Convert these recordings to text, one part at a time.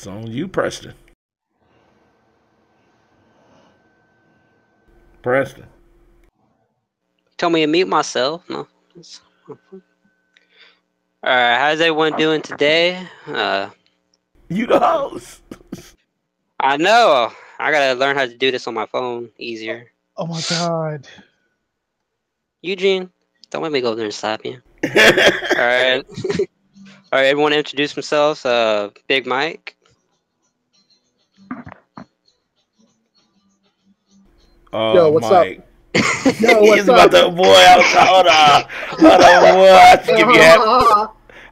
It's on you, Preston. Preston. Told me to mute myself. No. Alright, how's everyone doing today? You the host. I know. I gotta learn how to do this on my phone easier. Oh my god. Eugene, don't let me go there and slap you. Alright. Alright, everyone introduce themselves. Big Mike. Yo, what's Mike. up? Yo, what's He's about up? to, boy, hold on, boy.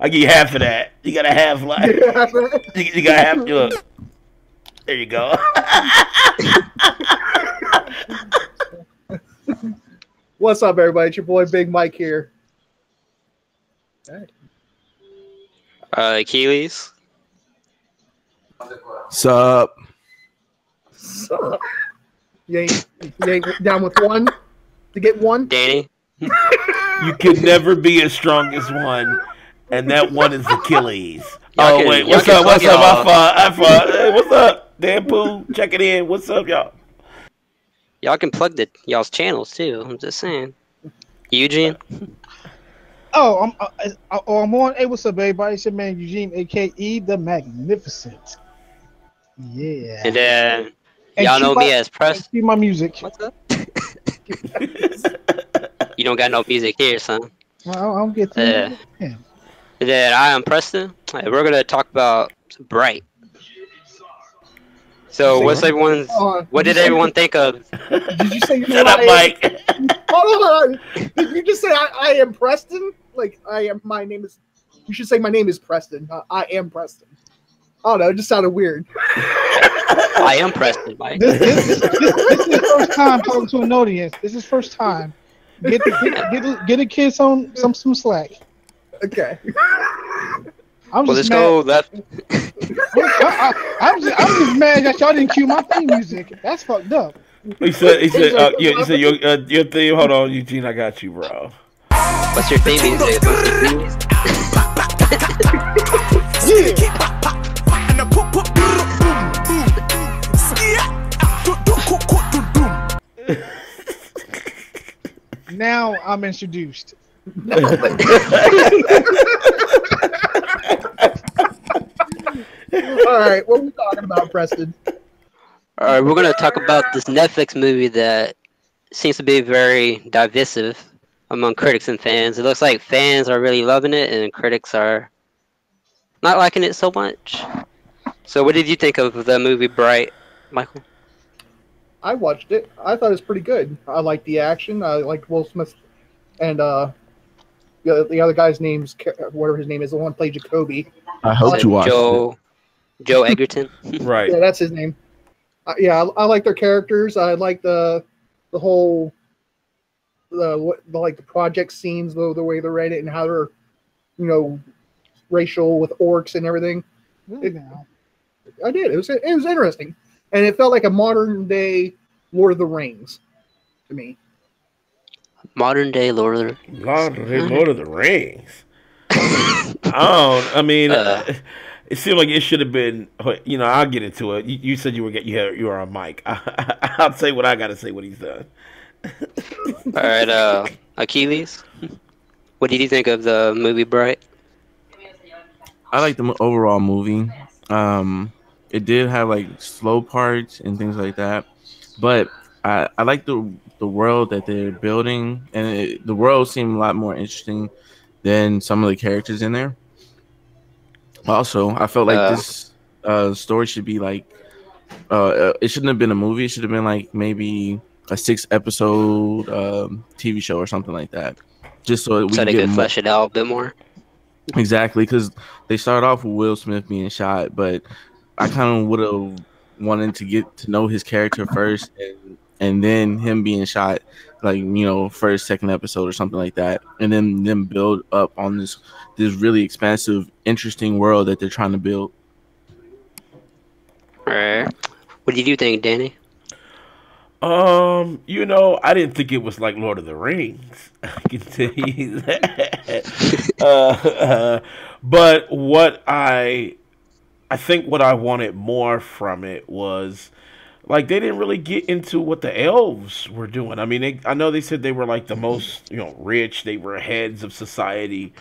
I'll give you half of that. You got a half, like, you got half, look. There you go. What's up, everybody? It's your boy Big Mike here. Akeyles. Sup? Sup? You ain't down with one to get one? Danny. You can never be as strong as one, and that one is Akeyles. Y'all Wait, y'all what's can up? What's plug up? y'all. I thought. Hey, what's up? Dan Pooh, check it in. What's up, y'all? Y'all can plug y'all's channels too. I'm just saying. Eugene. Oh, I'm on. Hey, what's up, everybody? It's your man Eugene, aka the Magnificent. Yeah. And then And y'all know cue me my- as Press. cue my music. What's up? You don't got no music here, son. Well, I'll get to Yeah. it. And then I am Preston. We're gonna talk about Bright. So what did everyone think of? Did you say your Shut name? up, Mike. Hold on. Did you just say I am Preston? Like my name is. You should say my name is Preston. I am Preston. I don't know. It just sounded weird. I am Preston, Mike. This is first time talking to an audience. This is first time. Get the kids on some slack. Okay. I'm Well, just let's go left. I'm just mad that y'all didn't cue my theme music. That's fucked up. He said, your theme. Hold on, Eugene, I got you, bro. What's your theme music? Now I'm introduced. All right. What are we talking about, Preston? All right, we're gonna talk about this Netflix movie that seems to be very divisive among critics and fans. It looks like fans are really loving it, and critics are not liking it so much. So, what did you think of the movie Bright, Michael? I watched it. I thought it was pretty good. I liked the action. I liked Will Smith, and the other guy's name's whatever his name is. The one who played Jacoby. I hope you watched it. Joe Egerton. Right. Yeah, that's his name. Yeah, I like their characters. I like the whole the project scenes, the way they're in it, and how they're racial with orcs and everything. I did. It was interesting, and it felt like a modern day Lord of the Rings to me. Modern day Lord of the Rings. It seemed like it should have been. I'll get into it. You said you were on mic. I'll say what I got to say when he's done. All right, Akeyles, what did you think of the movie Bright? I like the overall movie. It did have like slow parts and things like that, but I like the world that they're building, and the world seemed a lot more interesting than some of the characters in there. Also, I felt like this story should be like it shouldn't have been a movie. It should have been like maybe a 6-episode TV show or something like that, just so they could flesh it out a bit more. Exactly, because they started off with Will Smith being shot, but I kind of would have wanted to get to know his character first, and then him being shot, like first, second episode or something like that, and then them build up on this really expansive, interesting world that they're trying to build. All right, what did you think, Danny? I didn't think it was like Lord of the Rings. I can tell you that. But what I I think what I wanted more from it was like they didn't really get into what the elves were doing. I mean, I know they said they were like the most, rich. They were heads of society,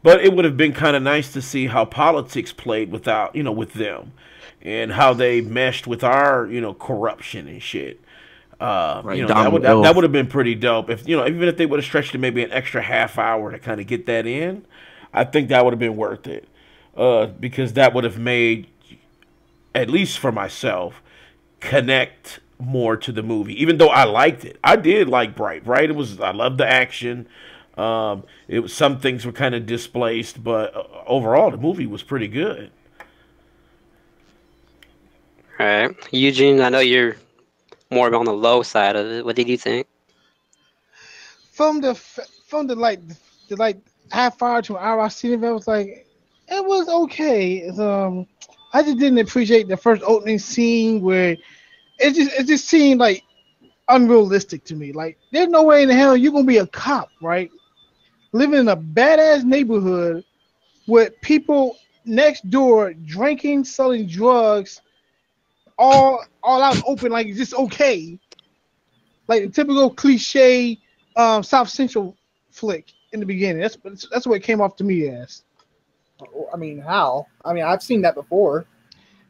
but it would have been kind of nice to see how politics played without, with them, and how they meshed with our, corruption and shit. Right, that would have been pretty dope if even if they would have stretched it maybe an extra half hour to kind of get that in. I think that would have been worth it, because that would have made, at least for myself, connect more to the movie. Even though I liked it, I did like Bright. Bright, I loved the action. It was, some things were kind of displaced, but overall the movie was pretty good. All right, Eugene, I know you're more on the low side of it. What did you think? From the like half hour to an hour I seen it, I was like, it was okay. I just didn't appreciate the first opening scene where it just seemed like unrealistic to me. Like, there's no way in the hell you're gonna be a cop, right? Living in a badass neighborhood with people next door drinking, selling drugs, all out open, like it's just okay. Like the typical cliche South Central flick in the beginning. That's what it came off to me as. I mean, how? I mean, I've seen that before.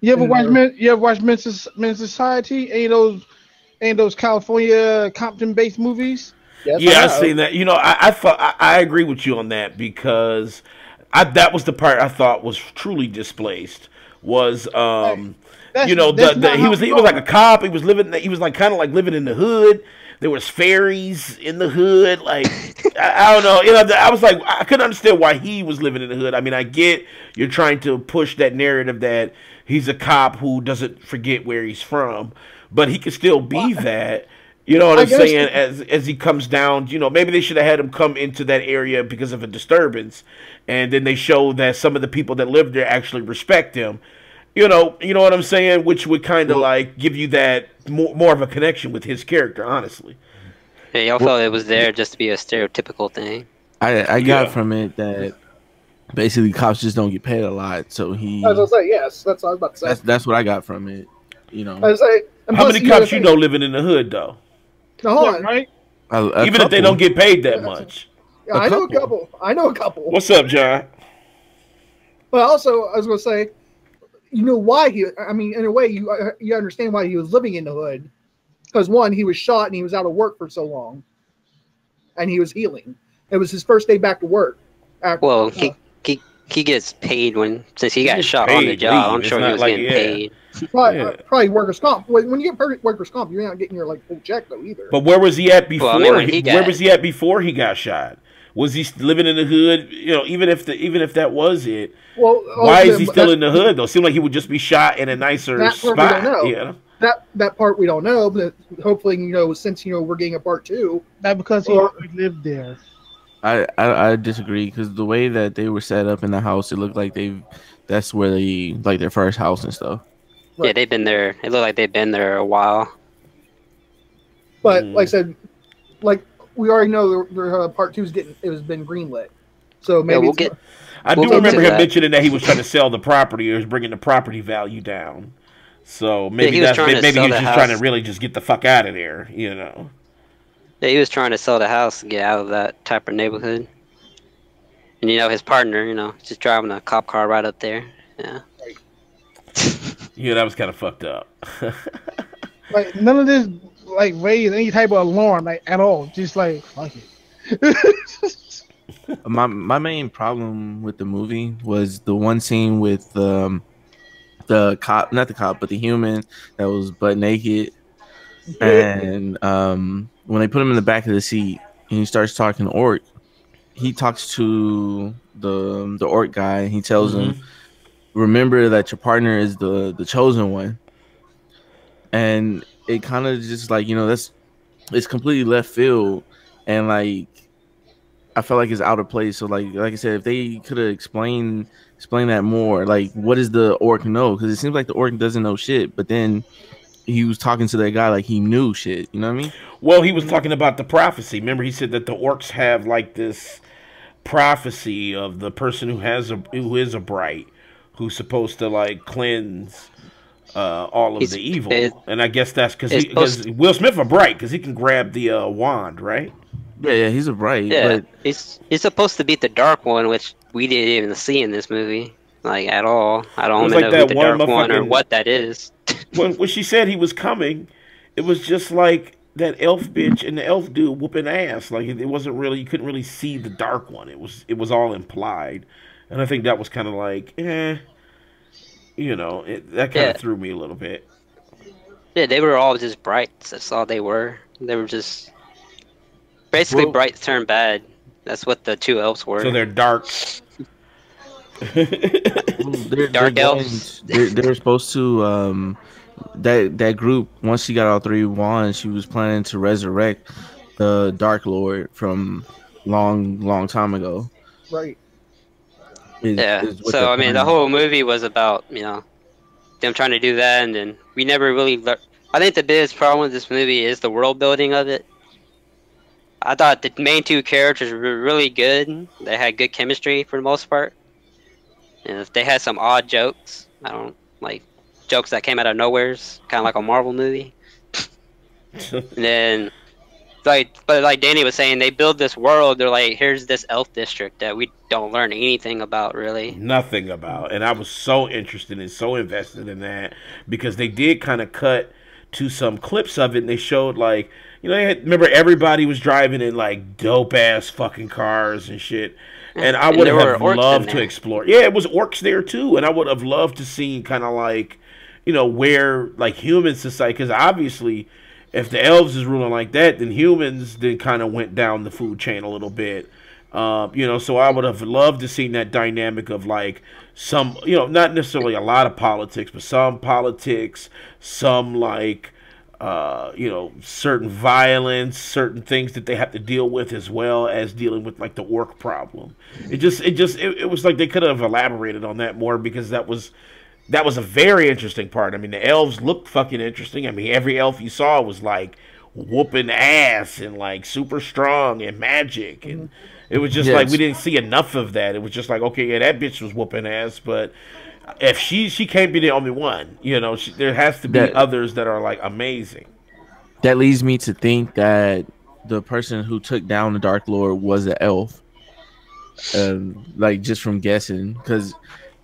You ever watch Men's Society? Ain't those California Compton-based movies? Yes, Yeah, I've seen that. I thought I agree with you on that, because that was the part I thought was truly displaced. Was he was like a cop. He was like kind of like living in the hood. There was fairies in the hood. Like, I don't know. I was like, I couldn't understand why he was living in the hood. I mean, I get you're trying to push that narrative that he's a cop who doesn't forget where he's from, but he could still be that. You know what I'm saying? As he comes down, maybe they should have had him come into that area because of a disturbance, and then they show that some of the people that live there actually respect him. You know what I'm saying? Which would kind of like give you that more of a connection with his character, honestly. Yeah, y'all felt it was there just to be a stereotypical thing. I got from it that basically cops just don't get paid a lot, so he. I was gonna say yes. That's what I was about to say. That's what I got from it. I was say, how many cops living in the hood though? No, hold on, right? Even if they don't get paid that much. Yeah, I know a couple. What's up, John? But also, I was gonna say, why he? I mean, in a way, you understand why he was living in the hood, because one, he was shot and he was out of work for so long, and he was healing. It was his first day back to work. He gets paid since he got shot on the job. I'm sure he was getting paid. Probably workers' comp. When you get workers' comp, you're not getting your full check though either. But where was he at before? Where was he at before he got shot? Was he living in the hood? Even if that was it. Well, why is he still in the hood though? Seemed like he would just be shot in a nicer spot. We don't know. That part we don't know, but hopefully, since we're getting a part 2. That because he already lived there. I disagree, because the way that they were set up in the house, it looked like that's where they like their first house and stuff. Right. Yeah, they've been there. It looked like they've been there a while. But like I said, like we already know the part 2's been greenlit. So maybe I do remember him mentioning that he was trying to sell the property, or was bringing the property value down. So maybe he was just trying to really just get the fuck out of there, Yeah, he was trying to sell the house and get out of that type of neighborhood. And his partner, just driving a cop car right up there. Yeah. Yeah, that was kind of fucked up. Like none of this raised any type of alarm at all. Just like fuck it. My main problem with the movie was the one scene with the cop, not the cop, but the human that was butt naked, and when they put him in the back of the seat and he starts talking orc, he talks to the orc guy and he tells him, remember that your partner is the chosen one. And it kind of just like, it's completely left field, and like I felt like it's out of place. So like I said, if they could have explained that more, like what does the orc know? Because it seems like the orc doesn't know shit, but then he was talking to that guy like he knew shit. You know what I mean? Well, he was talking about the prophecy. Remember, he said that the orcs have like this prophecy of the person who is a bright, who's supposed to like cleanse all of He's the evil, and I guess that's because Will Smith are bright because he can grab the wand, right? Yeah, he's a bright, yeah, but he's supposed to beat the Dark One, which we didn't even see in this movie, like at all. I It don't was even like know who that the one Dark One or motherfucking what that is. when she said he was coming, it was just like that elf bitch and the elf dude whooping ass. Like it wasn't really you couldn't really see the dark one. It was all implied, and I think that was kind of like that kind of threw me a little bit. Yeah, they were all just brights. That's all they were. They were just basically brights turned bad. That's what the two elves were. So they're darks. Dark elves. They're supposed to that group. Once she got all three wands, she was planning to resurrect the Dark Lord from long time ago. Right. So I mean, the whole movie was about them trying to do that, and then we never really. I think the biggest problem with this movie is the world building of it. I thought the main two characters were really good. They had good chemistry for the most part. And if they had some odd jokes, I don't like jokes that came out of nowheres, kind of like a Marvel movie. And then, but like Danny was saying, they build this world. They're like, here's this elf district that we don't learn anything about, really. Nothing about. And I was so interested and so invested in that because they did kind of cut to some clips of it, and they showed like, remember everybody was driving in like dope ass fucking cars and shit. And I would have loved to explore. Yeah, it was orcs there too, and I would have loved to see kind of like, where like human society, because obviously, if the elves is ruling like that, then humans then kind of went down the food chain a little bit. So I would have loved to see that dynamic of like some, not necessarily a lot of politics, but some politics, some like. Certain violence, certain things that they have to deal with, as well as dealing with like the orc problem. It was like they could have elaborated on that more, because that was a very interesting part. I mean, the elves looked fucking interesting. I mean, every elf you saw was like whooping ass and like super strong and magic, and it was just like we didn't see enough of that. It was just like, okay, yeah, that bitch was whooping ass, but if she can't be the only one, there has to be others that are like amazing. That leads me to think that the person who took down the Dark Lord was an elf, like just from guessing. Because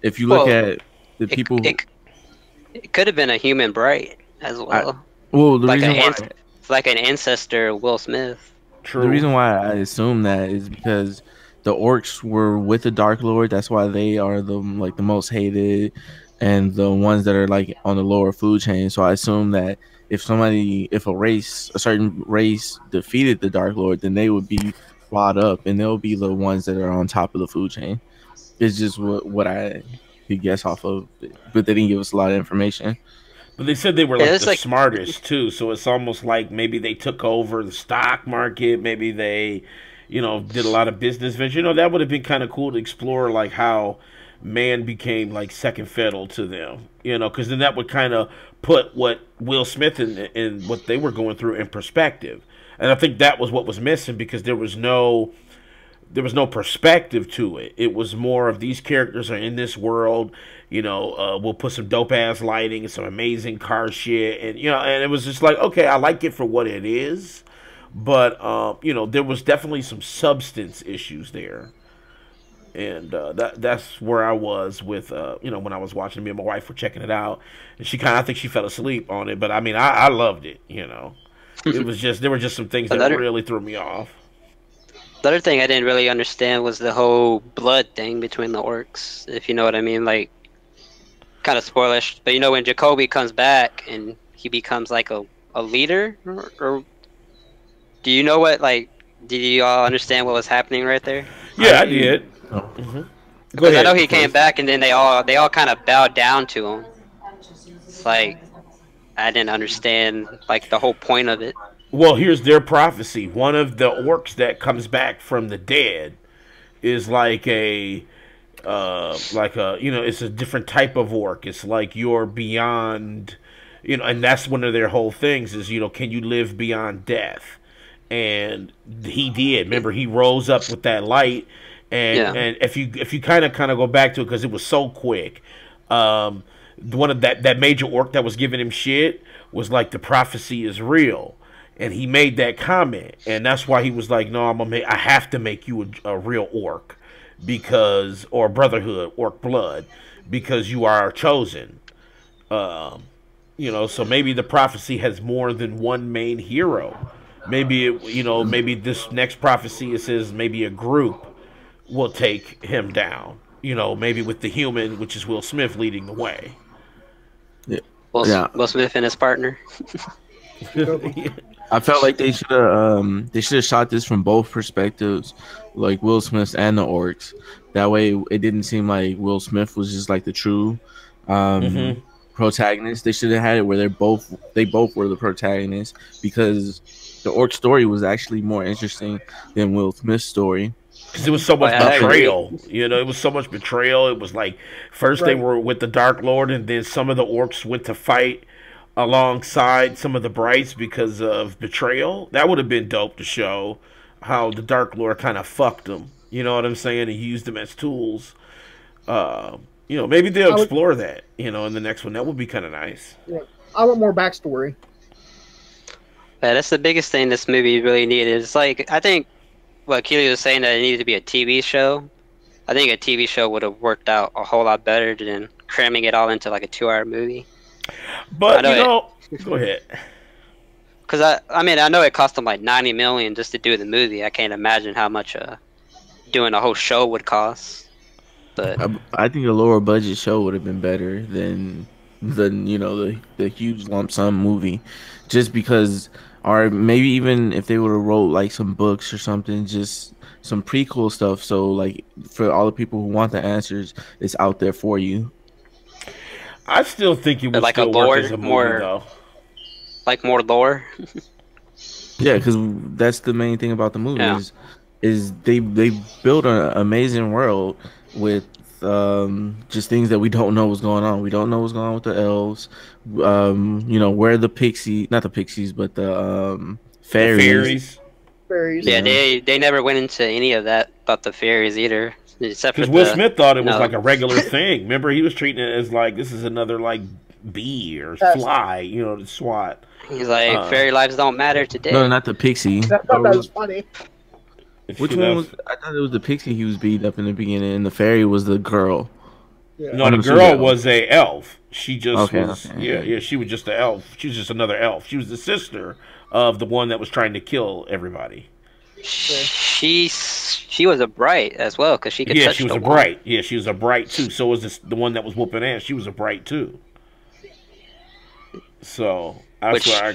if you look at the people, it could have been a human bright as well. The like reason why it's like an ancestor of Will Smith. True. The reason why I assume that is because the orcs were with the Dark Lord. That's why they are the most hated and the ones that are like on the lower food chain. So I assume that if a certain race defeated the Dark Lord, then they would be brought up and they'll be the ones that are on top of the food chain. It's just what I could guess off of, but they didn't give us a lot of information. But they said they were like the smartest too, so it's almost like maybe they took over the stock market, maybe they did a lot of business venture. That would have been kind of cool to explore, like how man became like second fiddle to them. Because then that would kind of put what Will Smith and what they were going through in perspective. And I think that was what was missing, because there was no perspective to it. It was more of these characters are in this world. We'll put some dope ass lighting and some amazing car shit, and and it was just like, okay, I like it for what it is. But, there was definitely some substance issues there. And that's where I was with, when I was watching. Me and my wife were checking it out. And I think she fell asleep on it. But, I mean, I loved it, It was just, there were just some things that really threw me off. The other thing I didn't really understand was the whole blood thing between the orcs, if you know what I mean. Like, kind of spoilish. But, when Jacoby comes back and he becomes like a leader, or do you know what, did you all understand what was happening right there? Yeah, I did. Mm-hmm. Because I know he came back, and then they all kind of bowed down to him. It's like, I didn't understand, the whole point of it. Well, here's their prophecy. One of the orcs that comes back from the dead is like it's a different type of orc. It's like you're beyond, and that's one of their whole things is, can you live beyond death? And he did. Remember, he rose up with that light, and if you kind of go back to it, because it was so quick. One of that major orc that was giving him shit was like the prophecy is real, and he made that comment, and that's why he was like, no, I have to make you a real orc because or brotherhood orc blood because you are chosen. So maybe the prophecy has more than one main hero. Maybe maybe this next prophecy it says maybe a group will take him down. Maybe with the human, which is Will Smith, leading the way. Yeah. Will Smith and his partner. I felt like they should have shot this from both perspectives, like Will Smith and the orcs. That way, it didn't seem like Will Smith was just like the true protagonist. They should have had it where they both were the protagonists, because the orc story was actually more interesting than Will Smith's story. Because it was so much betrayal. It was so much betrayal. It was like first they were with the Dark Lord, and then some of the orcs went to fight alongside some of the Brights because of betrayal. That would have been dope to show how the Dark Lord kind of fucked them. You know what I'm saying? And used them as tools. Maybe they'll explore that, in the next one. That would be kind of nice. Yeah. I want more backstory. Yeah, that's the biggest thing this movie really needed. It's like, I think what Keely was saying, that it needed to be a TV show. I think a TV show would have worked out a whole lot better than cramming it all into like a 2-hour movie. But, go ahead. Because, I know it cost them like $90 million just to do the movie. I can't imagine how much doing a whole show would cost. But I think a lower budget show would have been better than the huge lump sum movie, just because, or maybe even if they would have wrote like some books or something, just some prequel stuff. So like for all the people who want the answers, it's out there for you. I still think it would like still a lore, work as a movie, though. Like more lore. Yeah, because that's the main thing about the movie is they build an amazing world with just things that we don't know what's going on. We don't know what's going on with the elves. Where the not the pixies, but the fairies. Fairies. Yeah, they never went into any of that about the fairies either. Except because Will Smith thought it was like a regular thing. Remember, he was treating it as like this is another like bee or fly, to swat. He's like, fairy lives don't matter today. No, not the pixie. I thought that was funny. Which one was? I thought it was the pixie he was beating up in the beginning, and the fairy was the girl. Yeah. No, the girl was a elf. She just was. Okay. She was just an elf. She was just another elf. She was the sister of the one that was trying to kill everybody. She was a bright as well because she could touch she was the a wall. bright. Yeah, she was a bright too. So was the one that was whooping ass. She was a bright too. So that's why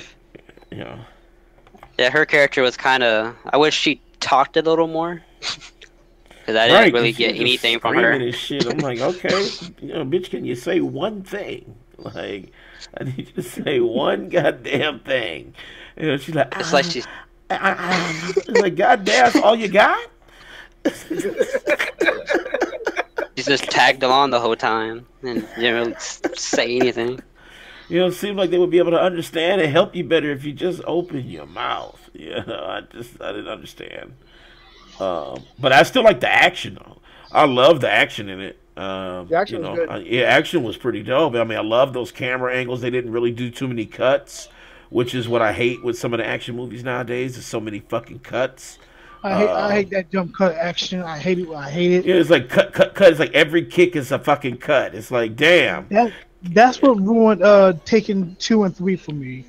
Yeah, her character was kind of. I wish she talked a little more. Because I didn't really get anything from her. And shit. I'm like, okay, bitch, can you say one thing? Like, I need you to say one goddamn thing. She's like, it's like she's. like, goddamn, that's all you got? She's just tagged along the whole time and didn't really say anything. It seemed like they would be able to understand and help you better if you just open your mouth. I didn't understand. But I still like the action, though. I love the action in it. The action was good. Action was pretty dope. I mean, I love those camera angles. They didn't really do too many cuts, which is what I hate with some of the action movies nowadays. There's so many fucking cuts. I hate that jump cut action. I hate it. Yeah, it's like cut. It's like every kick is a fucking cut. It's like, damn. That's what ruined Taken 2 and 3 for me.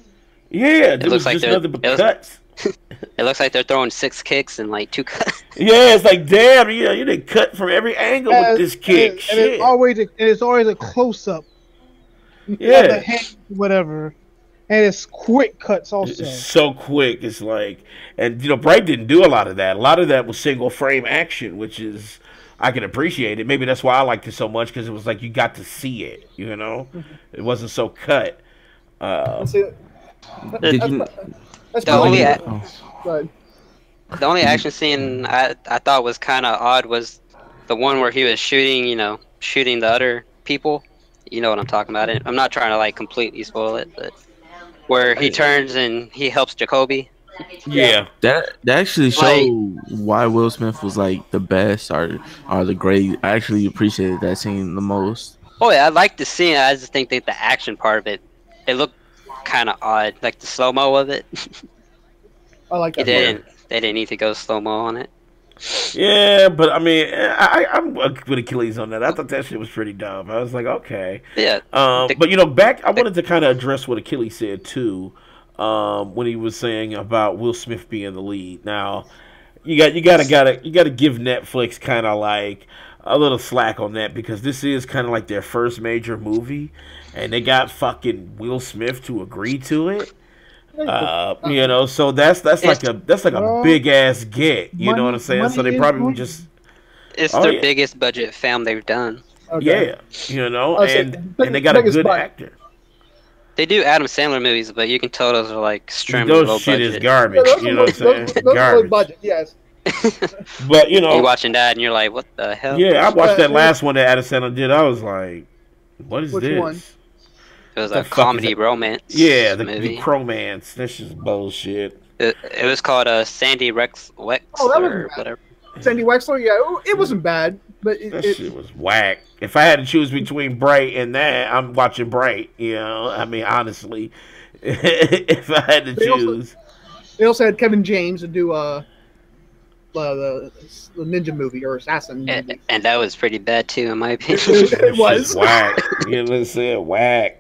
Yeah, it looks like just nothing but cuts. It looks like they're throwing 6 kicks and like 2 cuts. Yeah, it's like, damn, you didn't cut from every angle with this kick. And it's always a close up. Yeah. The hand, whatever. And it's quick cuts also. It's so quick. It's like, and Bright didn't do a lot of that. A lot of that was single frame action, which is, I can appreciate it. Maybe that's why I liked it so much, because it was like you got to see it. It wasn't so cut. The only action scene I thought was kind of odd was the one where he was shooting the other people. You know what I'm talking about. I'm not trying to like completely spoil it, but where he turns and he helps Jacoby. Yeah, that actually showed why Will Smith was like the best or the great. I actually appreciated that scene the most. Oh yeah, I like the scene. I just think that the action part of it looked kind of odd, like the slow mo of it. I like that. They didn't need to go slow mo on it. Yeah, but I mean, I'm with Akeyles on that. I thought that shit was pretty dumb. I was like, okay. Yeah. But you know, I wanted to kind of address what Akeyles said too, when he was saying about Will Smith being the lead. Now, you gotta give Netflix kind of like a little slack on that because this is kind of like their first major movie, and they got fucking Will Smith to agree to it. You know, so that's like a big ass get. You know what I'm saying? So they probably would just. It's their biggest budget film they've done. Okay. Yeah, you know, and they got a good actor. They do Adam Sandler movies, but you can tell those are like extremely low shit budget. Is garbage. Yeah, you know what I'm saying? Those garbage. low budget, yes. But you know, you're watching that and you're like, what the hell? Yeah, I watched that last one that Adam Sandler did. I was like, what is this? One? It was a comedy romance. Yeah, the romance. That's just bullshit. It was called Sandy Wex or whatever. Sandy Wexler, yeah, it wasn't bad, but that shit was whack. If I had to choose between Bright and that, I'm watching Bright. You know, I mean, honestly, if I had to choose. They also had Kevin James to do the ninja movie or assassin movie. And that was pretty bad too, in my opinion. It was whack. You know what I'm saying? Whack.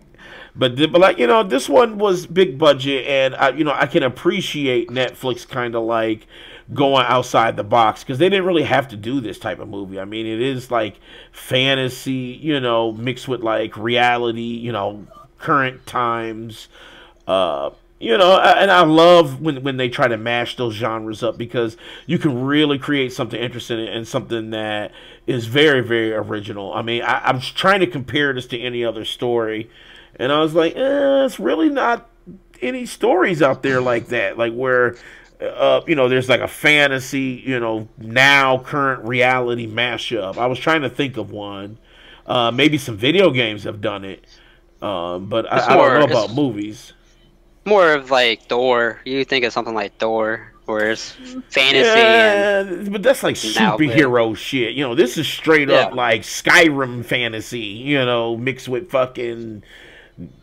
But like, you know, this one was big budget, and I can appreciate Netflix kind of like going outside the box because they didn't really have to do this type of movie. I mean, it is like fantasy, you know, mixed with like reality, you know, current times. You know, and I love when they try to mash those genres up because you can really create something interesting and something that is very, very original. I mean, I'm trying to compare this to any other story, and I was like, it's really not any stories out there like that, like where, you know, there's like a fantasy, you know, now current reality mashup. I was trying to think of one. Maybe some video games have done it, but I don't know about movies. More of like Thor. You think of something like Thor, where it's fantasy. Yeah, but that's like superhero shit. You know, this is straight up like Skyrim fantasy. You know, mixed with fucking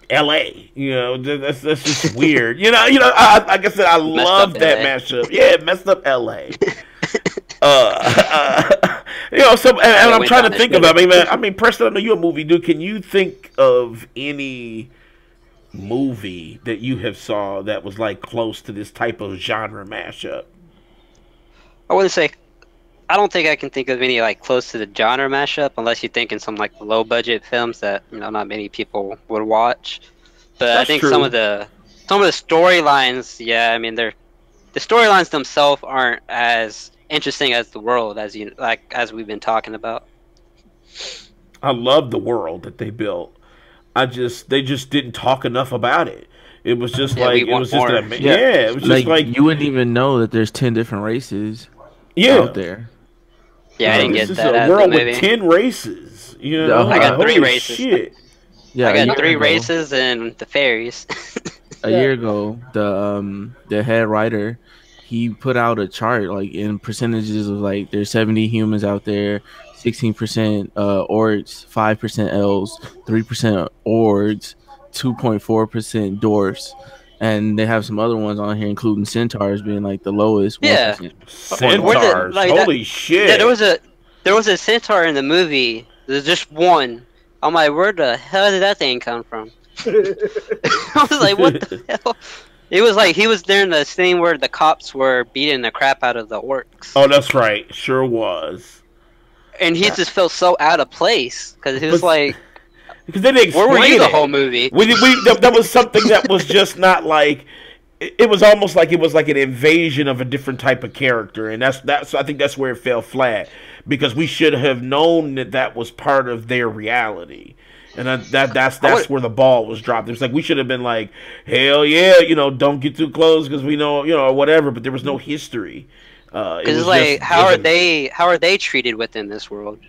L.A. You know, that's just weird. You know. Like I said, I love that mashup. Yeah, it messed up L.A. You know, so and I'm trying to think of. I mean, Preston, I know you're a movie dude. Can you think of any movie that you have saw that was like close to this type of genre mashup? I wouldn't say. I don't think I can think of any like close to the genre mashup unless you think in some like low budget films that not many people would watch. But I think some of the storylines, yeah, I mean the storylines themselves aren't as interesting as the world as we've been talking about. I love the world that they built. They just didn't talk enough about it. It was just like it was just it was just like you wouldn't even know that there's 10 different races out there. Yeah, I didn't get that. It's a world with 10 races. You know, I got 3 races. Shit. Yeah, I got 3 races and the fairies. A year ago, the head writer, he put out a chart like in percentages of like there's 70 humans out there. 16% orcs, 5% elves, 3% orgs, 2.4% dwarfs, and they have some other ones on here, including centaurs being like the lowest. Yeah, 1%. Centaurs. Holy shit! Yeah, there was a centaur in the movie. There's just one. I'm like, where the hell did that thing come from? I was like, what the hell? It was like he was there in the scene where the cops were beating the crap out of the orcs. Oh, that's right. Sure was. And he just felt so out of place because he was like, because they didn't explain where were you the whole movie? That was something that was just not like. It was almost like it was like an invasion of a different type of character, and that's. I think that's where it fell flat because we should have known that was part of their reality, and that's where the ball was dropped. It was like we should have been like, hell yeah, don't get too close because we know, or whatever. But there was no history. Because it's like, how are they treated within this world?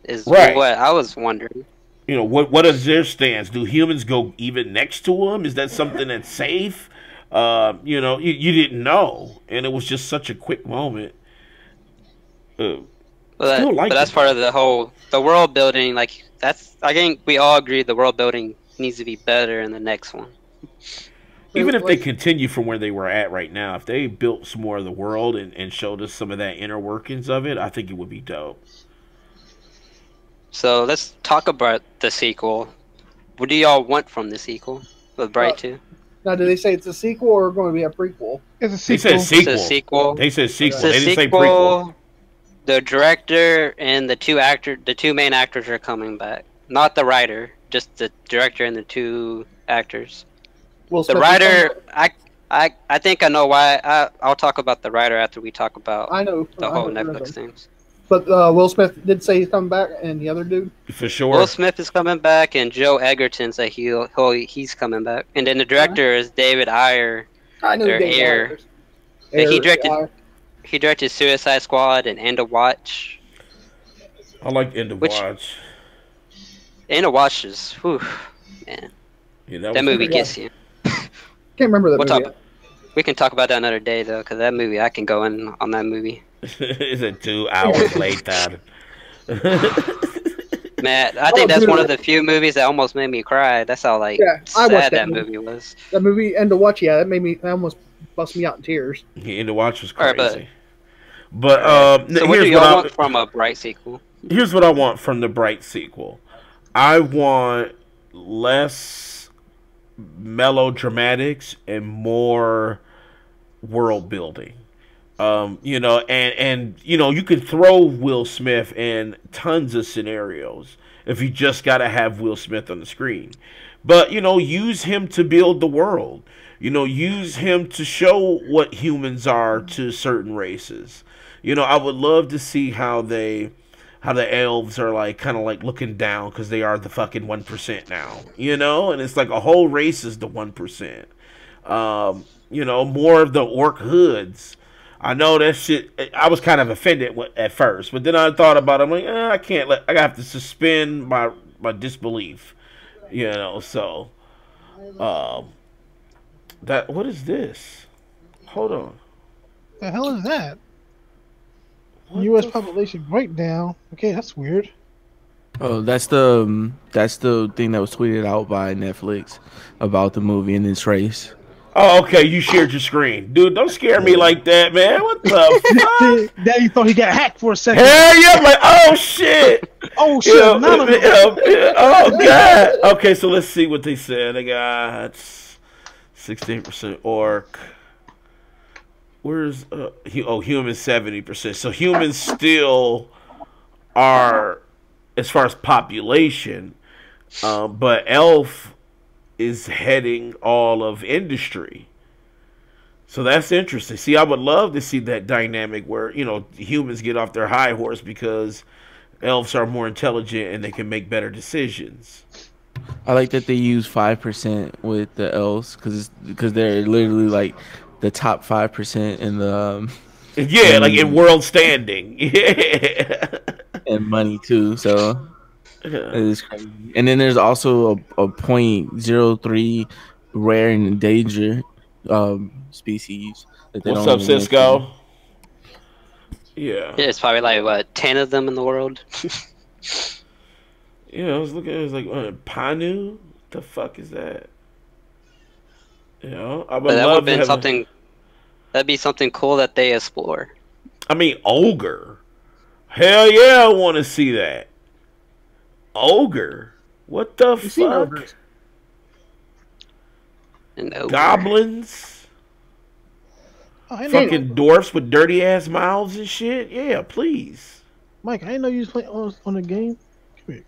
Is right. What I was wondering. What is their stance? Do humans go even next to them? Is that something that's safe? You didn't know, and it was just such a quick moment. But Still like but that's it. part of the world building. Like I think we all agree the world building needs to be better in the next one. Even if they continue from where they were at right now, if they built some more of the world and showed us some of that inner workings of it, I think it would be dope. So let's talk about the sequel. What do y'all want from the sequel with Bright 2? Now, do they say it's a sequel or going to be a prequel? It's a They sequel. said sequel. It's a sequel. They said sequel. It's a They didn't say sequel. prequel. The director and the two main actors are coming back. Not the writer, just the director and the two actors. Will The Smith writer, I think I know why. I'll talk about the writer after we talk about I know the whole I know Netflix them. things. But Will Smith did say he's coming back, and the other dude. For sure. Will Smith is coming back, and Joe Egerton said he's coming back. And then the director is David Ayer. I know Their David Ayer. Ayers. He Ayers, directed- yeah. He directed Suicide Squad and End of Watch. I like End of Watch. End of Watch is, whew, man. Yeah, That movie great. gets you. Can't remember that We'll movie. We can talk about that another day, though, because that movie, I can go in on that movie. Is it 2 hours later? Man, I think that's dude. one of the few movies that almost made me cry. That's how, like, Yeah, I watched sad that that movie. movie was. That movie, End of Watch, yeah, that almost bust me out in tears. Yeah, End of Watch was Alright, crazy. but- But So what do y'all want from a Bright sequel? Here's what I want from the Bright sequel. I want less melodramatics and more world building. You know, and you know, you could throw Will Smith in tons of scenarios if you just got to have Will Smith on the screen. But, you know, use him to build the world. You know, use him to show what humans are to certain races. You know, I would love to see how the elves are like kind of like looking down because they are the fucking 1% now, you know, and it's like a whole race is the 1%. You know, more of the orc hoods. I know that shit. I was kind of offended at first, but then I thought about it. I'm like, I can't I have to suspend my disbelief, you know. So, that what is this? Hold on. The hell is that? What U.S. the population breakdown. Okay, that's weird. Oh, that's the thing that was tweeted out by Netflix about the movie and its race. Oh, okay. You shared your screen, dude. Don't scare me like that, man. What the fuck? Daddy thought he got hacked for a second. Hell yeah! I'm like, oh shit. Oh shit! Yeah, none of them. oh god. Okay, so let's see what they said. They got 68% orc. Where's humans 70%. So humans still are, as far as population, but elf is heading all of industry. So that's interesting. See, I would love to see that dynamic where, you know, humans get off their high horse because elves are more intelligent and they can make better decisions. I like that they use 5% with the elves because they're literally like the top 5% in the Yeah, like in world standing. Yeah. and money too. So it is crazy. And then there's also a 0.03 rare and endangered species. That they What's don't up, really Cisco? mention. Yeah. There's probably like, what, 10 of them in the world? Yeah, I was looking. It was like Panu. The fuck is that? You know, I would But that would love have to been have something. That'd be something cool that they explore. I mean, ogre. Hell yeah, I want to see that. Ogre. What the You've seen fuck? ogres. And ogre. Goblins. Oh, I didn't know, Fucking dwarfs with dirty ass mouths and shit. Yeah, please. Mike, I didn't know you was playing on the game. Come here.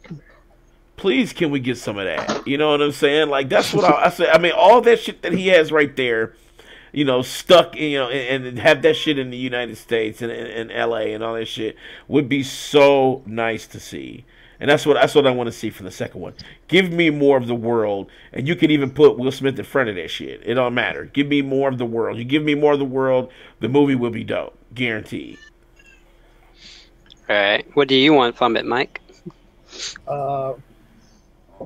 Please, can we get some of that? You know what I'm saying? Like, that's what I say. I mean, all that shit that he has right there, you know, stuck, you know, and have that shit in the United States and LA and all that shit would be so nice to see. And that's what I want to see for the second one. Give me more of the world, and you can even put Will Smith in front of that shit. It don't matter. Give me more of the world. You give me more of the world, the movie will be dope, guaranteed. All right. What do you want from it, Mike?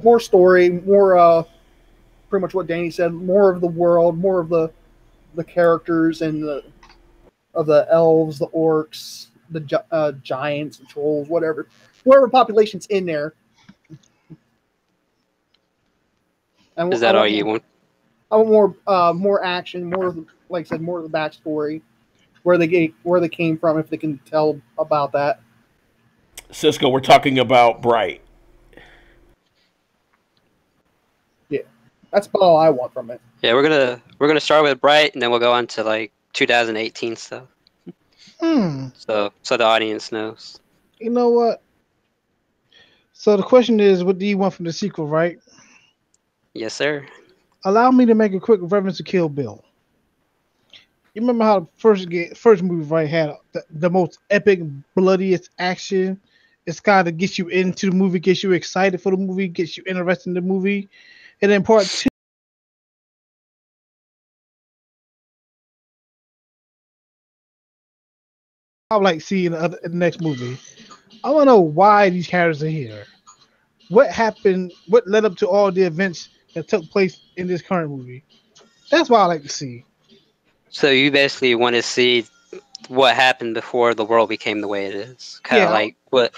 More story, more pretty much what Danny said. More of the world, more of the characters and of the elves, the orcs, the giants, trolls, whatever population's in there. And Is that all you want? I want more action, more like I said, more of the backstory, where they came from, if they can tell about that. Cisco, we're talking about Bright. Yeah, that's about all I want from it. Yeah, we're gonna start with Bright, and then we'll go on to like 2018 stuff. So the audience knows. You know what? So the question is, what do you want from the sequel, right? Yes, sir. Allow me to make a quick reference to Kill Bill. You remember how the first movie, right, had the most epic, bloodiest action? It's kind of gets you into the movie, gets you excited for the movie, gets you interested in the movie. And then part two, I would like seeing the next movie. I want to know why these characters are here. What happened? What led up to all the events that took place in this current movie? That's what I like to see. So you basically want to see what happened before the world became the way it is. Kind of like what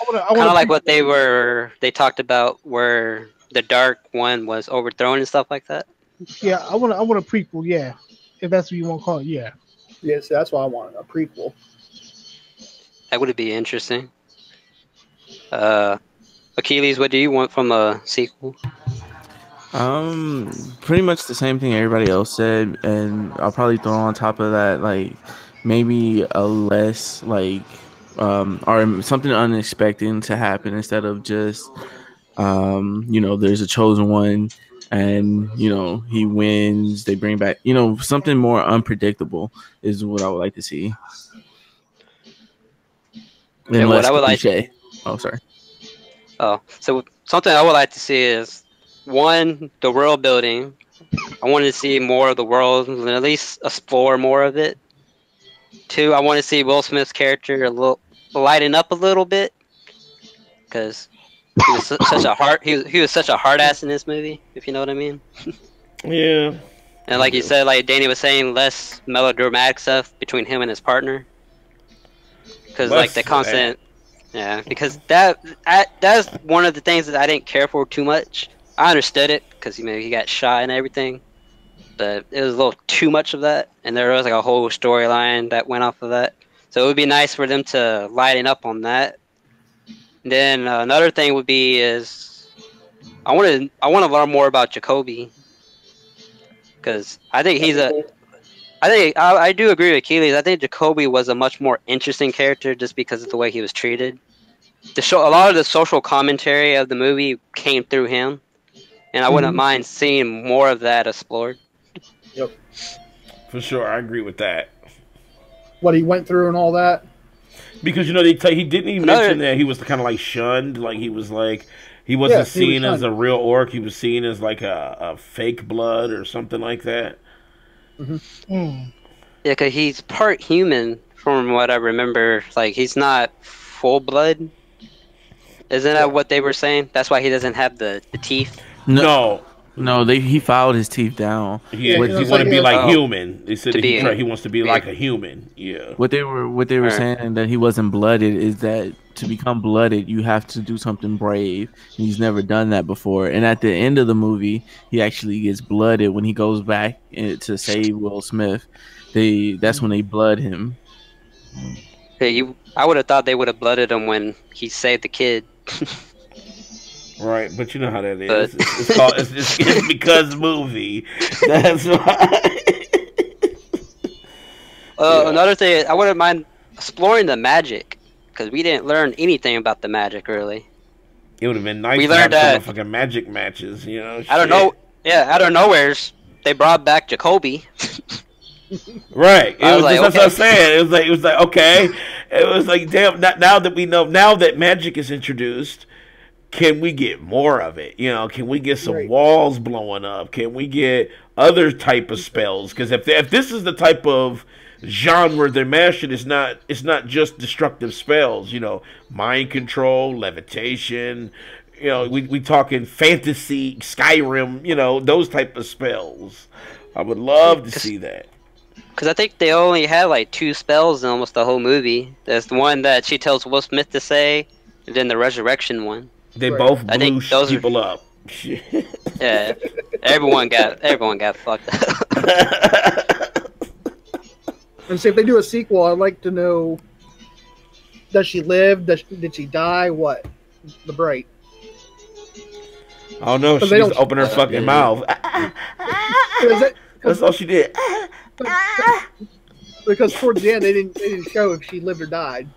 they talked about where the Dark One was overthrown and stuff like that. Yeah, I want a prequel. Yeah, if that's what you want to call it. Yeah. Yes, that's what I want, a prequel. That would be interesting. Akeyles, what do you want from a sequel? Pretty much the same thing everybody else said, and I'll probably throw on top of that like maybe a less like or something unexpected to happen instead of just there's a chosen one and he wins, they bring back something more unpredictable is what I would like to see. And what I would cliche. Oh, sorry. Oh, so something I would like to see is one, the world building. I want to see more of the world and at least explore more of it. Two, I want to see Will Smith's character lighten up a little bit because he was such a he was such a hard ass in this movie, if you know what I mean. Yeah. And like you said, like Danny was saying, less melodramatic stuff between him and his partner. Because like the constant. Yeah, because that's one of the things that I didn't care for too much. I understood it because he got shot and everything, but it was a little too much of that, and there was like a whole storyline that went off of that. So it would be nice for them to lighten up on that. And then another thing would be is I want to learn more about Jacoby because I think I do agree with Akeyles. I think Jacoby was a much more interesting character just because of the way he was treated. A lot of the social commentary of the movie came through him, and I wouldn't mind seeing more of that explored. Yep. For sure, I agree with that. What he went through and all that. Because he didn't even mention that he was kind of like shunned, like he wasn't seen as a real orc. He was seen as like a fake blood or something like that. Yeah, because he's part human, from what I remember. Like, he's not full blood. Isn't that what they were saying? That's why he doesn't have the teeth? No. He filed his teeth down. He want to be like human. They said he wants to be like a human. Yeah. What they were saying that he wasn't blooded is that to become blooded, you have to do something brave. He's never done that before. And at the end of the movie, he actually gets blooded when he goes back to save Will Smith. That's when they blood him. Hey, I would have thought they would have blooded him when he saved the kid. Right, but you know how that is. It's because movie. That's why. Another thing, I wouldn't mind exploring the magic because we didn't learn anything about the magic really. It would have been nice to have some fucking magic matches, I don't know. Yeah, out of nowhere, they brought back Jacoby. Right. That's what I'm saying. It was like okay. It was like damn. Now that magic is introduced. Can we get more of it? Can we get some walls blowing up? Can we get other type of spells? Because if this is the type of genre they're mashing, it's not just destructive spells. Mind control, levitation. We talking fantasy, Skyrim. Those type of spells. I would love to see that. Because I think they only had like 2 spells in almost the whole movie. There's the one that she tells Will Smith to say, and then the resurrection one. They both I blew think those people are, up. yeah, everyone got fucked up. And see if they do a sequel, I'd like to know: does she live? Did she die? What? The Bright. Oh no, she just opened her fucking mouth. That's all she did. Because towards the end, they didn't show if she lived or died.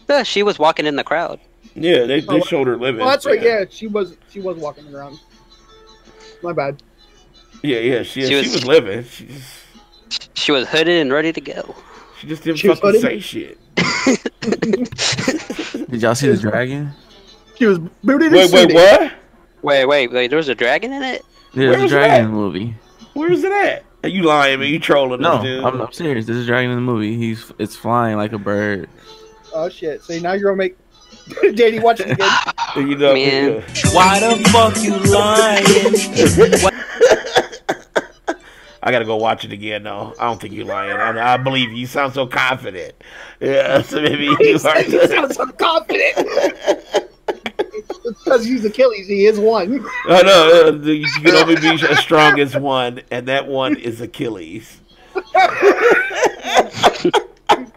Yeah, she was walking in the crowd. Yeah, they showed her living. Oh, that's right. Yeah, she was walking around. My bad. Yeah, she was living. She was hooded and ready to go. She just didn't fucking say shit. Did y'all see the dragon? She was booted. Wait, what? Wait, there was a dragon in it? Yeah, there's a dragon in the movie. Where is it at? Are you lying, man? You trolling us, dude? No, I'm serious. There's a dragon in the movie. It's flying like a bird. Oh shit! See, now you're gonna make JD watch it again. You know, man. Why the fuck you lying? I gotta go watch it again, though. I don't think you're lying. I believe you. You sound so confident. Yeah, so maybe you are. You sound so confident. Because he's Akeyles, he is one. Oh, no, you can only be as strong as one, and that one is Akeyles.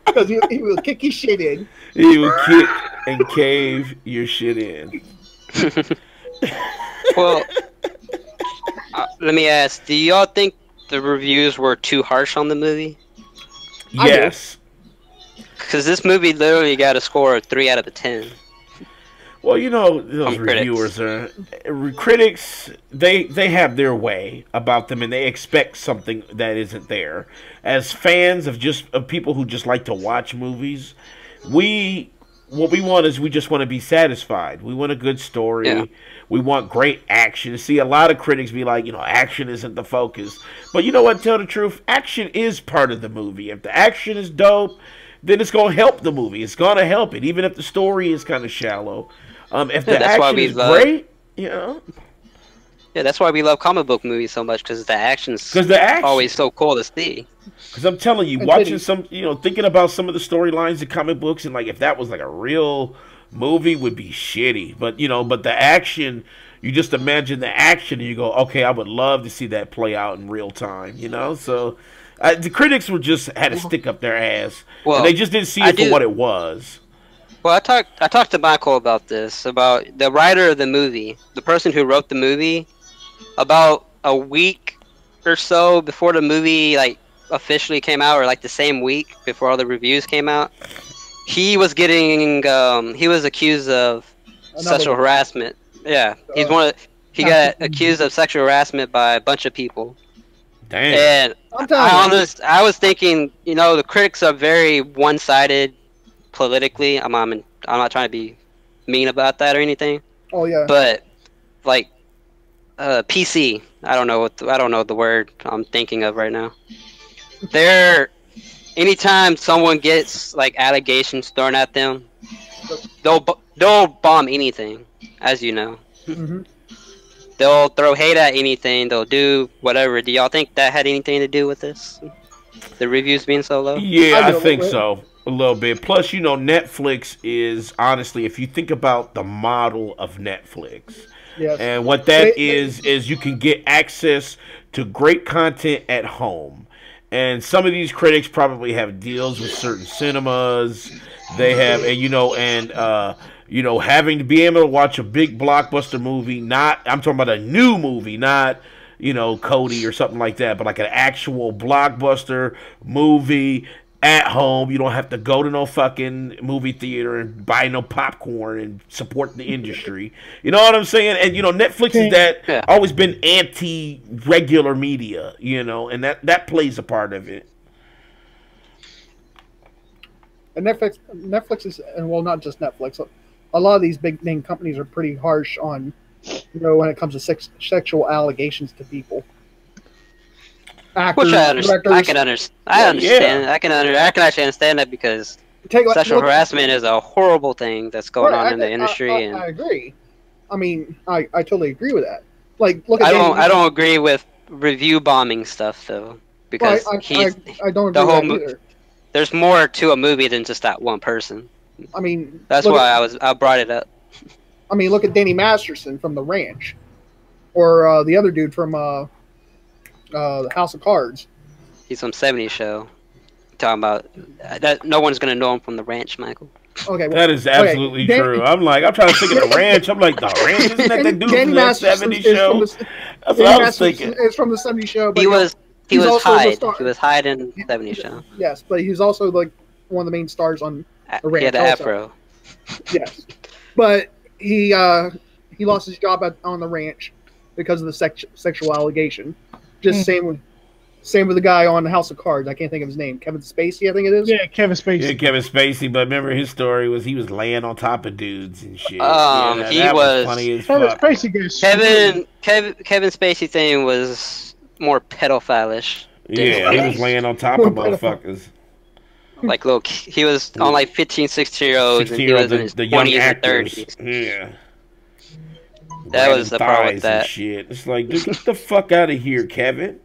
Because he will kick his shit in. He will kick and cave your shit in. Well, let me ask, do y'all think the reviews were too harsh on the movie? Yes. Because this movie literally got a score of 3 out of 10. Well, you know, those reviewers are critics. They have their way about them, and they expect something that isn't there. As fans of people who just like to watch movies, what we want is we just want to be satisfied. We want a good story. Yeah. We want great action. See, a lot of critics be like, action isn't the focus. But you know what? Tell the truth, action is part of the movie. If the action is dope, then it's going to help the movie. It's going to help it, even if the story is kind of shallow. If the action is great, Yeah, that's why we love comic book movies so much, because the action's always so cool to see. Because I'm telling you, watching thinking about some of the storylines in comic books, and like if that was like a real movie, would be shitty. But but the action, you just imagine the action, and you go, okay, I would love to see that play out in real time. So the critics were just had to stick up their ass, and they just didn't see it for what it was. Well, I talked to Michael about this, about the writer of the movie, the person who wrote the movie. About a week or so before the movie officially came out, or the same week before all the reviews came out, he was accused of sexual harassment. Yeah, he got accused of sexual harassment by a bunch of people. Damn. And I was thinking, the critics are very one-sided politically. I'm not trying to be mean about that or anything. Oh yeah. But PC. I don't know the word I'm thinking of right now. Anytime someone gets allegations thrown at them, they'll bomb anything, as you know. Mm-hmm. They'll throw hate at anything. They'll do whatever. Do y'all think that had anything to do with this? The reviews being so low? Yeah, I think so. A little bit. Plus, Netflix is, honestly, if you think about the model of Netflix, yes. And what that is you can get access to great content at home. And some of these critics probably have deals with certain cinemas. They have, having to be able to watch a big blockbuster movie, I'm talking about a new movie, not, Cody or something like that, but like an actual blockbuster movie at home. You don't have to go to no fucking movie theater and buy no popcorn and support the industry. You know what I'm saying? And Netflix is always been anti-regular media, and that plays a part of it. And Netflix is, and well, not just Netflix. A lot of these big name companies are pretty harsh on, when it comes to sexual allegations to people. Actors, which I can understand. Yeah. I can actually understand that, because sexual harassment is a horrible thing that's going on in the industry. I agree. I mean, I totally agree with that. Look at I don't agree with review bombing stuff though. because Well, he's I don't the agree whole. with that either. There's more to a movie than just that one person. I mean, That's why I brought it up. I mean, look at Danny Masterson from The Ranch, or the other dude from the House of Cards. He's from '70s show. Talking about that, no one's gonna know him from The Ranch, Michael. Okay, well, That is absolutely true. I'm trying to think of The Ranch. I'm like, The Ranch? Isn't that dude Danny from that Masterson 70s show? That's what I was thinking. Is from the '70s show. But He was Hyde. star. He was Hyde in '70s show. Yes, but he's also like one of the main stars on The Ranch. He had the afro. Yes, but he lost his job on The Ranch because of the sexual allegation. Just same with the guy on the House of Cards. I can't think of his name. Kevin Spacey, I think it is. Yeah, Kevin Spacey. Yeah, Kevin Spacey. But remember, his story was he was laying on top of dudes and shit. He that was funny as Kevin fuck. Spacey gets Kevin Spacey thing was more pedophile-ish. Yeah, he was laying on top of motherfuckers. Like, look, he was on like 15, 16-year-olds, and he was in his the young 20s actors. and 30s. Yeah. That was the problem with Thighs and that. shit. It's like, dude, get the fuck out of here, Kevin.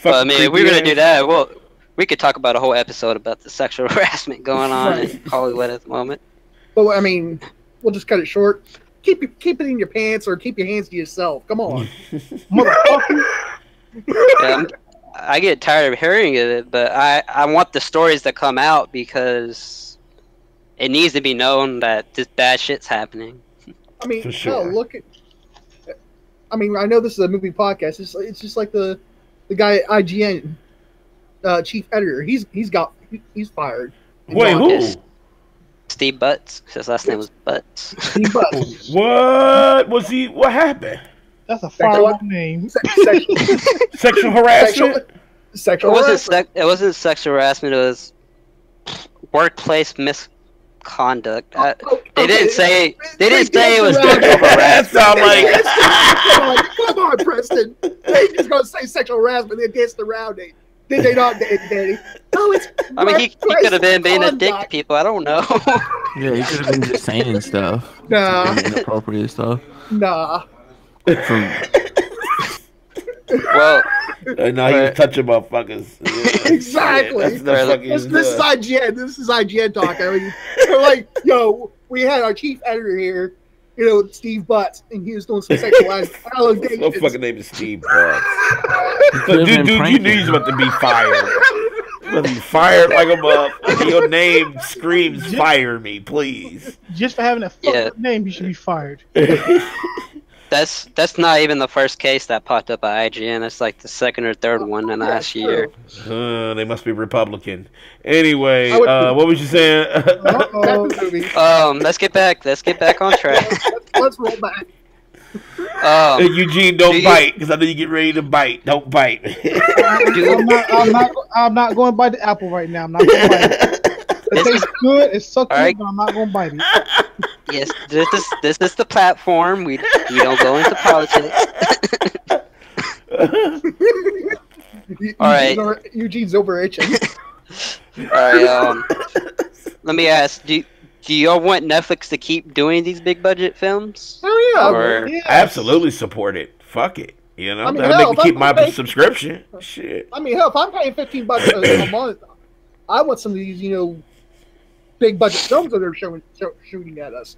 But I mean, if we were gonna do that, well, we could talk about a whole episode about the sexual harassment going on in Hollywood at the moment. But I mean, we'll just cut it short. Keep it in your pants or keep your hands to yourself. Come on, motherfucker. Yeah, I get tired of hearing it, but I want the stories to come out because it needs to be known that this bad shit's happening. I mean, For sure. hell, look at. I mean, I know this is a movie podcast. It's just like the guy at IGN, chief editor. He's fired. Wait, who? Steve Butts. His last name was Butts. Steve Butts. What was he? What happened? That's a fire name. Sexual harassment. Sexual harassment. It wasn't sexual harassment. It was workplace misconduct. They didn't say. They didn't say it was sexual harassment. That sound like. Come on, Preston. They just gonna say sexual harassment. They danced around it. Did they not, Danny? No, it's. I mean, he could have been being a dick to conduct. people. I don't know. Yeah, he could have been just saying stuff. Nah. Inappropriate stuff. Nah. From, Well, No, he was touching motherfuckers. Yeah, Exactly. shit, that's the fucking, This is IGN. This is IGN talk. I mean, they're like, yo, we had our chief editor here, Steve Butts, and he was doing some sexual allegations. no fucking name is Steve Butts. Dude, you knew he was about to be fired. He was about to be fired like a motherfucker. Your name screams, "Fire me, please." Just for having a fucked up name, you should be fired. that's not even the first case that popped up at IGN. That's like the second or third one in the last year. They must be Republican. Anyway, what was you saying? Let's get back on track. Let's roll back. Eugene, don't bite, because I know you get ready to bite. Don't bite. I'm not going to bite the apple right now. I'm not going to bite it. It tastes good. It's so good, but I'm not going to bite it. Yes, this is the platform. We don't go into politics. All right. Eugene's over itching. All right. Let me ask: Do y'all want Netflix to keep doing these big budget films? Oh yeah. Or, I absolutely support it. Fuck it. I mean, that'll make me keep my subscription. Shit. I mean, hell, if I'm paying $15 a month, I want some of these, big budget films that they're shooting at us.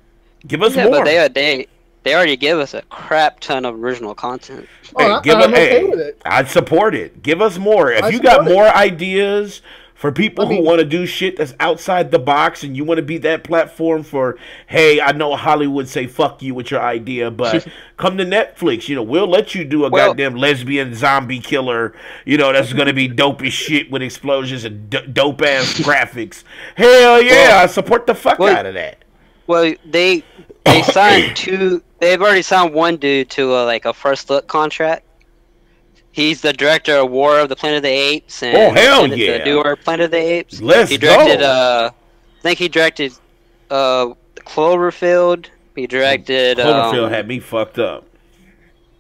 Give us yeah, more. but they already give us a crap ton of original content. Hey, I'm okay with it. I'd support it. Give us more. If you got more ideas for people who want to do shit that's outside the box and you want to be that platform for, hey, I know Hollywood say fuck you with your idea, but come to Netflix. We'll let you do a goddamn lesbian zombie killer, that's going to be dope as shit with explosions and dope ass graphics. Hell yeah, I support the fuck out of that. Well, they signed two. They've already signed one dude to a first look contract. He's the director of War of the Planet of the Apes and the newer Planet of the Apes. Let's go. I think he directed Cloverfield. He directed Cloverfield had me fucked up.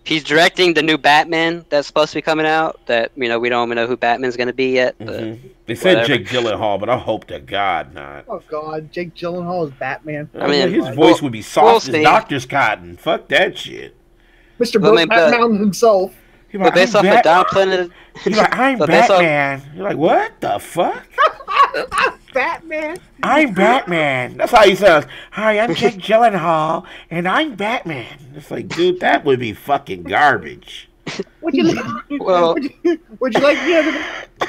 He's directing the new Batman that's supposed to be coming out. That we don't even know who Batman's going to be yet. But they said Jake Gyllenhaal, but I hope to God not. Oh God, Jake Gyllenhaal is Batman. I mean, his voice would be soft as doctor's cotton. Fuck that shit. Mr. Brokeback Mountain himself. You're like, based off of Don Planet, you're like, I'm Batman. You're like, what the fuck? Batman. I'm Batman. That's how he sounds. Hi, I'm Jake Gyllenhaal, and I'm Batman. It's like, dude, that would be fucking garbage. Would you like? Well, would you like to go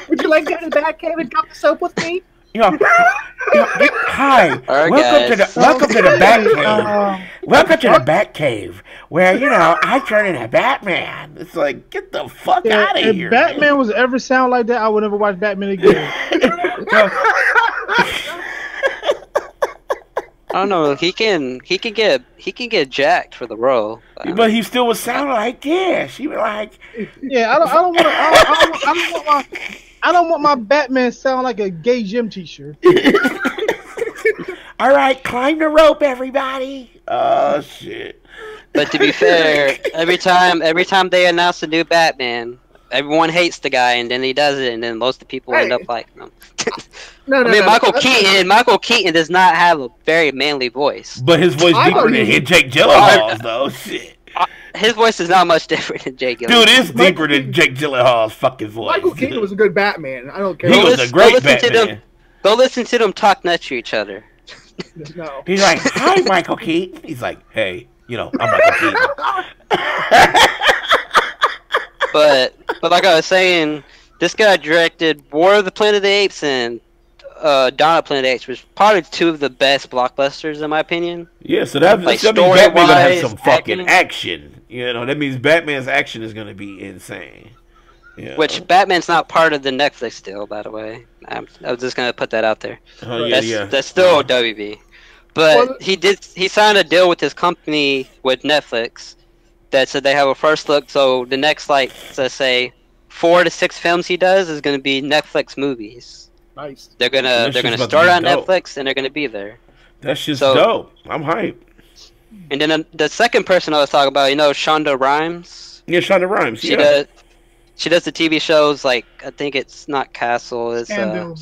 to the Batcave and cup of soap with me? Hi, right, welcome to the Batcave. Welcome to the Batcave, where I turn into Batman. It's like, get the fuck out of here. If Batman was ever sound like that, I would never watch Batman again. I don't know. He can get jacked for the role, but he still would sound like this. He would like, yeah. I don't want my Batman sound like a gay gym teacher. All right, climb the rope, everybody. Oh shit. But to be fair, every time they announce a new Batman, everyone hates the guy, and then he does it, and then most of the people end up liking him. Michael Keaton does not have a very manly voice. But his voice deeper than Jake Gyllenhaal's, though. Shit. His voice is not much different than Jake Gyllenhaal. Dude, it's deeper than Jake Gyllenhaal's fucking voice. Michael Keaton was a good Batman. I don't care. He was a great Batman. Go listen to them talk nuts to each other. No. He's like, hi, Michael Keaton. He's like, hey, I'm Michael Keaton. But like I was saying, this guy directed War of the Planet of the Apes and Dawn of the Planet of the Apes, which probably two of the best blockbusters in my opinion. Yeah, so that means Batman's gonna have some fucking action. That means Batman's action is gonna be insane. Which Batman's not part of the Netflix deal, by the way. I was just gonna put that out there. Oh, That's still WB. But he signed a deal with his company with Netflix that said they have a first look. So the next, let's say, 4 to 6 films he does is gonna be Netflix movies. Nice. They're gonna start on Netflix and they're gonna be there. That's just dope. I'm hyped. And then the second person I was talking about, Shonda Rhimes. Yeah, Shonda Rhimes. She does the TV shows I think it's not Castle, it's Scandal,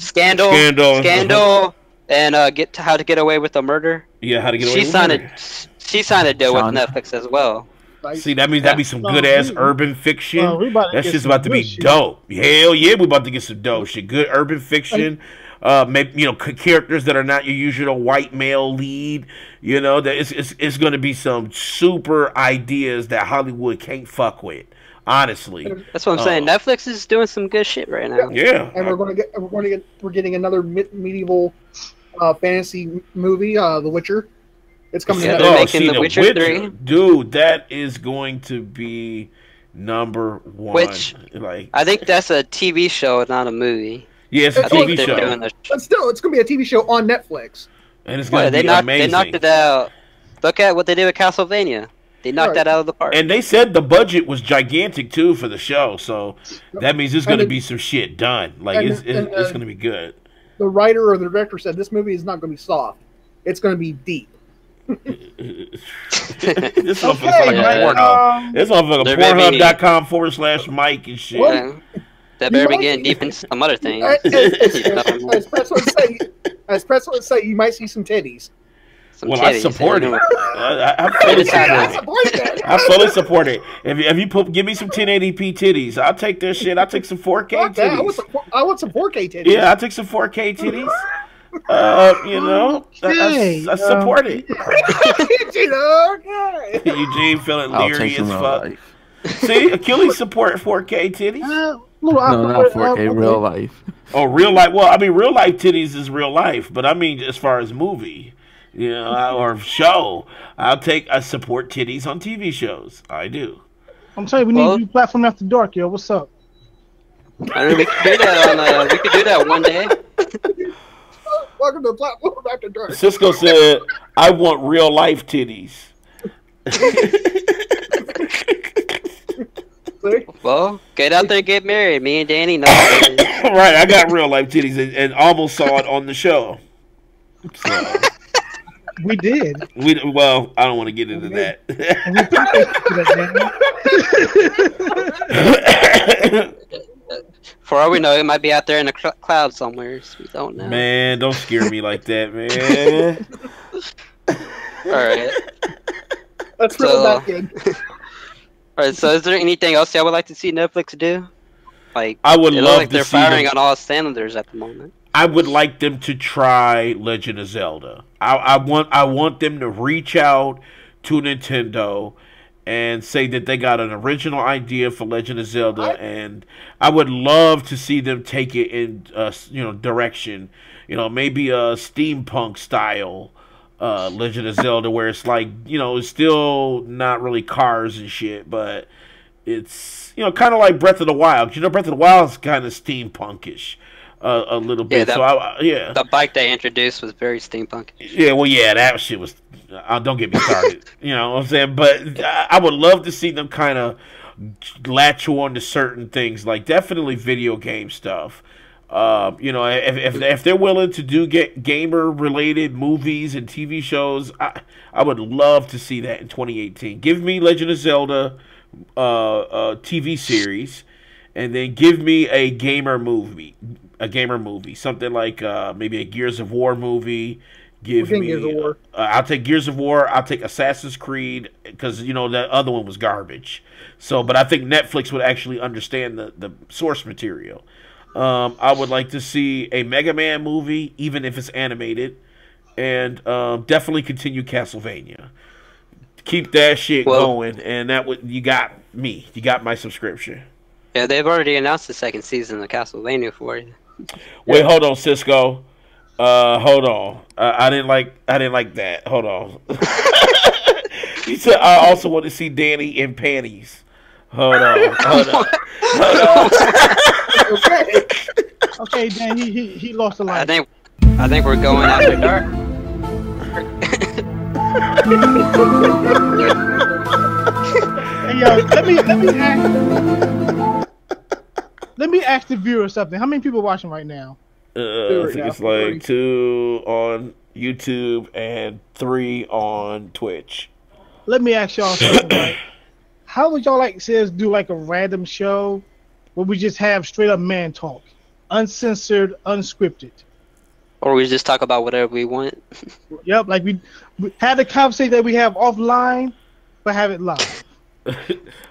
and How to Get Away with a Murder. Yeah, How to Get Away with a Murder. She signed a deal with Netflix as well. See, that means that'd be some good ass urban fiction. That's just about to be dope. Hell yeah, we're about to get some dope shit. Good urban fiction. Maybe characters that are not your usual white male lead. That it's going to be some super ideas that Hollywood can't fuck with. Honestly, that's what I'm saying. Netflix is doing some good shit right now. Yeah, and we're getting another medieval fantasy movie, The Witcher. It's coming. They're making The Witcher 3. Dude, that is going to be number one. Which I think that's a TV show, not a movie. Yeah, it's a TV show. But still, it's going to be a TV show on Netflix. And it's going to be amazing. They knocked it out. Look at what they did with Castlevania. They knocked that out of the park. And they said the budget was gigantic too for the show, so that means there's going to be some shit done. It's going to be good. The writer or the director said this movie is not going to be soft; it's going to be deep. This motherfucker's like a porno. This motherfucker Pornhub.com/Mike and shit. Yeah. That better be getting deep into some other things. As Press would say, you might see some titties. I support it. I fully support it. If you give me some 1080p titties, I'll take this shit. I'll take some 4K titties. I want some 4K titties. Yeah, I'll take some 4K titties. I support it. Eugene feeling leery as fuck. See, Akeyles support 4K titties. No, not 4K, real life. Oh, real life. Well, I mean, real life titties is real life, but I mean, as far as movie. Or show. I support titties on TV shows. I do. I'm telling you, we need a new platform after dark, yo. What's up? I mean, we could do that one day. Welcome to the platform after dark. Cisco said, "I want real life titties." Well, get out there and get married. Me and Danny know. Right, I got real life titties and almost saw it on the show. So. We did. Well, I don't want to get into that. For all we know, it might be out there in the cloud somewhere. We don't know. Man, don't scare me like that, man. All right. Let's reel it back in. All right. So, is there anything else y'all would like to see Netflix do? Like, I would it looks love like to they're see firing them. on all cylinders at the moment. I would like them to try Legend of Zelda. I want them to reach out to Nintendo and say that they got an original idea for Legend of Zelda, and I would love to see them take it in direction. Maybe a steampunk style Legend of Zelda, where it's like it's still not really cars and shit, but it's kind of like Breath of the Wild. Breath of the Wild is kind of steampunkish a little bit. The bike they introduced was very steampunk. Yeah, well, yeah, that shit was. Don't get me started. You know what I'm saying? But I would love to see them kind of latch on to certain things, like definitely video game stuff. If they're willing to do gamer related movies and TV shows, I would love to see that in 2018. Give me Legend of Zelda TV series, and then give me a gamer movie, something like maybe a Gears of War movie. Give me Gears of War. I'll take Gears of War. I'll take Assassin's Creed, because that other one was garbage. So, but I think Netflix would actually understand the source material. I would like to see a Mega Man movie, even if it's animated, and definitely continue Castlevania. Keep that shit going, and you got me. You got my subscription. Yeah, they've already announced the second season of Castlevania for you. Wait, hold on, Cisco. Hold on. I didn't like that. Hold on. He said I also want to see Danny in panties. Hold on. Okay, Dan, he lost a lot. I think we're going after dark. Hey, yo, let me ask the viewer something. How many people watching right now? I think it's like 2 on YouTube and 3 on Twitch. Let me ask y'all something. Right? How would y'all like to see us do like a random show where we just have straight up man talk, uncensored, unscripted? Or we just talk about whatever we want. Yep, like we have the conversation that we have offline, but have it live. I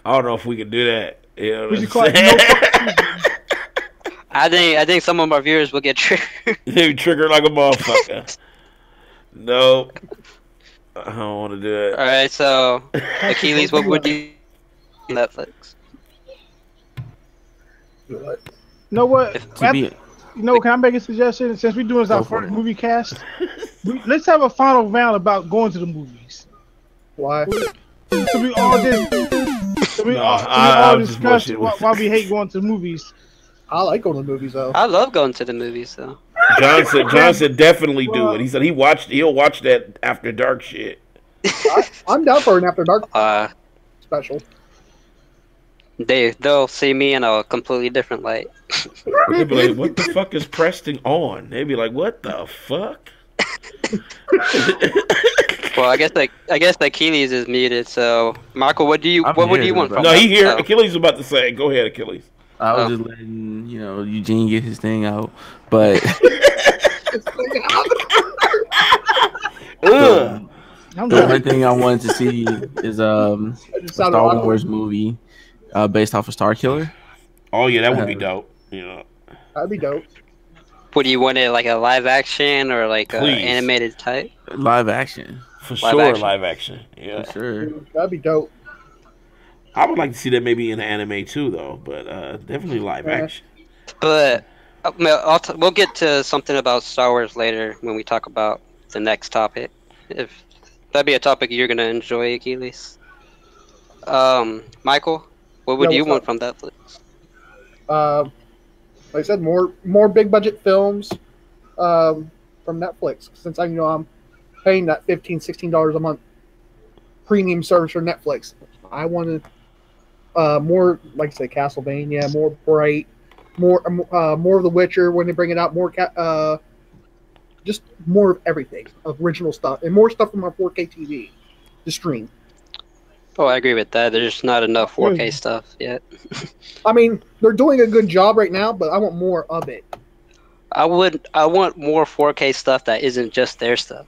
don't know if we can do that. You know We should call it I think some of our viewers will get triggered. They triggered like a motherfucker. Nope. I don't want to do it. Alright, so Akeyles, what would you Netflix? You know what? Can I make a suggestion? Since we're doing our first movie cast, let's have a final round about going to the movies. Why? So we all discuss why we hate going to the movies. I like going to the movies though. I love going to the movies though. John said definitely do it. He said he'll watch that After Dark shit. I'm down for an After Dark special. They'll see me in a completely different light. They'll be like, "What the fuck is Preston on?" They'll be like, "What the fuck?" Well, I guess Akeyles is muted. So, Michael, what would you want from? No, he here. Akeyles is about to say. Go ahead, Akeyles. I was just letting Eugene get his thing out, but the one thing I wanted to see is a Star Wars movie based off of Star Killer. Oh yeah, that would be dope. That'd be dope. What do you want it, like a live action or like an animated type? Live action. For sure, live action. Yeah, for sure. That'd be dope. I would like to see that maybe in anime too, though. But definitely live action. But we'll get to something about Star Wars later when we talk about the next topic. If that'd be a topic you're gonna enjoy, Akeyles. Michael, what would you want from Netflix? Like I said, more big budget films from Netflix. Since I'm paying that $15-16 a month premium service for Netflix, I wanted more, like I say, Castlevania, more Bright, more of The Witcher when they bring it out, just more of everything, original stuff, and more stuff from our 4K TV to stream. Oh, I agree with that. There's not enough 4K stuff yet. I mean, they're doing a good job right now, but I want more of it. I want more 4K stuff that isn't just their stuff.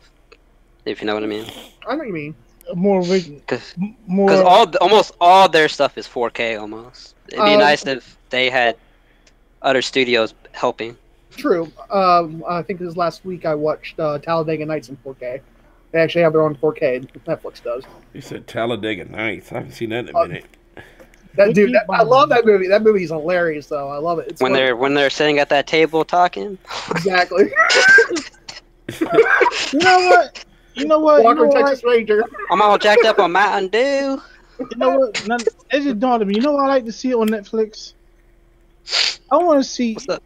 If you know what I mean. I know what you mean. more Because more. almost all their stuff is 4K almost. It'd be nice if they had other studios helping. True. I think this last week I watched Talladega Nights in 4K. They actually have their own 4K. Netflix does. You said Talladega Nights. I haven't seen that in a minute. I love that movie. That movie's hilarious, though. I love it. It's when they're sitting at that table talking. Exactly. You know what? Walker, Texas Ranger. I'm all jacked up on Mountain Dew. You know what? It just dawned on me. You know what I like to see on Netflix? I want to see. What's up?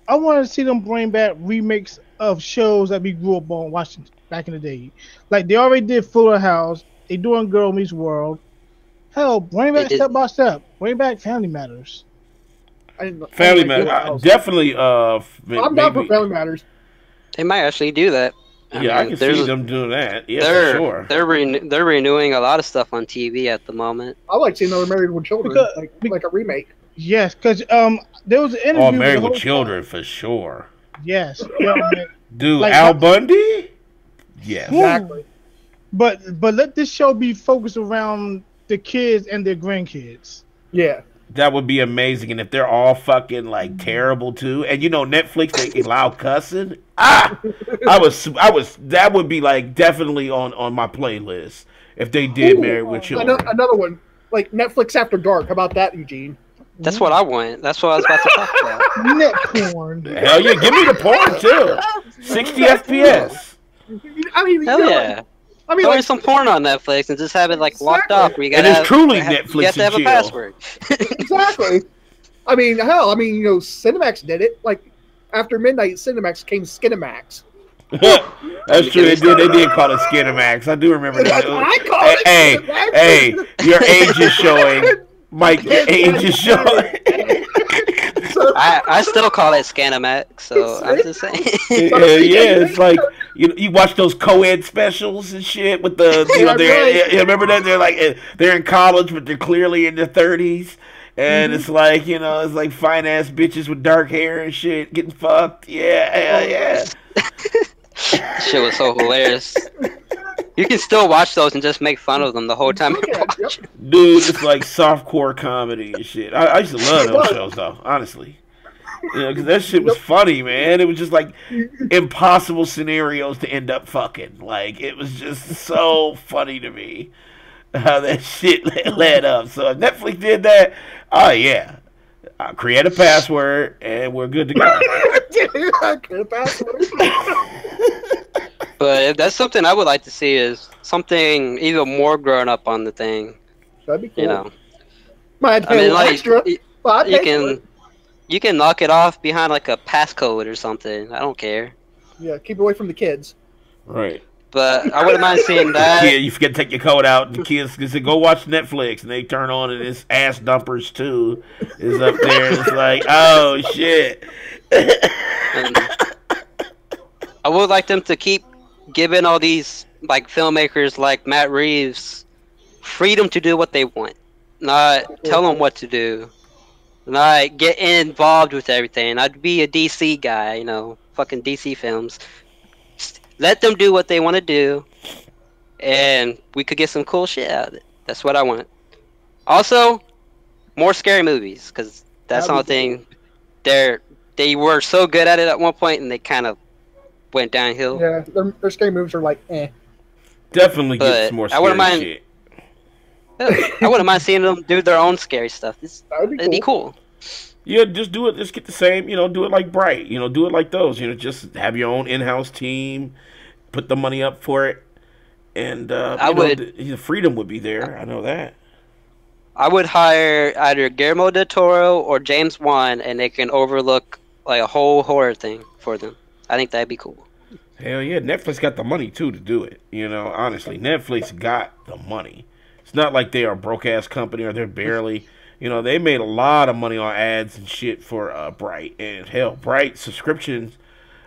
I want to see them bring back remakes of shows that we grew up on watching back in the day. Like they already did Fuller House. They doing Girl Meets World. Hell, bring back Step by Step. Bring back Family Matters. Family Matters. Definitely. I'm down for Family Matters. They might actually do that. I can see them doing that. Yeah, for sure. They're renewing a lot of stuff on TV at the moment. I like seeing them Married with Children, like a remake. Yes, because there was an interview. Oh, Married with Children for sure. Yes, dude, like, Al Bundy. Yes, exactly. But let this show be focused around the kids and their grandkids. Yeah. That would be amazing, and if they're all fucking like terrible too, and Netflix they allow cussing. That would be like definitely on my playlist if they did Married with Children. Another one like Netflix After Dark. How about that, Eugene? That's what I want. That's what I was about to talk about. Net porn. Hell yeah, give me the porn too. 60 FPS. I mean, hell yeah. I mean, some porn on Netflix and just have it like locked off. Where you gotta it's truly Netflix. You have to have a password. Exactly. I mean, hell, Cinemax did it. Like after midnight, Cinemax came Skinemax. That's true. They did call it Skinemax. I do remember that. Hey, your age is showing. Mike, your age is showing. I still call it Scanamax, so I'm just saying. Yeah, it's like you watch those co-ed specials and shit with the remember that they're in college but they're clearly in their 30s and it's like it's like fine ass bitches with dark hair and shit getting fucked. Yeah. Shit was so hilarious. You can still watch those and just make fun of them the whole time. Dude, it's like softcore comedy and shit. I used to love those shows though, honestly. Because that shit was funny, man. It was just like impossible scenarios to end up fucking. Like, it was just so funny to me how that shit led up. So if Netflix did that, oh yeah. I'll create a password and we're good to go. Create a password. But if that's something I would like to see is something even more grown up on the thing. That'd be cool. You know. Extra. You can knock it off behind like a passcode or something. I don't care. Yeah, keep away from the kids. Right. But I wouldn't mind seeing that. Yeah, you forget to take your coat out, and the kids can say, "Go watch Netflix," and they turn on, and it's Ass Dumpers 2 is up there. And it's like, oh shit. I would like them to keep giving all these like filmmakers like Matt Reeves freedom to do what they want, not tell them what to do, not get involved with everything. I'd be a DC guy, fucking DC films. Let them do what they want to do, and we could get some cool shit out of it. That's what I want. Also, more scary movies, because that's something they were so good at it at one point, and they kind of went downhill. Yeah, their scary movies are like, eh. Definitely get some more scary shit. I wouldn't mind seeing them do their own scary stuff. It'd be cool. Yeah, just do it. Just get the same, do it like Bright. Do it like those. Just have your own in-house team, put the money up for it, and the freedom would be there. I know that. I would hire either Guillermo del Toro or James Wan, and they can overlook like a whole horror thing for them. I think that'd be cool. Hell yeah, Netflix got the money too to do it. Honestly, Netflix got the money. It's not like they are a broke ass company or they're barely. They made a lot of money on ads and shit for Bright, and hell, Bright subscriptions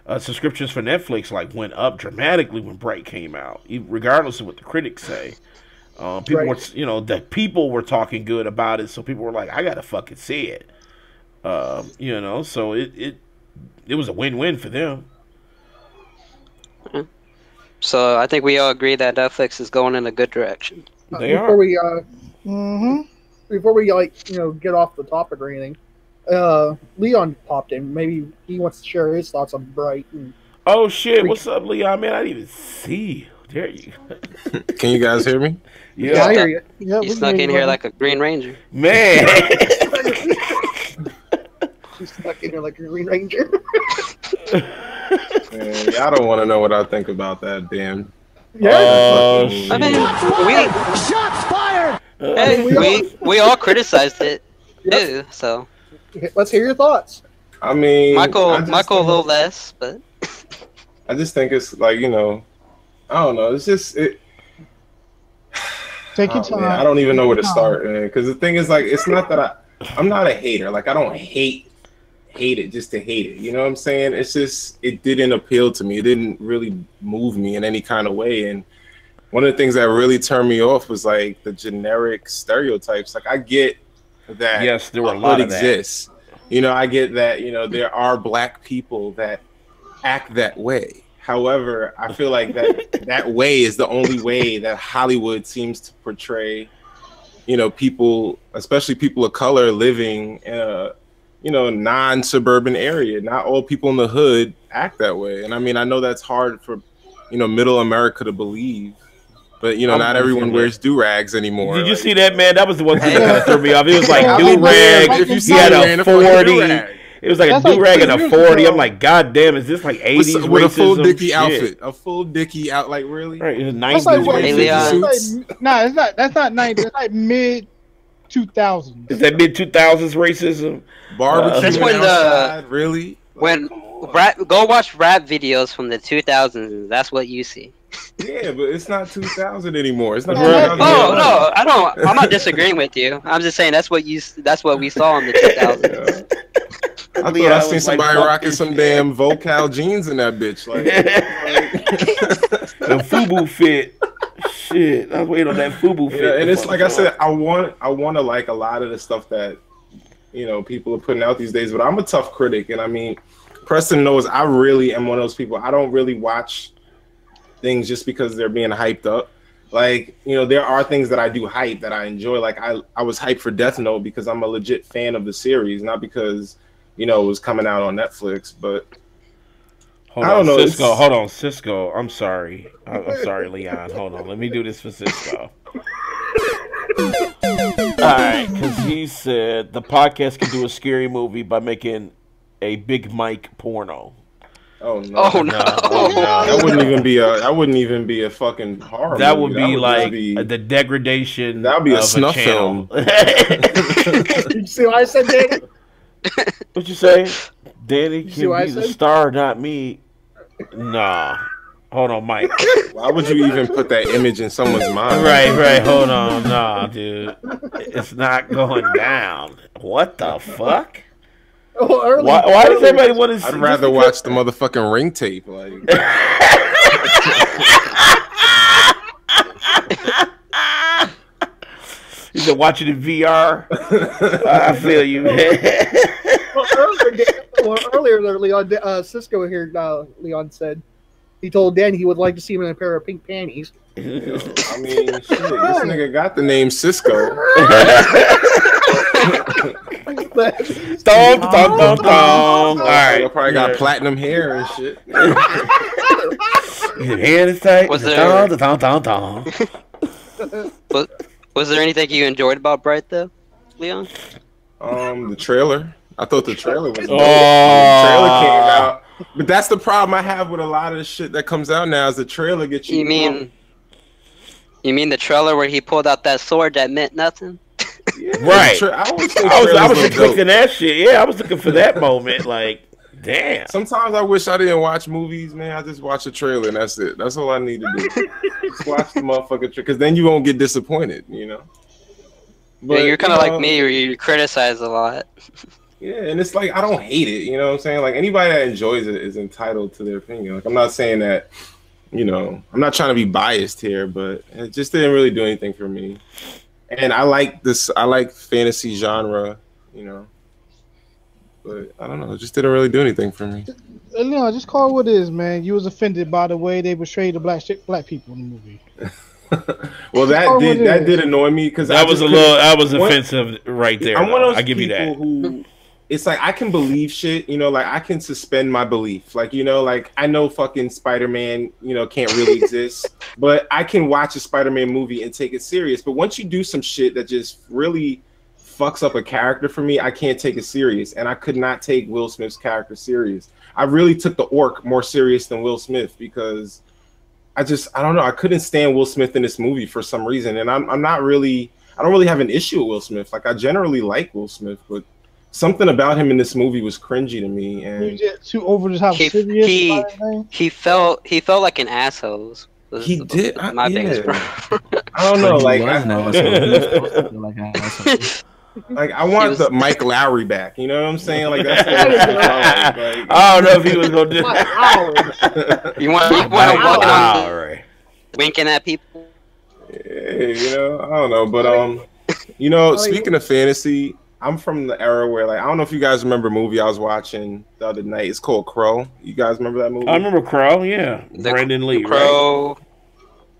for Netflix went up dramatically when Bright came out, regardless of what the critics say. People were talking good about it, so people were like, I gotta fucking see it. So it was a win-win for them. So I think we all agree that Netflix is going in a good direction. Mm-hmm. Before we get off the topic or anything, Leon popped in. Maybe he wants to share his thoughts on Bright. Oh shit! What's up, Leon? Man, I didn't even see. There you. Can you guys hear me? Yeah, I hear you. Yeah, You snuck in here like a Green Ranger. Man. She snuck in here like a Green Ranger. Man, y'all don't want to know what I think about that damn. Yeah. I mean, Shots fired! hey, we all criticized it too. So Let's hear your thoughts. I mean, Michael a little less, but I just think it's like, I don't know. It's just it. Take your time. Man, I don't even know where to start, man. Because the thing is, like, it's not that I'm not a hater. Like, I don't hate it just to hate it. You know what I'm saying? It's just it didn't appeal to me. It didn't really move me in any kind of way. And one of the things that really turned me off was like the generic stereotypes. Like, I get that. Yes, there were a lot of exists. I get that. There are black people that act that way. However, I feel like that way is the only way that Hollywood seems to portray, people, especially people of color living in a, non-suburban area. Not all people in the hood act that way. And I mean, I know that's hard for, middle America to believe, but not everyone wears do-rags anymore. Did you see that, man? That was the one thing that kind of threw me off. It was like do-rag. He had a 40. It was like a do-rag and a 40. I'm like, God damn, is this like 80s racism? With a full dicky outfit. A full dicky out, like, really? Right, it's 90s racism. No, it's not. That's not 90s. It's like mid-2000s. Is that mid-2000s racism? Barbecue outside, really? Go watch rap videos from the 2000s. That's what you see. Yeah, but it's not 2000 anymore. It's not. No, I don't. I'm not disagreeing with you. I'm just saying that's what we saw in the 2000s. I thought I seen somebody rocking some damn vocal jeans in that bitch. Like the FUBU fit. Shit, I was waiting on that FUBU fit. Yeah, and it's like I said, I want to like a lot of the stuff that people are putting out these days. But I'm a tough critic, and I mean, Preston knows I really am one of those people. I don't really watch things just because they're being hyped up. Like, there are things that I do hype that I enjoy. Like I was hyped for Death Note because I'm a legit fan of the series, not because it was coming out on Netflix. But I don't know. Cisco, hold on, Cisco. I'm sorry. I'm sorry, Leon. Hold on. Let me do this for Cisco. All right, because he said the podcast can do a scary movie by making a Big Mike porno. Oh no! Oh no! That wouldn't even be a fucking horror. That would be like the degradation. That would be a snuff film. Did you see what I said, Danny? What you say? Danny can be the star, not me. Nah. Hold on, Mike. Why would you even put that image in someone's mind? Right. Hold on. Nah, dude. It's not going down. What the fuck? Why does everybody want to see? I'd rather watch the motherfucking ring tape. Like. You said watch it in VR. I feel you, man. Earlier there, Leon, Cisco here, Leon said he told Dan he would like to see him in a pair of pink panties. I mean, shit, this nigga got the name Cisco. Thong. All right, I probably got platinum hair and shit. Your hair is tight. Was there anything you enjoyed about Bright though, Leon? The trailer. I thought the trailer was dope. The trailer came out, but that's the problem I have with a lot of the shit that comes out now. Is the trailer gets you? You mean the trailer where he pulled out that sword that meant nothing? Yeah, right. I was expecting that shit. Yeah, I was looking for that moment. Like, damn. Sometimes I wish I didn't watch movies, man. I just watch a trailer and that's it. That's all I need to do. Just watch the motherfucking trailer, because then you won't get disappointed, But, yeah, you're kind of like me, where you criticize a lot. Yeah, and it's like I don't hate it. You know what I'm saying? Like anybody that enjoys it is entitled to their opinion. Like I'm not saying that. I'm not trying to be biased here, but it just didn't really do anything for me. And I like this. I like fantasy genre, but I don't know. It just didn't really do anything for me. Just call it what it is, man. You was offended by the way they portrayed the black people in the movie. Well, that did annoy me because that was offensive right there. I'm one of those I give you that. Who, it's like I can believe shit, like I can suspend my belief. Like, like I know fucking Spider-Man, can't really exist, but I can watch a Spider-Man movie and take it serious. But once you do some shit that just really fucks up a character for me, I can't take it serious. And I could not take Will Smith's character serious. I really took the orc more serious than Will Smith because I don't know. I couldn't stand Will Smith in this movie for some reason. And I don't really have an issue with Will Smith. Like I generally like Will Smith, but something about him in this movie was cringy to me, and too over the top. He felt like an asshole. He did. My biggest problem. I don't know. Like I want the Mike Lowry back. You know what I'm saying? Like that's I don't know if he was gonna do that. You want to walk on winking at people? Yeah, I don't know, but speaking of fantasy. I'm from the era where, like, I don't know if you guys remember a movie I was watching the other night. It's called Crow. You guys remember that movie? I remember Crow, yeah. Brandon Lee, Crow. Right?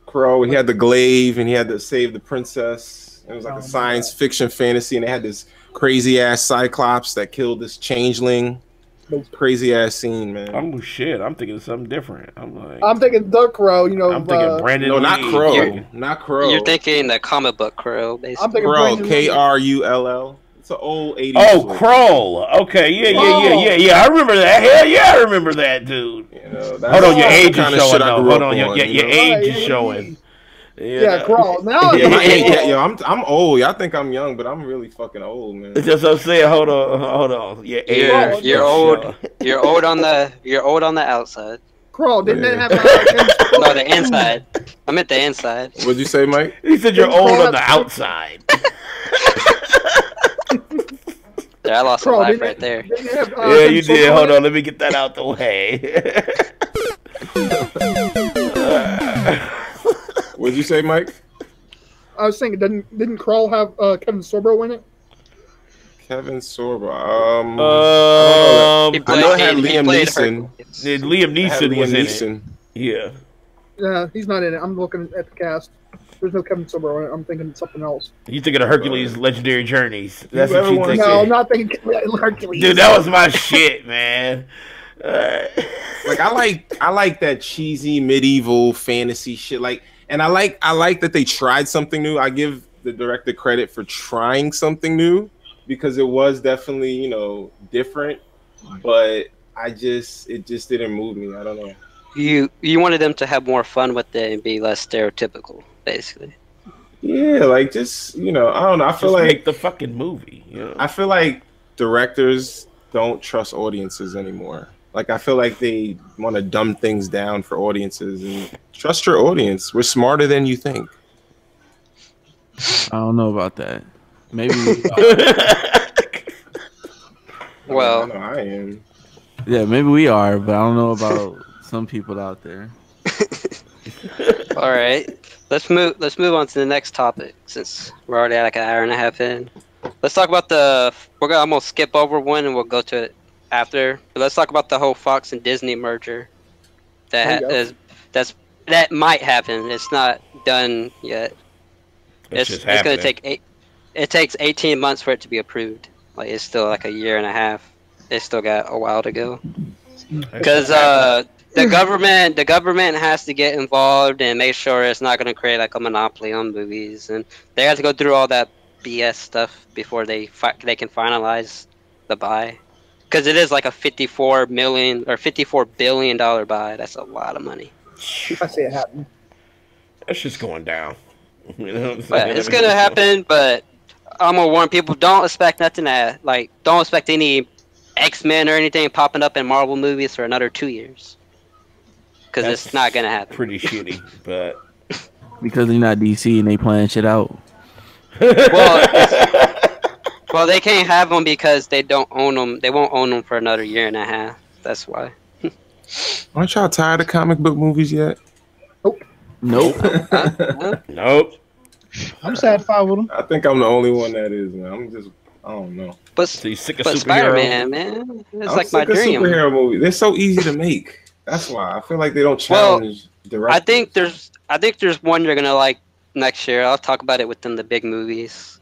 Crow. He had the glaive and he had to save the princess. It was like a science fiction fantasy, and they had this crazy ass Cyclops that killed this changeling. Crazy ass scene, man. Oh shit! I'm thinking of something different. I'm thinking the Crow. I'm thinking Brandon. No, Lee. not Crow. Not Crow. You're thinking the comic book Crow, basically. I'm thinking Crow. Krull. It's an old 80s. Oh, Krull. Okay, yeah. I remember that. Hell yeah, I remember that, dude. Hold on, your age is showing. Hold on, your age is showing. Yeah, Krull. Now, I'm old. Y'all think I'm young, but I'm really fucking old, man. That's what I'm saying. Hold on. You're old. You're old on the outside. Krull, didn't it have? No, the inside. I meant the inside. What'd you say, Mike? He said you're old on the outside. I lost a life right there. Yeah, you did. Hold on, let me get that out the way. What'd you say, Mike? I was thinking, didn't Krull have Kevin Sorbo in it? Kevin Sorbo. I know it had Liam Neeson. Liam Neeson was in it. Yeah. Yeah, he's not in it. I'm looking at the cast. There's no Kevin Sorbo in it. I'm thinking something else. You thinking of Hercules' Legendary Journeys? That's what you think? No, I'm not thinking Hercules. Dude, that was my shit, man. Like I like that cheesy medieval fantasy shit. Like, and I like that they tried something new. I give the director credit for trying something new because it was definitely different. But it just didn't move me. I don't know. You wanted them to have more fun with it and be less stereotypical, basically. Yeah, like just I don't know. I feel like make the fucking movie. I feel like directors don't trust audiences anymore. Like I feel like they want to dumb things down for audiences, and trust your audience. We're smarter than you think. I don't know about that. Maybe. Well, I am. Yeah, maybe we are, but I don't know about some people out there. All right, let's move on to the next topic since we're already at like an hour and a half in. Let's talk about I'm gonna skip over one and we'll go to it after. But let's talk about the whole Fox and Disney merger. That might happen. It's not done yet. It's gonna take It takes 18 months for it to be approved. Like it's still like a year and a half. It's still got a while to go. Because the government has to get involved and make sure it's not going to create like a monopoly on movies, and they have to go through all that BS stuff before they can finalize the buy. Because it is like a $54 billion buy. That's a lot of money. I see it happen. That's just going down. You know what I'm saying? But it's gonna happen, but I'm gonna warn people: don't expect nothing don't expect any X-Men or anything popping up in Marvel movies for another 2 years. Because it's not gonna happen. Pretty shitty, but because they're not DC and they plan shit out. Well, they can't have them because they don't own them. They won't own them for another year and a half. That's why. Aren't y'all tired of comic book movies yet? Nope. Nope. I'm satisfied with them. I think I'm the only one that is, man. I don't know. So you sick of but superhero? Spider-Man, man, it's I'm like my sick of dream. superhero movies. They're so easy to make. That's why I feel like they don't Well, challenge I directors. think there's one you're gonna like next year. I'll talk about it within the big movies.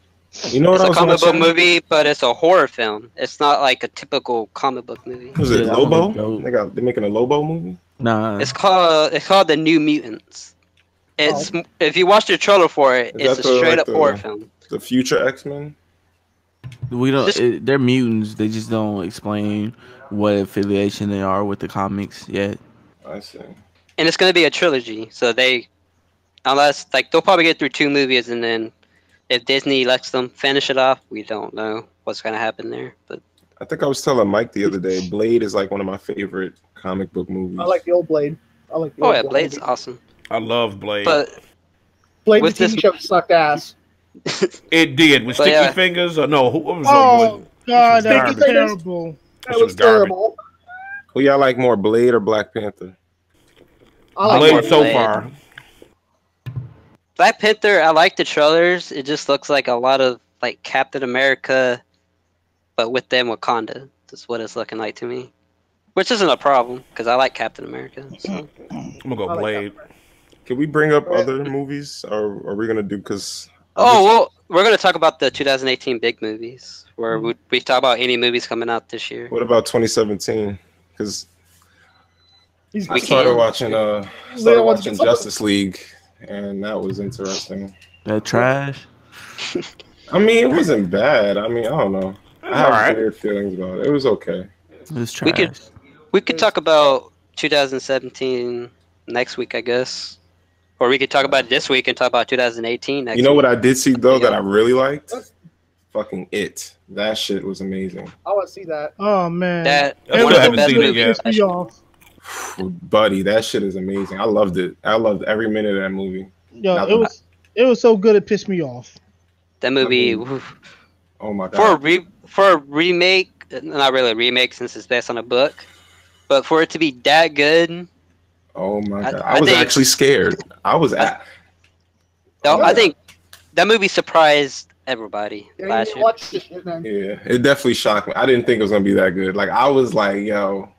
You know what It's I a was comic book watching? movie, but it's a horror film. It's not like a typical comic book movie. Was it Yeah, that one Lobo? look dope. They're making a Lobo movie. Nah, It's called The New Mutants. It's if you watch the trailer for it, Is it's a that the, straight like, up horror film. The future X-Men? we don't. Just- They're mutants. They just don't explain what affiliation they are with the comics yet. I see. And it's gonna be a trilogy, so unless they'll probably get through 2 movies, and then if Disney lets them finish it off, we don't know what's gonna happen there. But I think I was telling Mike the other day, Blade is like one of my favorite comic book movies. I like the old Blade. Blade's awesome. I love Blade. But Blade the with TV this- show sucked ass. It did with But Sticky yeah. Fingers or no? What was Oh God, that was garbage. terrible. That This was was garbage. terrible. Who y'all like more, Blade or Black Panther? I like Blade more so Blade. far. Black Panther, I like the trailers. It just looks like a lot of like Captain America, but with them Wakanda. That's what it's looking like to me. Which isn't a problem because I like Captain America. So. I'm gonna go I like Blade. Can we bring up other movies, or are we gonna do? Because Well, we're gonna talk about the 2018 big movies, where we talk about any movies coming out this year. what about 2017? Because I We started can. watching Justice League, and that was interesting. That trash. I mean, it wasn't bad. I mean, I don't know. I have alright. weird feelings about it. It was okay. It's trash. We could talk about 2017 next week, I guess, or we could talk about it this week and talk about 2018 next. You know week. what I did see though that Yeah. I really liked? Fucking It. That shit was amazing. I want to see that. Oh man, That I one still of the haven't best seen it movies. yet. pissed me off. Buddy, that shit is amazing. I loved it. I loved every minute of that movie. Yo, Now- it was so good it pissed me off. That movie I mean, Oh my for god. for a remake, not really a remake since it's based on a book, but for it to be that good, Oh my god. I I was think- actually scared. I was at I think that movie surprised everybody Yeah, last you year. watch this shit, man. Yeah, it definitely shocked me. I didn't think it was gonna be that good. Like I was like, yo,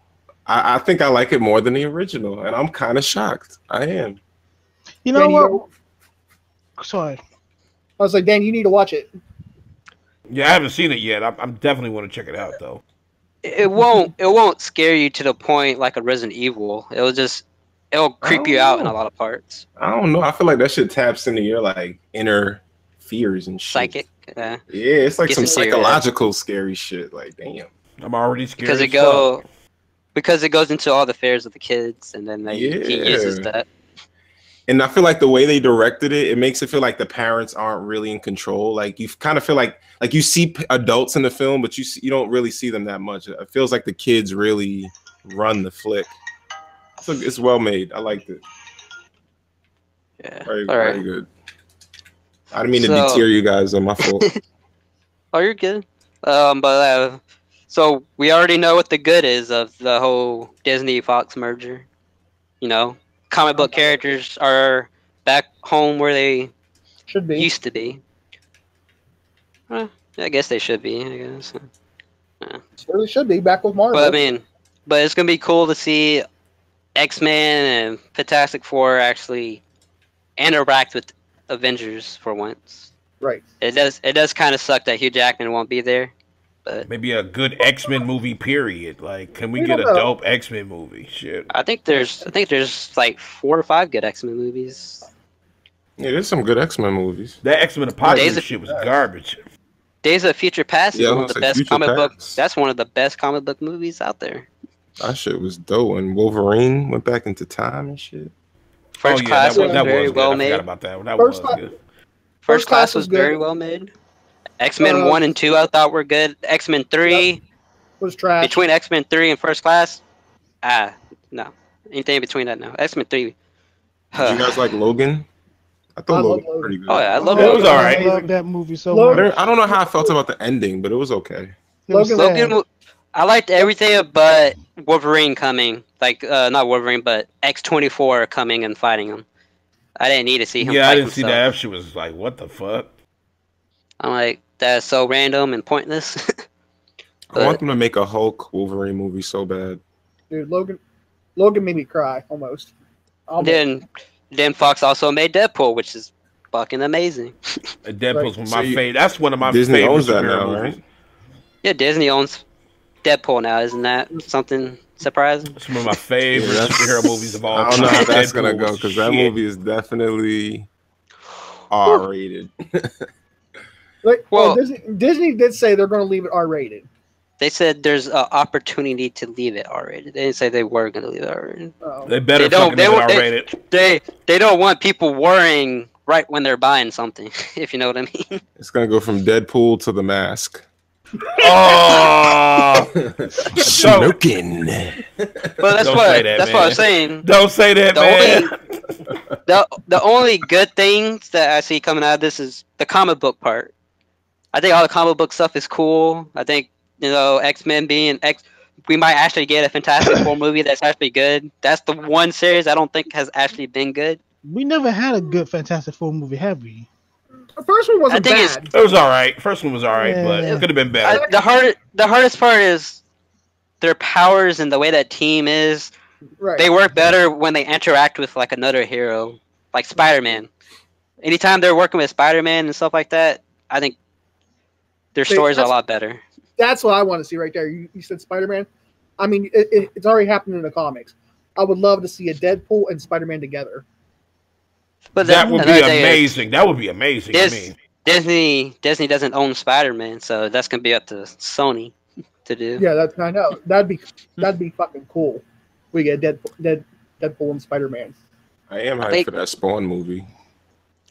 I think I like it more than the original, and I'm kind of shocked. I am. You know Danny, what? Sorry. I was like, Dan, you need to watch it. Yeah, I haven't seen it yet. I'm definitely want to check it out though. It won't scare you to the point like a Resident Evil. It'll creep you out in a lot of parts. I don't know. I feel like that shit taps into your like inner fears and shit. Psychic, Yeah, it's like Gets some into your psychological scary shit. Like, damn. I'm already scared. because it goes into all the fears of the kids, and then he uses Yeah. that. And I feel like the way they directed it, it makes it feel like the parents aren't really in control. Like you kind of feel like you see adults in the film, but you don't really see them that much. It feels like the kids really run the flick. So it's well made. I liked it. Yeah. Very, All right. very good. I didn't mean to So- deter you guys on my fault. Oh, you're good. So we already know what the good is of the whole Disney Fox merger. You know, comic book characters are back home where they Should be. used to be. Well, I guess they should be. I guess. Really should be back with Marvel. But I mean, it's gonna be cool to see X-Men and Fantastic Four actually interact with Avengers for once. right. It does kind of suck that Hugh Jackman won't be there, but Maybe a good X-Men movie. Period. Like, can we We get a don't know. dope X-Men movie? Shit. I think there's like 4 or 5 good X-Men movies. Yeah, there's some good X-Men movies. That X-Men Apocalypse Days of- shit was garbage. Days of Future Past is Yeah, I one was of the gonna say best Future comic book. Past. That's one of the best comic book movies out there. That shit was dope. And Wolverine went back into time and shit. First Class was very good. well I forgot made. about that. That First was Class- good. First Class was was very good. well made. X-Men 1 and 2 I thought were good. X-Men 3 Was trash. between X-Men 3 and First Class, no. Anything between that, no. X-Men 3. Did you guys like Logan? I thought I love Logan was Logan. pretty good. Oh yeah, I love It was Logan. alright. I love that movie so Logan- much. I don't know how I felt about the ending, but it was okay. It was Logan- sad. Logan, I liked everything but Wolverine coming. Like, not Wolverine, but X-24 coming and fighting him. I didn't need to see him Yeah, fight I didn't see that. himself. That shit was like, what the fuck? I'm like, that's so random and pointless. I want them to make a Hulk Wolverine movie so bad. Dude, Logan made me cry almost. Then Fox also made Deadpool, which is fucking amazing. Deadpool's one of my favorite. That's one of my Disney favorite owns that superhero now, movies. right? Yeah, Disney owns Deadpool now. Isn't that something surprising? It's one of my favorite superhero movies of all time. I don't know how that's gonna Deadpool go was because that shit. movie is definitely R-rated. Disney did say they're going to leave it R-rated. They said there's an opportunity to leave it R-rated. They didn't say they were going to leave it R-rated. They better fucking leave it R-rated. They don't want people worrying right when they're buying something, if you know what I mean. It's gonna go from Deadpool to The Mask. Oh, smoking. Well, that's what I'm saying. Don't say that, man. The only good things that I see coming out of this is the comic book part. I think all the comic book stuff is cool. I think, X-Men being we might actually get a Fantastic Four movie that's actually good. That's the one series I don't think has actually been good. We never had a good Fantastic Four movie, have we? The first one wasn't bad. It was all right. First one was all right, but it could have been better. The hardest part is their powers and the way that team is. Right. They work better when they interact with like another hero, like Spider-Man. Anytime they're working with Spider-Man and stuff like that, I think their stories are a lot better. That's what I want to see right there. You said Spider-Man. I mean, it's already happened in the comics. I would love to see a Deadpool and Spider-Man together. But that would be amazing. That would be amazing. Disney doesn't own Spider-Man, so that's gonna be up to Sony to do. Yeah, I know. That'd be fucking cool. We get Deadpool and Spider-Man. I am hyped for that Spawn movie.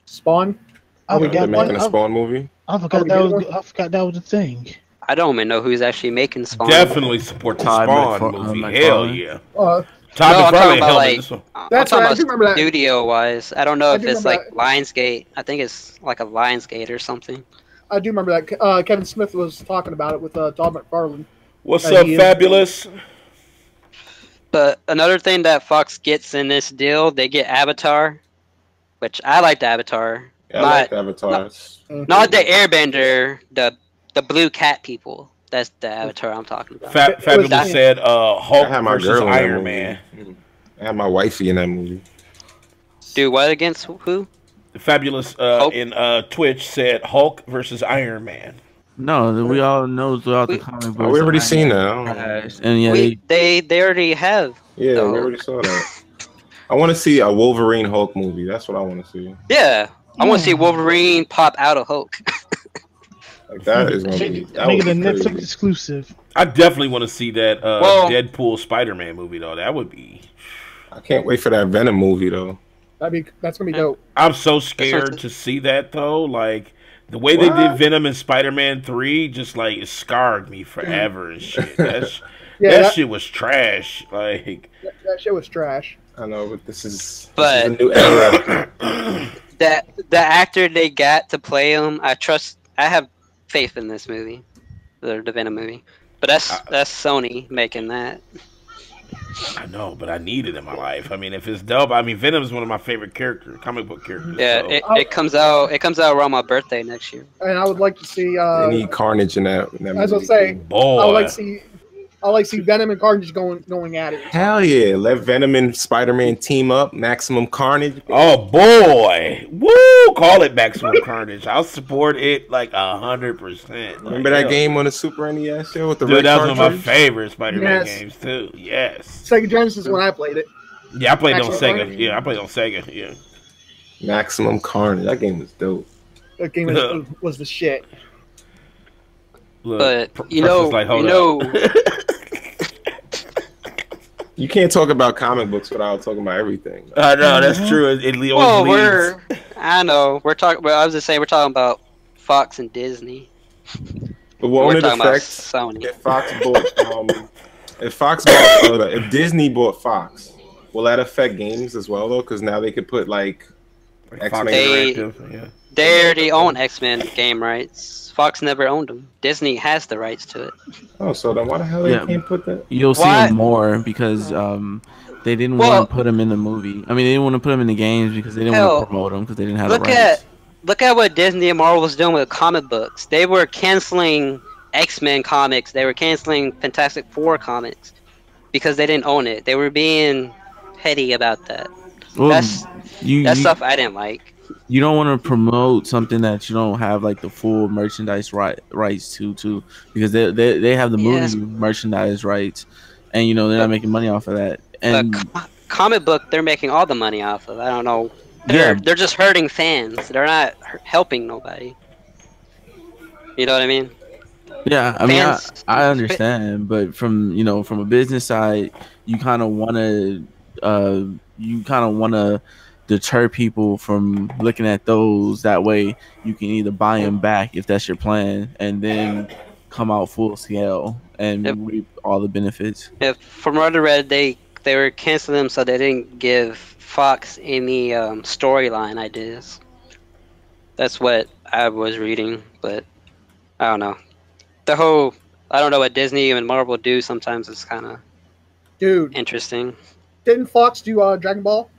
Spawn? They're making a Spawn movie. I forgot that was a thing. I don't even know who's actually making Spawn. Definitely support the Spawn movie. Hell yeah. I'm talking about remember that. Studio-wise. I don't know if it's like Lionsgate. I think it's like a Lionsgate or something. I do remember that. Kevin Smith was talking about it with Todd McFarlane. What's up, Fabulous? But another thing that Fox gets in this deal, they get Avatar, which I liked Avatar. Yeah, I like Avatar. Not the Airbender, the blue cat people. That's the Avatar I'm talking about. Fabulous said Hulk versus Iron Man. I had my wifey in that movie. Do what against who? Fabulous in Twitch said Hulk versus Iron Man. No, we all know throughout the comic books. We already seen that. And yeah, they already have. Yeah, we already saw that. I want to see a Wolverine Hulk movie. That's what I want to see. Yeah, I want to see Wolverine pop out of Hulk. Like that is gonna be make it a Netflix exclusive. I definitely want to see that Deadpool Spider-Man movie though. That would be. I can't wait for that Venom movie though. That's gonna be dope. I'm so scared to see that though. Like the way they did Venom in Spider-Man 3, just like it scarred me forever and shit. That shit was trash. Like that shit was trash. I know, but this is a new era. The actor they got to play him, I have faith in this movie, the Venom movie. But that's Sony making that. I know, but I need it in my life. I mean, if it's dope, I mean, Venom is one of my favorite comic book characters. Yeah, so. it comes out around my birthday next year. And I would like to see. They need Carnage in that movie. As I was saying, boy, I would like to see Venom and Carnage going at it. Hell yeah! Let Venom and Spider-Man team up. Maximum Carnage. Oh boy! Woo! Call it Maximum Carnage. I'll support it like 100%. Remember that game on the Super NES show with the Dude, red that was one of my cartridge? favorite Spider-Man games too. Yes. Sega Genesis when I played it. Yeah, I played on Sega. Yeah, I played on Sega. Yeah. Maximum Carnage. That game was dope. That game was the shit. Look, but you know. You can't talk about comic books without talking about everything. I know that's true. It always leads. I know we're talking. Well, I was just saying we're talking about Fox and Disney. But what would it affect Sony. if Disney bought Fox? Will that affect games as well though? Because now they could put like X-Men. They already own X-Men game rights. Fox never owned them. Disney has the rights to it. Oh, so then why the hell they can't put that? You'll see them more because they didn't want to put them in the movie. I mean, they didn't want to put them in the games because they didn't want to promote them because they didn't have the rights. Look at what Disney and Marvel was doing with comic books. They were canceling X-Men comics. They were canceling Fantastic Four comics because they didn't own it. They were being petty about that. Well, That's stuff I didn't like. You don't want to promote something that you don't have like the full merchandise rights to because they have the movie merchandise rights, and they're not making money off of that. And comic book, they're making all the money off of. I don't know. They're just hurting fans. They're not helping nobody. You know what I mean? Yeah, I mean, I understand, but from a business side, you kind of want to deter people from looking at those. That way, you can either buy them back if that's your plan, and then come out full scale and reap all the benefits. From what I read, they were canceling them so they didn't give Fox any storyline ideas. That's what I was reading, but I don't know. I don't know what Disney and Marvel do. Sometimes it's kind of interesting. Didn't Fox do Dragon Ball?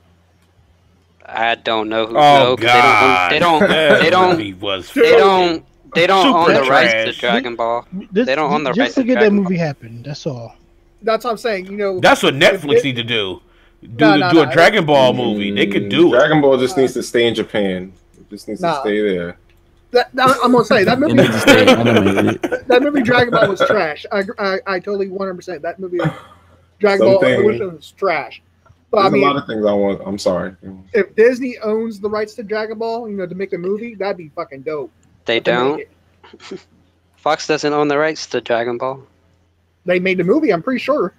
I don't know who. Oh God! They don't own the rights to Dragon Ball. They don't own the rights to Dragon Ball. Just forget that movie happened. That's all. That's what I'm saying. That's what Netflix need to do. Do a Dragon Ball movie. They could do it. Dragon Ball just needs to stay in Japan. It just needs to stay there. I'm gonna say that movie. That movie Dragon Ball was trash. I totally 100%. That movie Dragon Ball Evolution was trash. But There's a lot of things I want. I'm sorry. If Disney owns the rights to Dragon Ball, to make a movie, that'd be fucking dope. They don't. Fox doesn't own the rights to Dragon Ball. They made the movie, I'm pretty sure.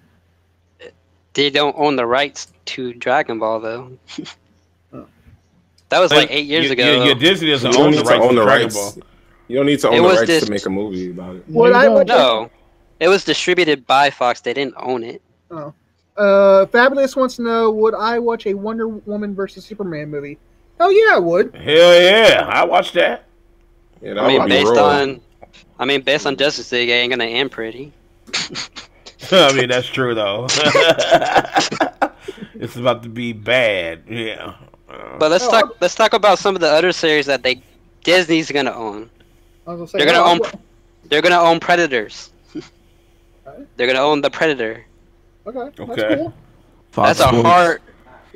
They don't own the rights to Dragon Ball, though. That was like 8 years ago. Yeah, Disney doesn't own the rights to Dragon Ball. You don't need to own the rights to make a movie about it. No, it was distributed by Fox. They didn't own it. Oh. Fabulous wants to know, would I watch a Wonder Woman versus Superman movie? Hell yeah, I would. Hell yeah, I watch that. Yeah, based on Justice League, it ain't gonna end pretty. I mean, that's true though. It's about to be bad. Yeah. But let's talk about some of the other series that Disney's gonna own. They're gonna own Predators. They're gonna own the Predator. Okay. That's cool. That's a hard.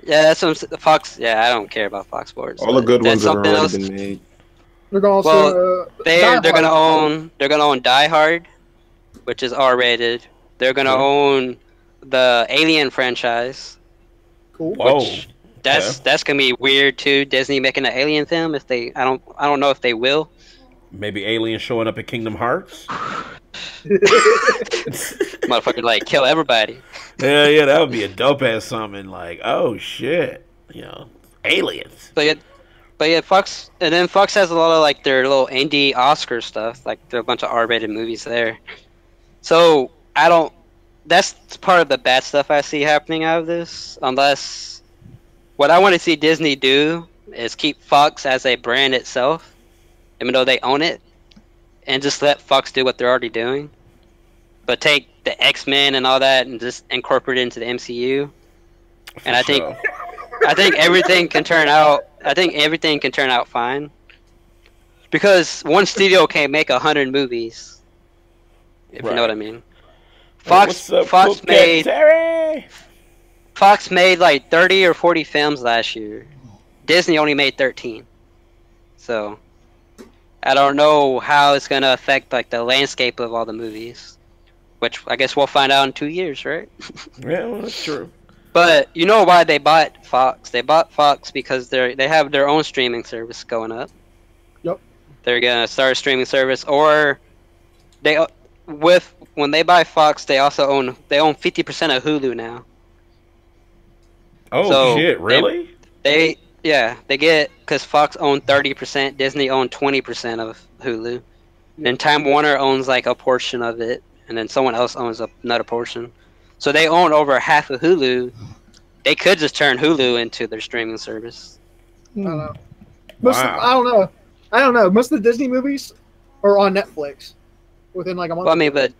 Yeah, that's some Fox. Yeah, I don't care about Fox Sports. All the good ones have already been made. They're gonna they're gonna own Die Hard, which is R-rated. They're gonna own the Alien franchise. Cool. That's gonna be weird too. Disney making an Alien film. If I don't know if they will. Maybe aliens showing up at Kingdom Hearts. Motherfucker, like kill everybody. Yeah, that would be a dope ass something. Like, oh shit, aliens. But Fox, and then Fox has a lot of like their little indie Oscar stuff. Like there are a bunch of R-rated movies there. So that's part of the bad stuff I see happening out of this. Unless what I want to see Disney do is keep Fox as a brand itself, even though they own it, and just let Fox do what they're already doing. But take the X-Men and all that and just incorporate it into the MCU. And I think everything can turn out. I think everything can turn out fine. Because one studio can't make 100 movies. If you know what I mean. Fox made like 30 or 40 films last year. Disney only made 13. So I don't know how it's gonna affect like the landscape of all the movies. Which I guess we'll find out in 2 years, right? Yeah, well, that's true. But you know why they bought Fox? They bought Fox because they have their own streaming service going up. Yep. They're gonna start a streaming service, or when they buy Fox, they also own 50% of Hulu now. Oh shit! Really? They get, because Fox owned 30%, Disney owned 20% of Hulu, and Time Warner owns like a portion of it. And then someone else owns another portion. So they own over half of Hulu. They could just turn Hulu into their streaming service. I don't know. I don't know. Most of the Disney movies are on Netflix within like a month. Well, I mean, but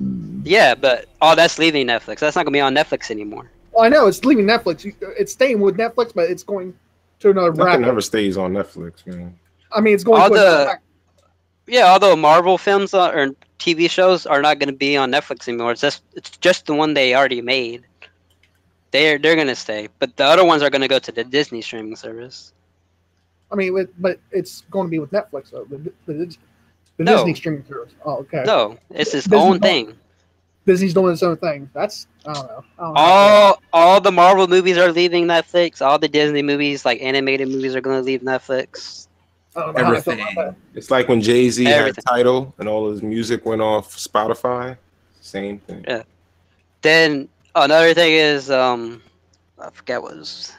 that's leaving Netflix. That's not going to be on Netflix anymore. Well, I know. It's leaving Netflix. It's staying with Netflix, but it's going to another bracket. Nothing never stays on Netflix, man. I mean, it's going all the Marvel films or TV shows are not going to be on Netflix anymore. It's just the one they already made. They're going to stay, but the other ones are going to go to the Disney streaming service. I mean, but it's going to be with Netflix though. The No. Disney streaming service. Oh, okay. No, it's its Disney's own doing- thing. Disney's doing its own thing. That's I don't know. All the Marvel movies are leaving Netflix. All the Disney movies, like animated movies, are going to leave Netflix. I don't know how I feel about that. It's like when Jay-Z had Everything. Tidal and all his music went off Spotify. Same thing. Yeah. Then another thing is I forget what it was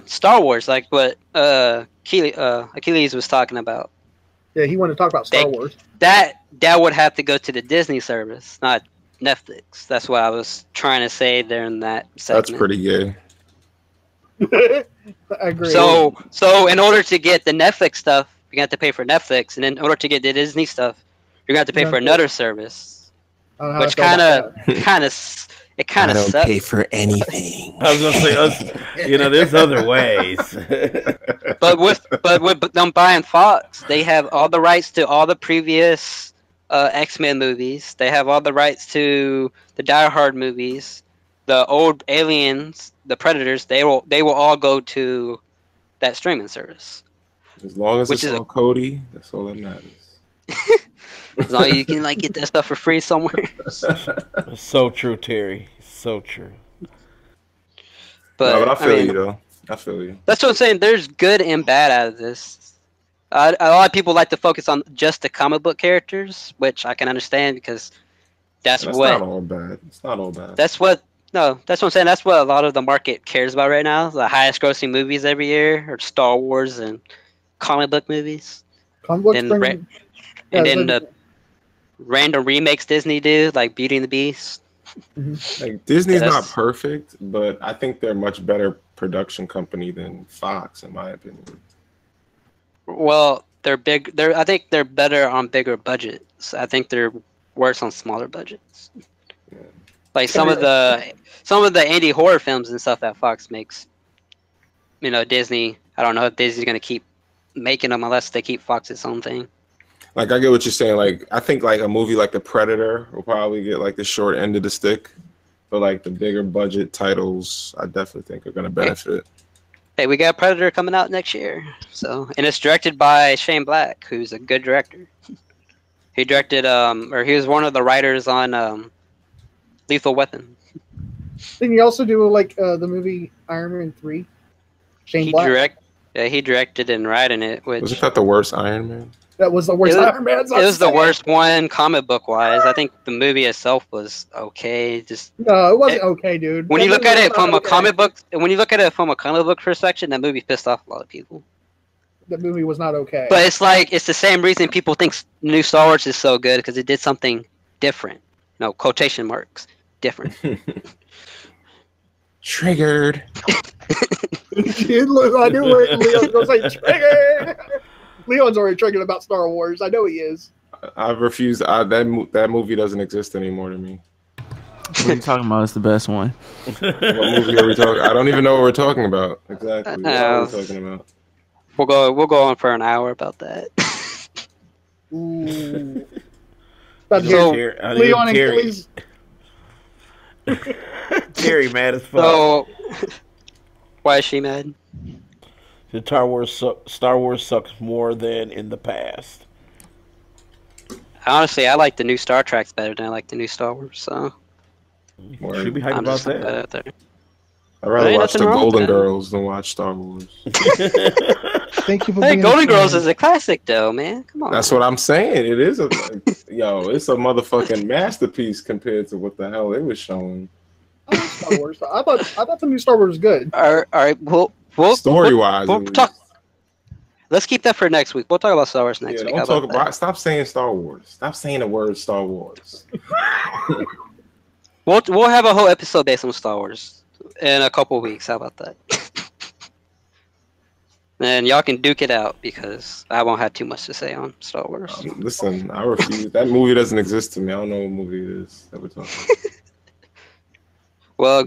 Star Wars, like what Akeyles was talking about. Yeah, he wanted to talk about Star Wars. That would have to go to the Disney service, not Netflix. That's what I was trying to say there in that segment. That's pretty gay. I agree. So in order to get the Netflix stuff, you're gonna have to pay for Netflix, and then in order to get the Disney stuff, you're gonna have to pay for another service, I don't know how which I feel about that. it kind of sucks. Pay for anything. I was gonna say, there's other ways. But with them buying Fox, they have all the rights to all the previous X-Men movies. They have all the rights to the Die Hard movies, the old Aliens, the Predators. They will all go to that streaming service. As long as Which it's is on Cody, that's all that matters. As long as you can get that stuff for free somewhere. So true, Terry. So true. But I feel you though. I feel you. That's what I'm saying. There's good and bad out of this. A lot of people like to focus on just the comic book characters, which I can understand because that's what. Not all bad. It's not all bad. That's what I'm saying. That's what a lot of the market cares about right now. The highest grossing movies every year are Star Wars and comic book movies. Comic books And, bring- and yeah, then the random remakes Disney do, like Beauty and the Beast. Like Disney's Yes. not perfect, but I think they're a much better production company than Fox, in my opinion. Well, they're big. I think they're better on bigger budgets. I think they're worse on smaller budgets. Yeah. Like some of the indie horror films and stuff that Fox makes. Disney. I don't know if Disney's gonna keep making them unless they keep Fox its own thing. Like I get what you're saying. Like I think like a movie like The Predator will probably get like the short end of the stick, but like the bigger budget titles, I definitely think are gonna benefit. Hey, we got Predator coming out next year. And it's directed by Shane Black, who's a good director. He directed he was one of the writers on Lethal Weapon. Didn't you also do like the movie Iron Man 3? Shane Black. He directed and writing it, which Wasn't that the worst Iron Man? That was the worst Iron Man. It was the worst one comic book wise. I think the movie itself was okay. No, it wasn't okay, dude. When you look at it from a comic book perspective, that movie pissed off a lot of people. That movie was not okay. But it's the same reason people think new Star Wars is so good because it did something different. No quotation marks, different. Triggered. I knew Leon was going to say triggered. Leon's already triggered about Star Wars. I know he is. I refuse. That movie doesn't exist anymore to me. What are you talking about? It's the best one. What movie are we talking? I don't even know what we're talking about exactly. What are we talking about? We'll go on for an hour about that. Ooh. Leon and Terry. Terry mad as fuck. So, why is she mad? The Star Wars sucks more than in the past. Honestly, I like the new Star Treks better than I like the new Star Wars. So You should be hyped I'm about just putting that. that out there. I'd rather Ain't watch the nothing wrong with Golden that. Girls than watch Star Wars. Thank you for Hey, being Golden a Girls fan. is a classic, though, man. Come on. That's what I'm saying. It is it's a motherfucking masterpiece compared to what the hell it was showing. I like Star Wars. I thought the new Star Wars was good. All right. We'll Story-wise, we'll it was- talk. Let's keep that for next week. We'll talk about Star Wars next week. How don't talk about that? about. Stop saying Star Wars. Stop saying the word Star Wars. We'll have a whole episode based on Star Wars in a couple weeks. How about that? And y'all can duke it out because I won't have too much to say on Star Wars. Listen, I refuse. That movie doesn't exist to me. I don't know what movie it is that we're talking about. Well,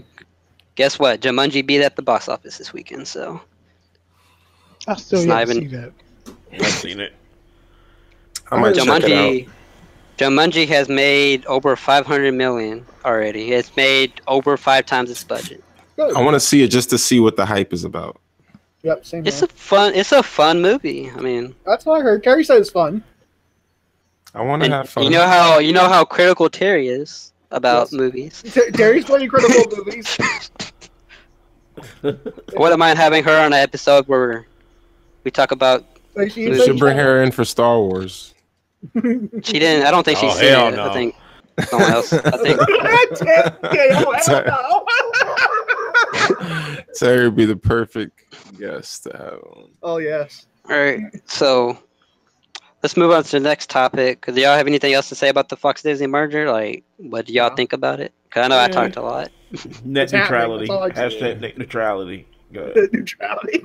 guess what? Jumanji beat at the box office this weekend, so I still It's yet not to even- see that. I've seen it. I might check it out. Jumanji has made over 500 million already. It's made over 5 times its budget. Good. I want to see it just to see what the hype is about. Yep, same It's here. It's a fun movie. I mean, That's what I heard. Terry said it's fun. I want to have fun. you know how critical Terry is about movies. Terry's plenty critical of movies. Wouldn't mind having her on an episode where we talk about. Like You should bring her in for Star Wars. She didn't. I don't think she's Oh, seen hell it. no. I think someone else. I think. Terry would be the perfect guest to have on. Oh yes. All right, so let's move on to the next topic. Do y'all have anything else to say about the Fox Disney merger? Like, what do y'all think about it? Because I know I talked a lot. Net neutrality. That's all I can say. Hashtag net neutrality. Go ahead. Neutrality.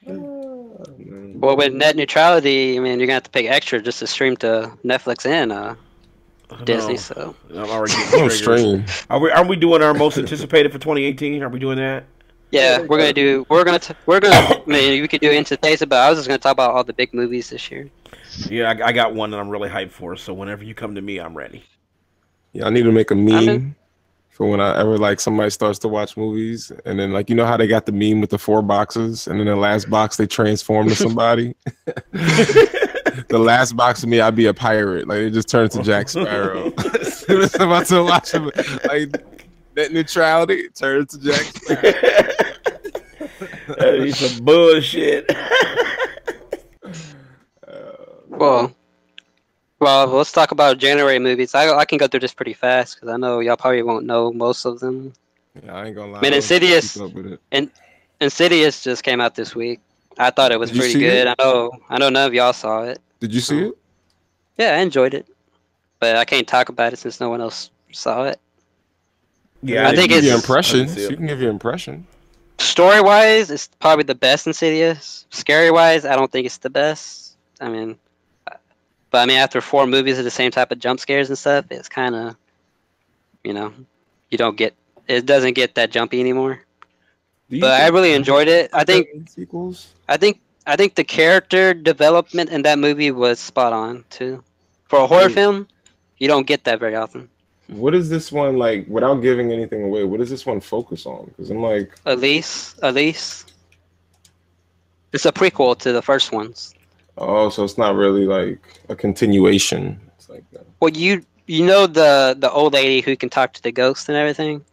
Well, with net neutrality, I mean, you're gonna have to pay extra just to stream to Netflix and Disney. No. So I'm already getting Oh, triggers. strange. Are we doing our most anticipated for 2018? Are we doing that? yeah, we're gonna. I mean, we could do Into Taste, but I was just gonna talk about all the big movies this year. Yeah, I got one that I'm really hyped for. So whenever you come to me, I'm ready. Yeah, I need to make a I'm meme in. for when I ever like somebody starts to watch movies, and then like you know how they got the meme with the 4 boxes, and then the last box they transform to somebody. The last box of me, I'd be a pirate. Like it just turns to Jack Sparrow. As soon as I'm about to watch him, like net neutrality turns to Jack Sparrow. That is some bullshit. Well, let's talk about January movies. I can go through this pretty fast because I know y'all probably won't know most of them. Yeah, I ain't gonna lie. Man, I don't Insidious- keep up with it. Insidious just came out this week. I thought it was Did you pretty see good. it? I know none of y'all saw it. Did you see it? Yeah, I enjoyed it, but I can't talk about it since no one else saw it. Yeah, I think give it's- your I impression. didn't see it. You can give your impression. Story-wise, it's probably the best Insidious. Scary-wise, I don't think it's the best. I mean, but I mean, after 4 movies of the same type of jump scares and stuff, it's kind of, you know, it doesn't get that jumpy anymore. But I really enjoyed it. I think sequels. I think the character development in that movie was spot on too. For a horror film, you don't get that very often. What is this one like? Without giving anything away, what does this one focus on? Because I'm like, Elise. It's a prequel to the first ones. oh, so it's not really like a continuation. It's like that. Well, you know the old lady who can talk to the ghosts and everything.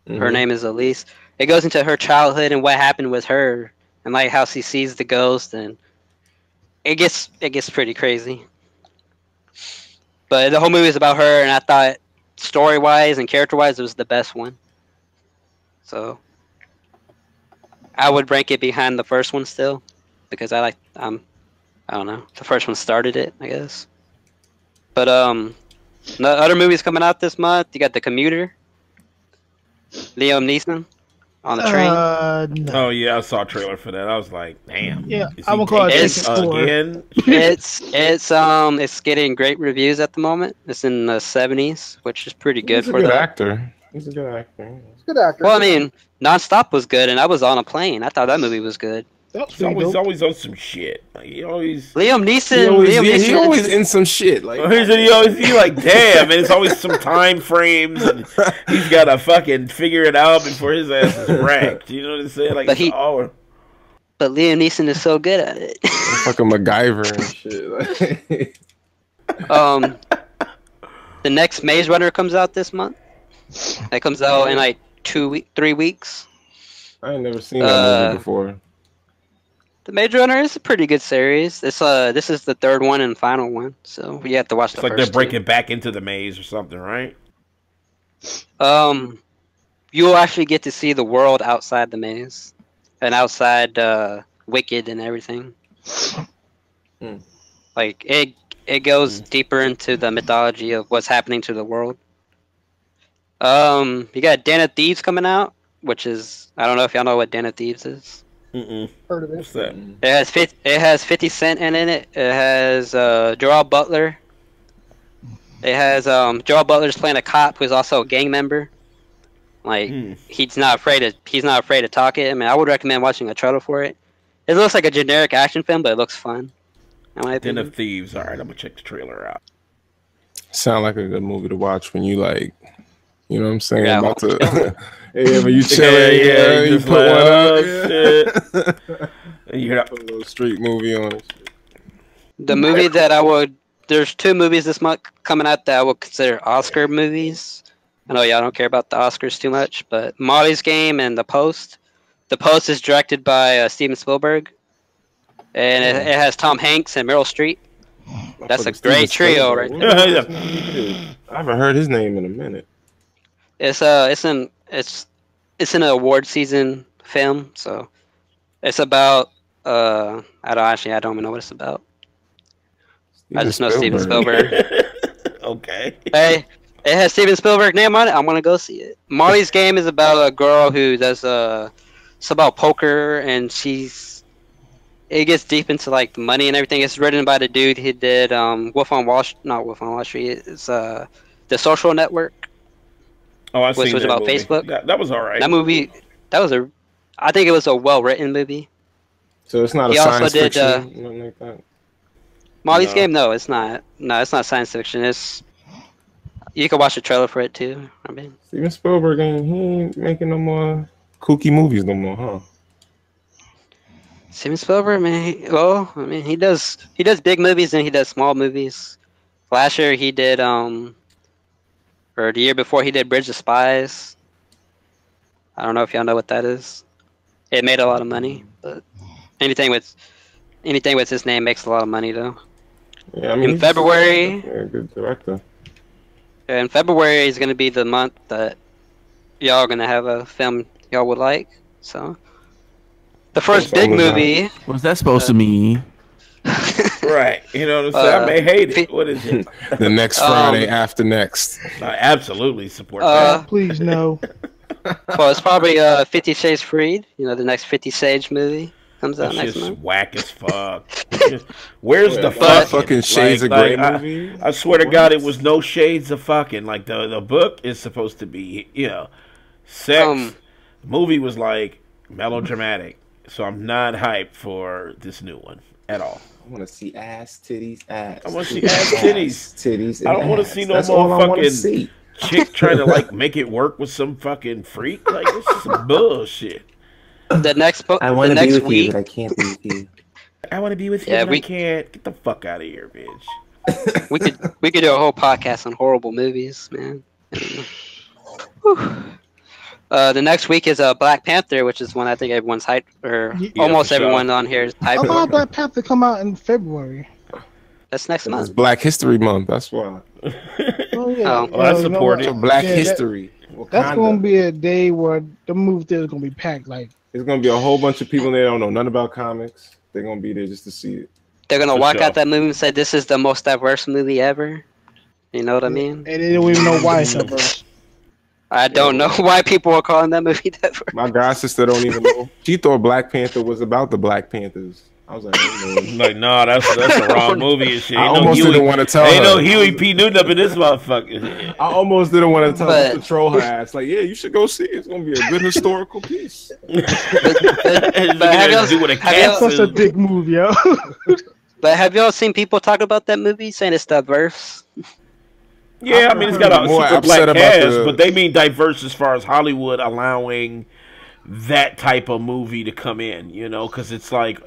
Her Mhm. name is Elise. It goes into her childhood and what happened with her, and like how she sees the ghost, and it gets pretty crazy. But the whole movie is about her, and I thought story wise and character wise, it was the best one. So I would rank it behind the first one still, because I don't know, the first one started it, I guess. But the other movies coming out this month, you got The Commuter, Liam Neeson on the train. No. Oh yeah, I saw a trailer for that. I was like, damn. Yeah, Is I'm he gonna call it taking Chicken Store. again. It's getting great reviews at the moment. It's in the 70s, which is pretty good He's a for good that. actor. He's a good actor. He's a good actor. Well, I mean, Nonstop was good, and I was on a plane. I thought that movie was good. That's He's always, pretty dope. always on some shit. Like, he always. Liam Neeson. He always in some shit. Like He always he like damn, and it's always some time frames, and he's got to fucking figure it out before his ass is wrecked. You know what I'm saying? Like, But it's all. But Liam Neeson is so good at it. fucking MacGyver and shit. The next Maze Runner comes out this month. It comes out in like 3 weeks. I ain't never seen that movie before. The Maze Runner is a pretty good series. This is the 3rd one and final one, so you have to watch It's the like they're first breaking back into the maze or something, right? two. You'll actually get to see the world outside the maze and outside Wicked and everything. Hmm. Like it goes deeper into the mythology of what's happening to the world. You got Den of Thieves coming out, which is, I don't know if y'all know what Den of Thieves is. Heard of it. What's that? It has 50 Cent in it. It has Gerard Butler. It has Gerard Butler's playing a cop who's also a gang member. Like he's not afraid to talk it. I mean, I would recommend watching a trailer for it. It looks like a generic action film, but it looks fun. in my Den opinion. of Thieves. All right, I'm gonna check the trailer out. Sound like a good movie to watch when you like, you know what I'm saying? Yeah, About well, to, yeah, when you chilling, you you just put like, one oh up, yeah. shit. And you hear Put a little street movie on it. The movie that I would, there's 2 movies this month coming out that I would consider Oscar movies. I know y'all don't care about the Oscars too much, but Molly's Game and The Post. The Post is directed by Steven Spielberg, and it has Tom Hanks and Meryl Streep. That's a great trio right there. I haven't heard his name in a minute. It's an award season film, so it's about I don't even know what it's about. I just know Steven Spielberg. Okay. Hey, it has Steven Spielberg name on it. I'm gonna go see it. Molly's Game is about a girl who does it's about poker, and it gets deep into like the money and everything. It's written by the dude who did Wolf on Wall Street. It's The Social Network. Oh, I Which seen was that about movie. Facebook. That was all right. That movie, I think it was a well-written movie. So it's not He a also science did, fiction, nothing like that. Molly's Game, no, it's not. No, it's not science fiction. You can watch the trailer for it too. I mean, Steven Spielberg he ain't making no more kooky movies no more, huh? Steven Spielberg, man. He does big movies and he does small movies. Last year he did or the year before he did Bridge of Spies. I don't know if y'all know what that is. It made a lot of money, but anything with his name makes a lot of money though. Yeah, I mean, In February, a good director. in February is gonna be the month that y'all are gonna have a film y'all would like. So the first big movie. What's that supposed to mean? Right. You know what I'm saying? I may hate it. What is it? The next Friday after next. I absolutely support that. Please no. Well, it's probably 50 Shades Freed. You know, the next 50 Shades movie comes out That next shit's month. whack as fuck. Where's the fucking Shades of Grey movie? I swear to God, it was no shades of fucking. Like the book is supposed to be, sex. The movie was like melodramatic. So I'm not hyped for this new one at all. I want to see ass, titties, ass. I want to see ass, titties. Titties. I don't want to see no That's more all I wanna fucking see. chick trying to like make it work with some fucking freak. Like this is some bullshit. The next book. I want to the be next with week, you, but I can't be with you. I want to be with you, Yeah, but I can't. Get the fuck out of here, bitch. we could do a whole podcast on horrible movies, man. Whew. The next week is Black Panther, which is one I think everyone's hyped, or Yeah, almost for sure. everyone on here is I hyped thought for. Black Panther come out in February. That's next It's month. Black History Month. That's why. Oh yeah. Oh. Well, I You know support what? it. So Black Yeah, History. That's Wakanda. gonna be a day where the movie theater is gonna be packed. Like There's gonna be a whole bunch of people there don't know nothing about comics. They're gonna be there just to see it. They're gonna For walk sure. out that movie and say this is the most diverse movie ever. You know what I mean? and they don't even know why it's diverse. I don't know why people are calling that movie diverse. My god sister don't even know. She thought Black Panther was about the Black Panthers. I was like, Like, nah, that's the wrong movie and shit. I Ain't no almost Huey, didn't want to tell ain't her. no Huey P. Newton up in this motherfucker. I almost didn't want to tell her But- to troll her ass. Like, yeah, you should go see it. It's gonna be a good historical piece. But have y'all- do with a have cat y'all- Such a big movie, yo. But have y'all seen people talk about that movie saying it's diverse? Yeah, I mean, it's got a More super upset black about cast, the- but they mean diverse as far as Hollywood allowing that type of movie to come in, because it's like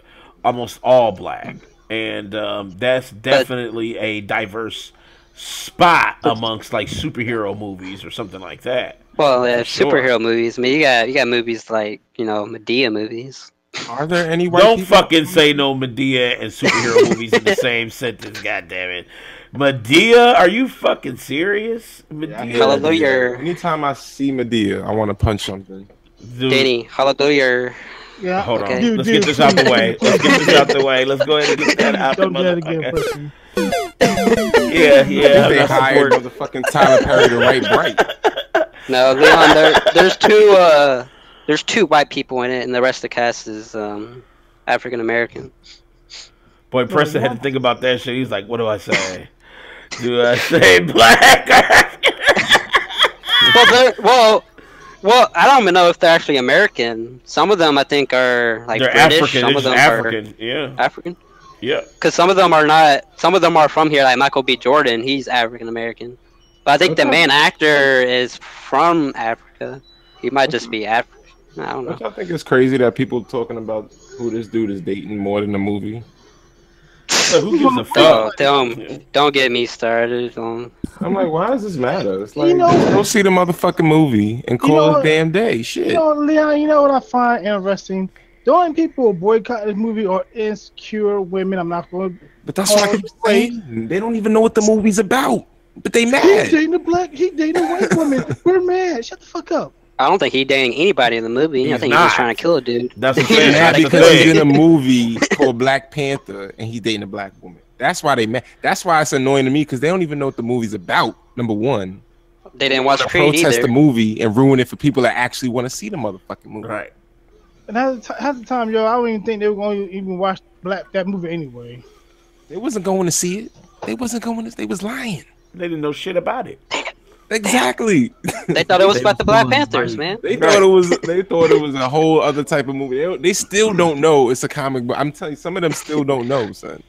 almost all black. And that's definitely a diverse spot amongst like superhero movies or something like that. Well, yeah, For sure. superhero movies. I mean, you got movies like Medea movies. Are there any white Don't people? fucking say no Medea and superhero movies in the same sentence, goddammit. Medea? Are you fucking serious? Yeah, I hate Medea? Hallelujah. Anytime I see Medea, I want to punch something. Dude, Danny, Hallelujah. Yeah. hold Okay. on. Dude, Let's get dude. this out the way. Let's get this out the way. Let's go ahead and get that out the Don't do that again, motherfucker. pussy. Yeah, I think they I'm hired supporting. motherfucking Tyler Perry to write Bright. No, Leon, there's two white people in it, and the rest of the cast is African American. Boy, Preston had to think about that shit. He's like, what do I say? Do I say black? Well, I don't even know if they're actually American. Some of them, I think, are like They're British. African. Some They're of just them African. Yeah. are African. Yeah. Because some of them are not. Some of them are from here. Like Michael B. Jordan, he's African American. But I think the main actor is from Africa. He might just be African. I don't know. Which I think it's crazy that people talking about who this dude is dating more than the movie. So who gives a Oh, fuck? don't get me started. I'm like, why does this matter? It's like, go see the motherfucking movie and call it damn day. Shit. You know, Leon, you know what I find interesting? The only people who boycott this movie are insecure women. I'm not going to. But that's what I keep saying. They don't even know what the movie's about. But they mad. He dating a white woman. We're mad. Shut the fuck up. I don't think he's dating anybody in the movie. I think he's just trying to kill a dude. That's what They're mad because he's in a movie called Black Panther and he's dating a black woman. That's why they mad. That's why it's annoying to me because they don't even know what the movie's about. Number one, they didn't watch Creed protest either. the movie and ruin it for people that actually want to see the motherfucking movie. Right. And half the time, yo, I don't even think they were going to even watch that movie anyway. They wasn't going to see it. They wasn't going to. They was lying. They didn't know shit about it. Exactly. They thought it was about the Black Panthers, man. They thought it was. They thought it was a whole other type of movie. They still don't know it's a comic book. I'm telling you, some of them still don't know, son.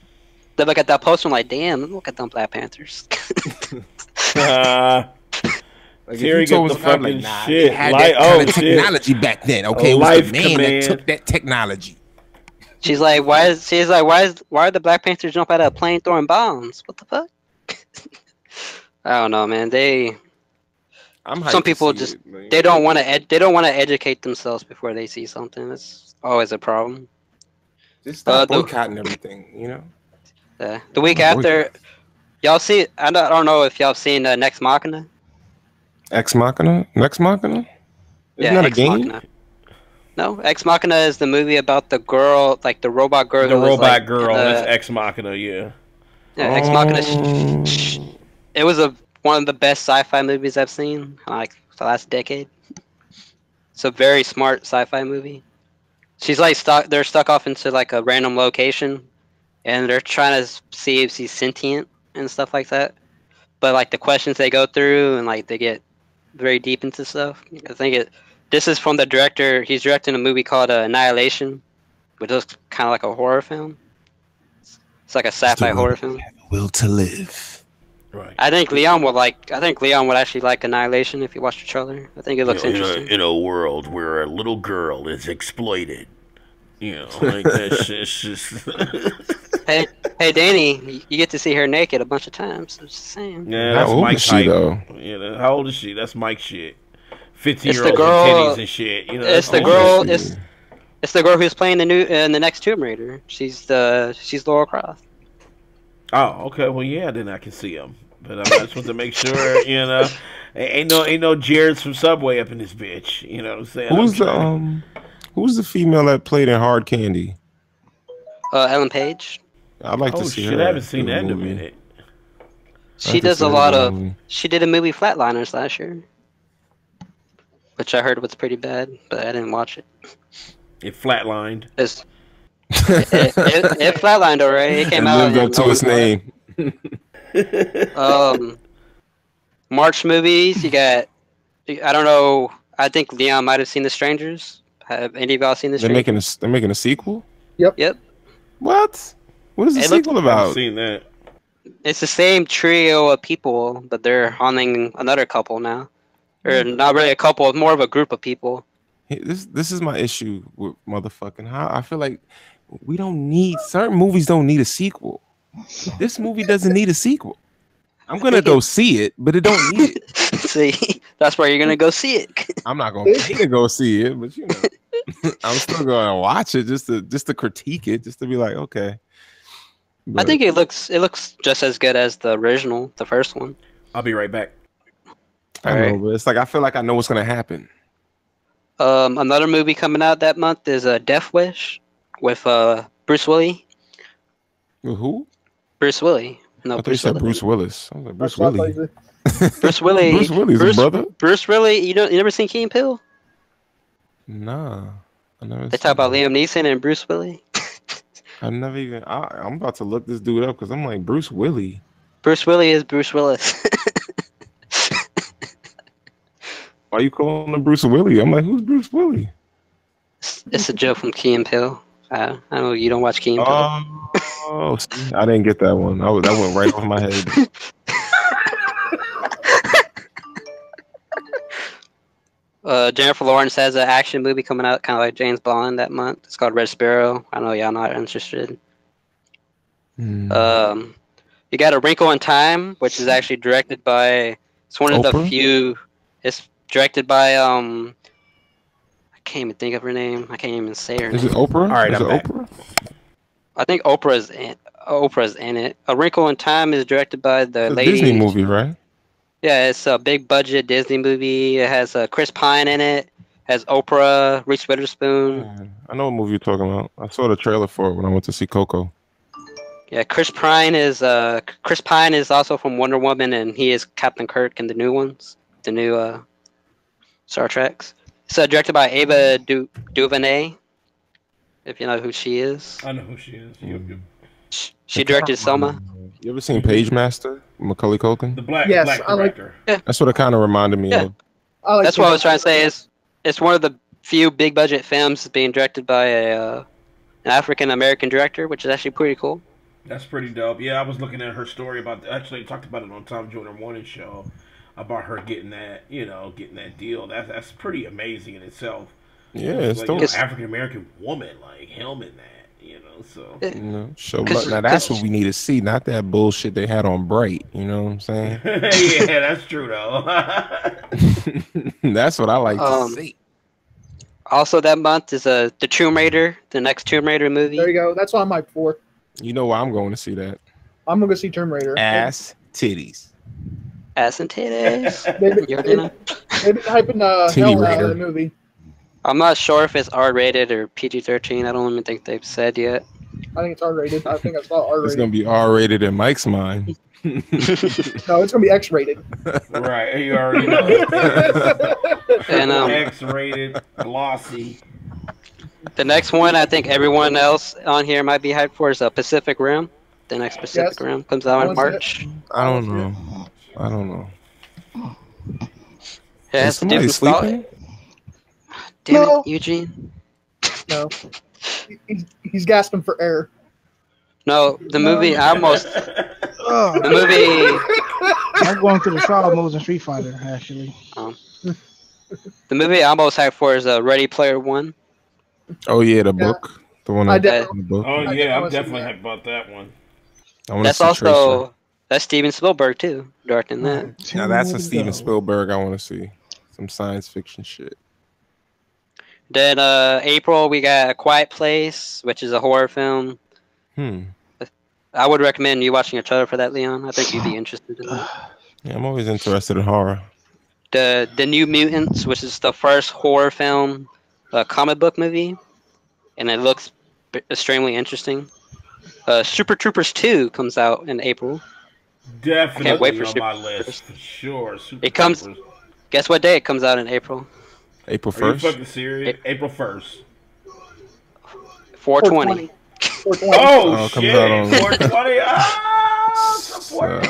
They look at that poster and like, damn, look at them Black Panthers. Like Terry got the fucking shit. They had that kind of technology back then. Okay, it was the man that took that technology. She's like, why are the Black Panthers jump out of a plane throwing bombs? What the fuck? I don't know, man. Some people just they don't want to educate themselves before they see something. That's always a problem. Just stop boycotting everything, you know. The week after, y'all see? I don't know if y'all seen Next Machina. Ex Machina? Next Machina? Yeah, Isn't that Ex a game? Machina. No, Ex Machina is the movie about the girl, like the robot girl. The robot girl. That's Ex Machina, yeah. Yeah, Ex Machina. It was one of the best sci-fi movies I've seen, like the last decade. It's a very smart sci-fi movie. She's like stuck. They're stuck off into like a random location, and they're trying to see if she's sentient and stuff like that. But like the questions they go through, and like they get very deep into stuff. I think this is from the director. He's directing a movie called Annihilation, which looks kind of like a horror film. It's like a sci-fi horror film. Will to live. Right. I think Leon would actually like Annihilation if you watch the trailer. I think it looks interesting. In a world where a little girl is exploited, like that shit. Hey, Danny, you get to see her naked a bunch of times. I'm just saying. Yeah, that's Mike's shit though. Yeah, how old is she? That's Mike's shit. 15-year-old with titties and shit. It's the girl. It's the girl who's playing the next Tomb Raider. She's Laura Croft. Oh, okay. Well, yeah, then I can see him. But I just want to make sure, ain't no Jareds from Subway up in this bitch. You know what I'm saying? Who's the female that played in Hard Candy? Ellen Page. I'd like to see her. I haven't seen that in a minute. She does a lot of. She did a movie Flatliners last year, which I heard was pretty bad, but I didn't watch it. It flatlined. It flatlined already. It came out. Lived up to its name. March movies. You got. I don't know. I think Leon might have seen The Strangers. Have any of y'all seen The Strangers? They're making a sequel. Yep. What? What is the sequel about? I've seen that. It's the same trio of people, but they're haunting another couple now. Or not really a couple, more of a group of people. This is my issue with motherfucking how I feel like we don't need certain movies don't need a sequel. This movie doesn't need a sequel. I'm gonna go see it, but it don't need it. See, that's where you're gonna go see it. I'm not gonna pay to go see it, but I'm still gonna watch it just to critique it, just to be like, okay. But I think it looks just as good as the original, the first one. I'll be right back. I know, but it's like I feel like I know what's gonna happen. Another movie coming out that month is Death Wish with Bruce Willis. Who? Bruce Willis. No, Bruce Willis. Bruce Willis. I was like Bruce Willis. Bruce Willis. Bruce Willis, brother. Bruce Willis. You never seen Key and Peele? Nah, I never. They talk about Liam Neeson and Bruce Willis. I never even. I'm about to look this dude up because I'm like Bruce Willis. Bruce Willis is Bruce Willis. Why you calling him Bruce Willis? I'm like, who's Bruce Willis? It's a joke from Key and Peele. I know you don't watch Key and Peele. Oh, see, I didn't get that one. That went right over my head. Jennifer Lawrence has an action movie coming out, kind of like James Bond that month. It's called Red Sparrow. I know y'all not interested. You got A Wrinkle in Time, which is actually directed by. It's one of the few. It's directed by I can't even think of her name. I can't even say her name. Is it Oprah? All right, is I'm it back. Oprah? I think Oprah's in it. A Wrinkle in Time is directed by the It's a lady. Disney movie, right? Yeah, it's a big budget Disney movie. It has Chris Pine in it. Has Oprah, Reese Witherspoon. Yeah, I know what movie you're talking about. I saw the trailer for it when I went to see Coco. Yeah, Chris Pine is also from Wonder Woman, and he is Captain Kirk in the new ones, the new Star Treks. It's directed by Ava DuVernay, if you know who she is. I know who she is. She directed Selma. You ever seen Page Master? Macaulay Culkin? The black Yes, I like- director. That's what it kind of reminded me of. I like That's what I was trying to say. It's one of the few big budget films being directed by an African American director, which is actually pretty cool. That's pretty dope. Yeah, I was looking at her story about. Actually, talked about it on Tom Joyner Morning Show about her getting that deal. That's pretty amazing in itself. Yeah, it's like, dope. African American woman like helming that. So Show now that's what we need to see, not that bullshit they had on Bright. You know what I'm saying? Yeah, that's true though. That's what I like to see. Also, that month is the Tomb Raider, the next Tomb Raider movie. There you go. That's what I'm hyped for. You know why I'm going to see that? I'm gonna go see Tomb Raider. Ass titties. Ass and titties. They've been hyping hell out of the movie. I'm not sure if it's R-rated or PG-13. I don't even think they've said yet. I think it's R-rated. I think I saw R-rated. It's gonna be R-rated in Mike's mind. No, it's gonna be X-rated. Right, you already know. And X-rated, glossy. The next one, I think everyone else on here might be hyped for, is Pacific Rim. The next Pacific Rim comes out in March. I don't know. It has to do somebody with sleeping? Damn it, Eugene. No. He's gasping for air. No, the movie I almost. The movie. I'm going through the trial modes in Street Fighter, actually. The movie I almost hyped for is Ready Player One. Oh yeah, the book, the one. The book. Oh yeah, I'm definitely hyped about that one. That's also that's Steven Spielberg too, directing that. Now that's a Steven Spielberg I want to see. Some science fiction shit. Then April we got A Quiet Place, which is a horror film. I would recommend you watching a trailer for that, Leon. I think you'd be interested in that. Yeah, I'm always interested in horror. The New Mutants, which is the first horror film, comic book movie, and it looks extremely interesting. Super Troopers 2 comes out in April. Definitely can't wait for on Super my Troopers. list. For sure. Super It comes. Troopers. Guess what day it comes out in April? April Are you 1st. fucking serious? April 1st. 420. 420. Oh, it comes shit! out on- 420. Ah, support.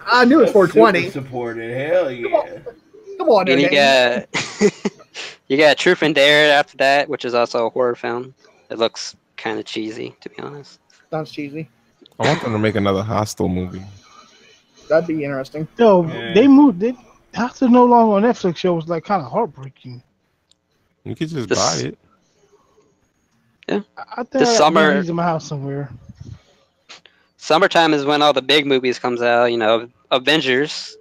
I knew it's 420. Supported. Hell yeah. Come on, And you man. got you got Truth and Dare after that, which is also a horror film. It looks kind of cheesy, to be honest. Sounds cheesy. I want them to make another Hostel movie. That'd be interesting. Yo, Yeah. they moved it. After no longer on Netflix show was like kind of heartbreaking. You could just This- buy it. I think This I got summer- DVDs in my house somewhere. Summertime is when all the big movies comes out. You know, Avengers,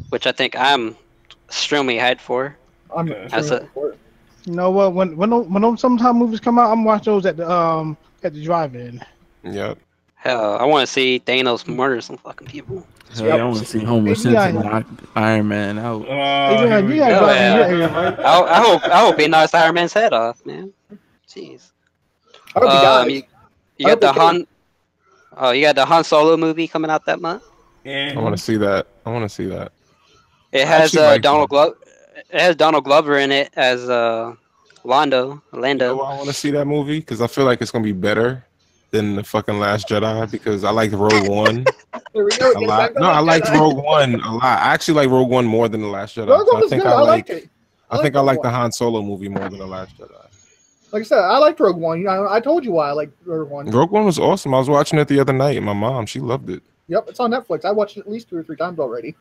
which I think I'm extremely hyped for. I'm That's it. for it. You know what? When those sometime movies come out, I'm watching those at the drive-in. Yep. Hell, I want to see Thanos murder some fucking people. Hell, I want to see Homer Simpson and Iron Man out. Here we Yeah, go. Oh, yeah. drive-in, right? I hope he knocks Iron Man's head off, man. Jeez. I hope he dies. You got the Han. Oh, you got the Han Solo movie coming out that month. Yeah. I want to see that. It has actually like Donald Glover. It has Donald Glover in it as Lando. You know why I want to see that movie? Because I feel like it's gonna be better than the fucking Last Jedi. Because I liked Rogue One There we go. a lot. No, I liked Rogue One a lot. I actually like Rogue One more than the Last Jedi. Rogue So One was good. I liked it. I think I like the Han Solo movie more than the Last Jedi. Like I said, I liked Rogue One. You know, I told you why I liked Rogue One. Rogue One was awesome. I was watching it the other night, and my mom, she loved it. Yep, it's on Netflix. I watched it at least 2 or 3 times already.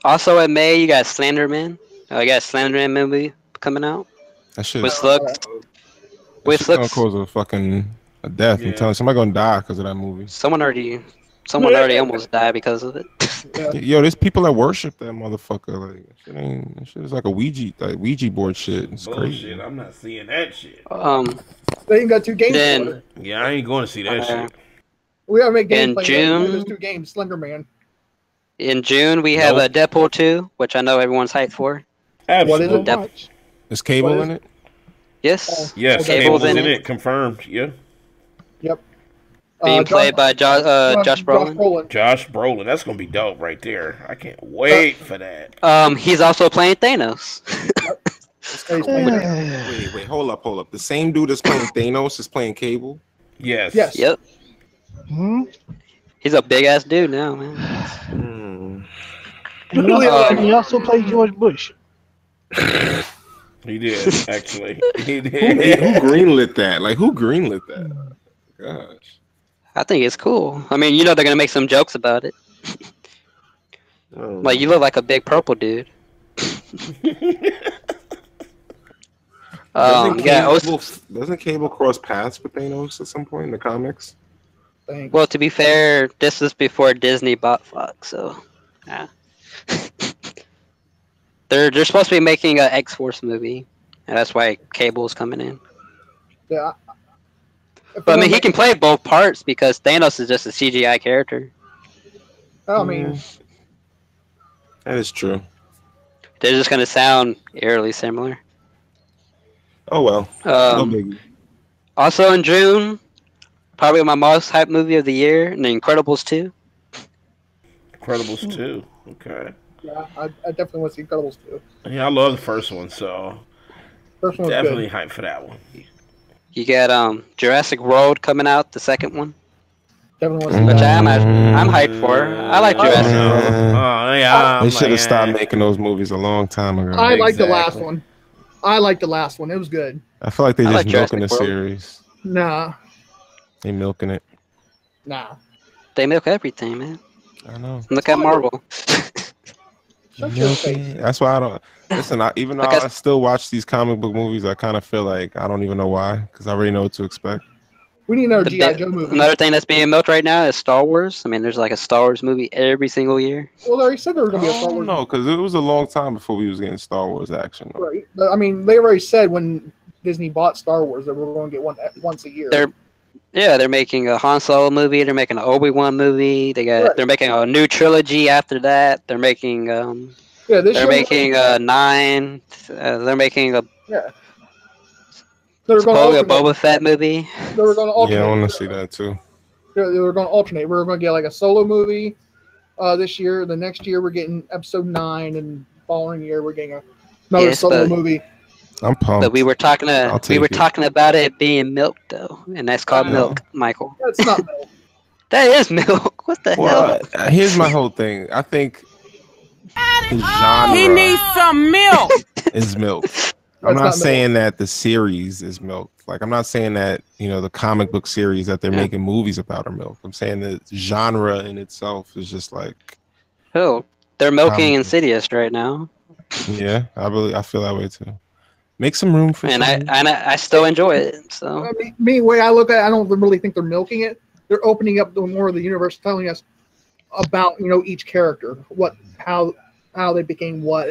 Also in May, you got Slenderman. You got a Slenderman movie coming out. That shit. Which looks gonna cause a death. I'm telling you, somebody gonna die because of that movie. Someone already almost died because of it. Yo, there's people that worship that motherfucker. Like, that shit is like a Ouija board shit. It's crazy. I'm not seeing that shit. They even got 2 games. For it. Yeah, I ain't going to see that shit. We gotta make games in like June. those 2 games, Slenderman. In June, we have a Deadpool 2, which I know everyone's hyped for. Absolutely. What is it? Is Cable in it? Yes. Yes, Cable's in it. Confirmed. Yeah. Yep. Being played by Josh Brolin. Josh Brolin. That's gonna be dope right there. I can't wait for that. He's also playing Thanos. Wait, hold up. The same dude that's playing Thanos is playing Cable? Yes. Yep. Hmm? He's a big ass dude now, man. He also played George Bush. He did, actually. He did. Who greenlit that? Like, who greenlit that? Gosh. I think it's cool. I mean, you know they're gonna make some jokes about it. Like, you look like a big purple dude. Doesn't Cable cross paths with Thanos at some point in the comics? Well, to be fair, this was before Disney bought Fox, so yeah. They're supposed to be making an X-Force movie, and that's why Cable's coming in. Yeah. But I mean, he can play both parts because Thanos is just a CGI character. I mean, that is true. They're just gonna sound eerily similar. Oh well. No biggie. Also in June, probably my most hyped movie of the year, The Incredibles 2. Incredibles 2. Okay. Yeah, I definitely want to see Incredibles 2. Yeah, I love the first one, so first one was definitely good. hyped for that one. You got Jurassic World coming out, the second one. Definitely Which I'm hyped for. I like Jurassic World. They should have stopped making those movies a long time ago. I like the last one. It was good. I feel like they're just milking the World. series. Nah. They milking it. Nah. They milk everything, man. I know. Look at Marvel. That's why I don't listen. Even though I still watch these comic book movies, I kind of feel like I don't even know why because I already know what to expect. We need another G.I. Joe movie. Another thing that's being milked right now is Star Wars. I mean, there's like a Star Wars movie every single year. Well, they already said there was going to be a Star Wars. No, because it was a long time before we was getting Star Wars action. Right. But, I mean, they already said when Disney bought Star Wars that we're going to get one once a year. They're making a Han Solo movie. They're making an Obi-Wan movie. They're making a new trilogy after that. They're making they're making a 9. They're making a probably a Boba Fett movie. They were going to alternate. Yeah, I want to see that too. They were going to alternate. We were going to get like a solo movie this year. The next year we're getting episode 9, and the following year we're getting another solo movie. I'm pumped. But we were talking about it being milk though, and that's called milk, Michael. That's not milk. That is milk. What the hell? Here's my whole thing. I think the genre He needs some milk. is milk. I'm not saying that the series is milk. Like, I'm not saying that, the comic book series that they're making movies about are milk. I'm saying the genre in itself is just like... Oh, they're milking Insidious right now. Yeah, I feel that way too. Make some room for I still enjoy it. So the way I look at it, I don't really think they're milking it. They're opening up more of the universe, telling us about each character, how they became what,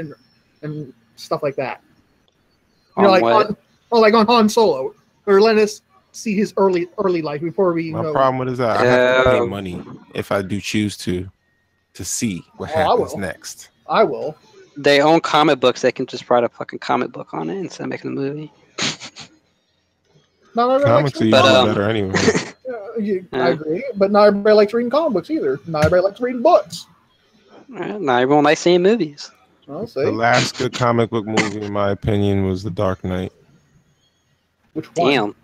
and stuff like that. Like on Han Solo, or letting us see his early life before we. My problem with it is that I have to pay money if I do choose to see what happens next. I will. They own comic books. They can just write a fucking comic book on it instead of making a movie. Comics are usually better anyway. I agree, but not everybody likes reading comic books either. Not everybody likes reading books. Not everyone likes seeing movies. The last good comic book movie, in my opinion, was The Dark Knight. Which one? Damn,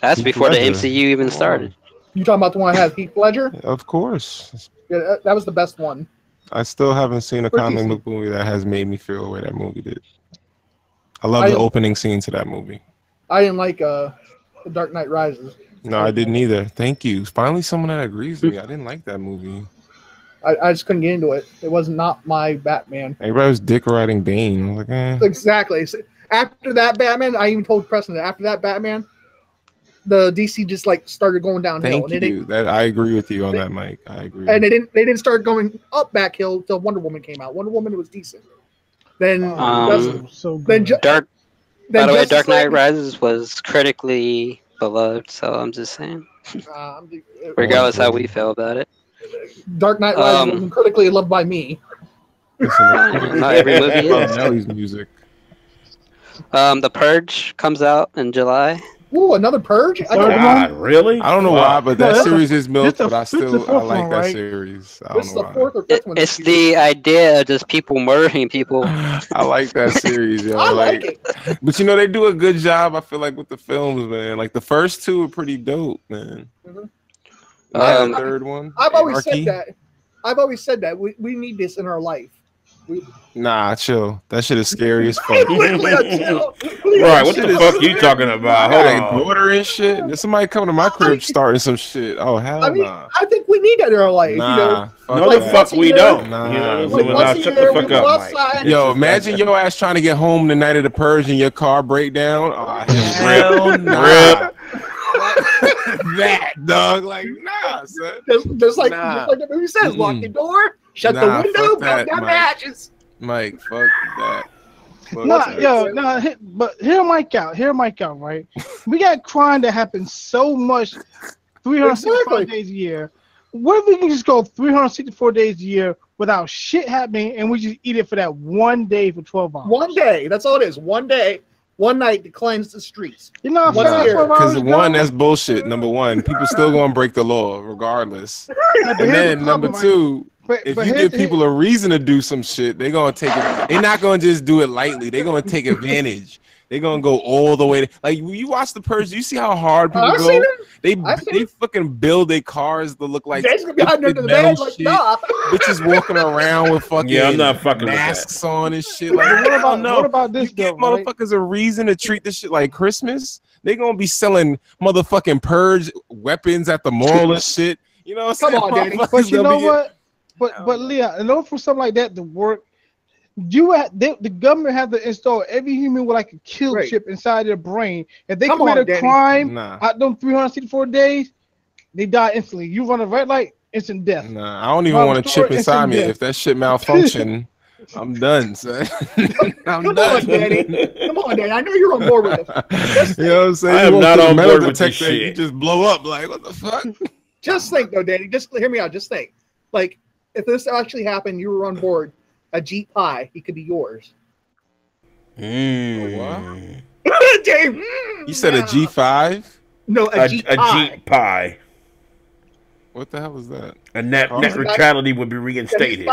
that's before the MCU even started. You talking about the one that has Heath Ledger? Of course. Yeah, that was the best one. I still haven't seen a comic book movie that has made me feel the way that movie did. I love the opening scene to that movie. I didn't like The Dark Knight Rises. No, I didn't either. Thank you. Finally, someone that agrees with me. I didn't like that movie. I just couldn't get into it. It was not my Batman. Everybody was dick riding Bane. I was like, eh. Exactly. So after that Batman, I even told Preston that after that Batman, the DC just like started going downhill. Thank you. That I agree with you on that, Mike. I agree. And they didn't start going up back hill until Wonder Woman came out. Wonder Woman was decent. Then By the way, Dark Knight Rises was critically beloved, so I'm just saying. Regardless how we feel about it. Dark Knight Rises wasn't critically loved by me. Not every movie is. Nelly's music. The Purge comes out in July. Ooh, another Purge? God, really? I don't know why, but that series is milk, but I like that right? series. I This don't is know the why. fourth or fifth one. It's the idea of just people murdering people. I like that series, yo. I like it. But you know, they do a good job, I feel like, with the films, man. Like the first two are pretty dope, man. The third one. I've always said that. We need this in our life. Nah, chill. That shit is scary as fuck. Right, what the fuck you talking about? Hold on. Daughter and shit. There's somebody coming to my crib starting some shit. Oh hell nah. I think we need that in our life. Nah, No, the fuck we don't. Nah. You know, Like, so once now a shut year, the fuck we go up, outside. Mike. Yo, imagine your ass trying to get home the night of the Purge and your car break down. Oh, hell nah. That dog, like nah, son. Just like the movie says, lock the door, shut the window, fuck down the Mike. hatches. Mike, fuck that. But hear Mike out, right? We got crime that happens so much 365 days a year. What if we can just go 364 days a year without shit happening and we just eat it for that one day for 12 hours? One day, that's all it is. One day, one night to cleanse the streets. You know, because one, that's bullshit. Number one, people still gonna break the law regardless. And then number two, if you give people a reason to do some shit, they're gonna take it. They're not gonna just do it lightly. They're gonna take advantage. They're gonna go all the way. Like when you watch the Purge, you see how hard people go. They fucking build their cars to look like bitches walking around with fucking I'm not fucking masks on and shit. Like what about this? You give motherfuckers a reason to treat this shit like Christmas. They gonna be selling motherfucking Purge weapons at the mall and shit. You know what I'm saying? Come on, Danny. But you know what? But Leon, in order for something like that to work, the government have to install every human with like a kill chip inside their brain. If they commit a crime out them 364 days, they die instantly. You run a red light, instant death. Nah, I don't even want a chip inside me. If that shit malfunction, I'm done, son. I'm done. Danny. Come on, Danny. I know you're on board with it. You know what I'm saying? I am not on board with this shit. You just blow up. Like, what the fuck? Just think, though, Danny. Just hear me out. Just think. Like, if this actually happened, you were on board. A Jeep Pie, he could be yours. What? You said a G5? No, a Jeep Pie. Jeep Pie. What the hell was that? A net neutrality would be reinstated.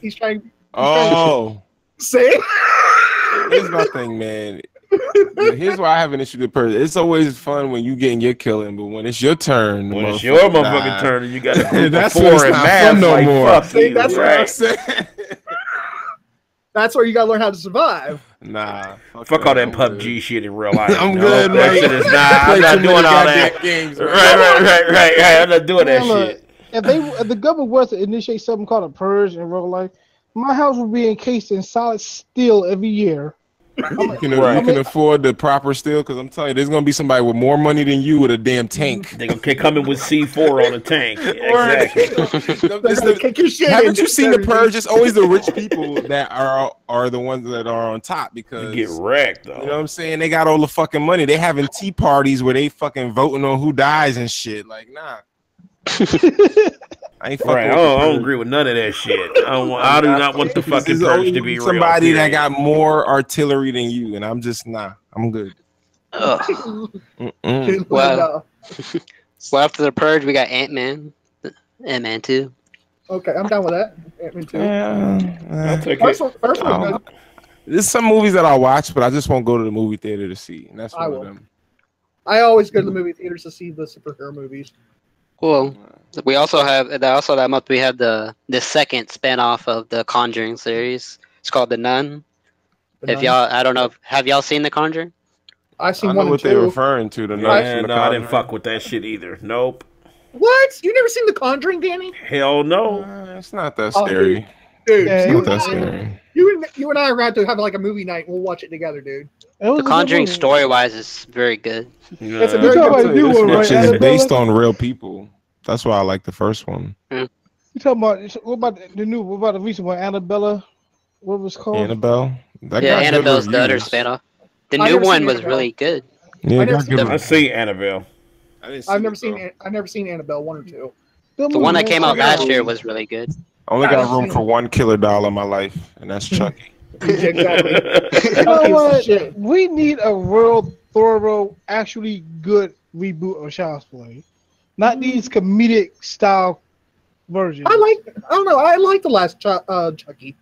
He's trying. See? Here's my thing, man. Here's why I have an issue with Purge. It's always fun when you getting your killing, but when it's your turn, when it's your motherfucking turn, and you got to that's when it's not fun no more. See, that's what I'm saying. That's where you gotta learn how to survive. Nah, fuck all that PUBG shit in real life. I'm good, man. I'm not doing all that. Games, right. I'm not doing that shit. If the government was to initiate something called a purge in real life, my house would be encased in solid steel every year. You can afford the proper steel, because I'm telling you, there's gonna be somebody with more money than you with a damn tank. They gonna come in with C4 on a tank. Exactly. Haven't you seen the Purge? It's always the rich people that are the ones that are on top, because you get wrecked though. You know what I'm saying? They got all the fucking money. They having tea parties where they fucking voting on who dies and shit. Like, nah. I ain't fucking right. I don't agree with none of that shit. I do not want the fucking Purge to be somebody real. that got more artillery than you, and I'm just I'm good. Well, after the Purge, we got Ant-Man 2. Okay, I'm down with that. Ant-Man 2. Yeah, I'll take first one. There's some movies that I'll watch, but I just won't go to the movie theater to see, and that's one of them. I always go to the movie theaters to see the superhero movies. Well, we also have that month we have the second spinoff of the Conjuring series. It's called The Nun. If y'all, I don't know, have y'all seen The Conjuring? I've seen I one know and what two. they're referring to. The Yeah, no, I didn't fuck with that shit either. Nope. What? You never seen The Conjuring, Danny? Hell no. It's not that scary. Dude, Yeah, you, It's not that scary. you and I are going to have like a movie night. We'll watch it together, dude. The Conjuring story-wise is very good. It's a You very talking good about the new This one, right? bitch is Annabelle? based on real people. That's why I like the first one. You talking about what about the new? What about the recent one? Annabella? What was it called? Annabelle. That Yeah, got good Annabelle's the other reviews. spinoff. The I've new never one seen was Annabelle. really good. Yeah, I've it never got seen good I see Annabelle. I didn't see I've never it, though. seen. I've never seen Annabelle 1 or 2. Good The one movie, that man. came out Check it last year was really good. I only got room for one killer doll in my life, and that's Chucky. Exactly. You know what? We need a real thorough, actually good reboot of Child's Play, not these comedic style versions. I don't know. I like the last Chucky.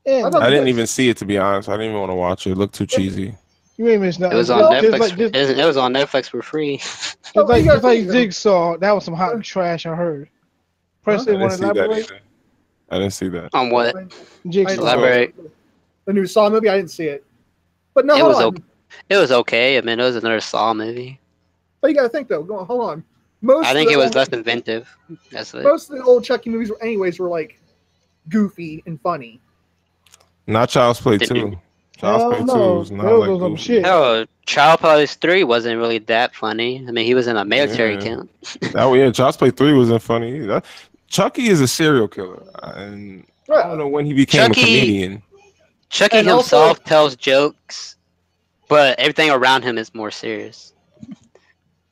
Yeah, I didn't even see it, to be honest. I didn't even want to watch it. It looked too cheesy. You ain't missing nothing. It was on Netflix. Just It was on Netflix for free. like Jigsaw, that was some hot trash. I heard. Preston, want to elaborate? I didn't see that. On what? Jigsaw. Elaborate. The new Saw movie. I didn't see it, but no, It hold was on. okay. It was okay. I mean, it was another Saw movie. But you got to think though. Go on, hold on. Most I of think the it was old- less inventive. That's it. Most of the old Chucky movies, anyways, were like goofy and funny. Not Child's Play 2. Child's Play 2 is not like goofy. No, Child Play 3 wasn't really that funny. I mean, he was in a military camp. Child's Play 3 wasn't funny. Chucky is a serial killer, and I don't know when he became a comedian. Chucky And himself tells jokes, but everything around him is more serious.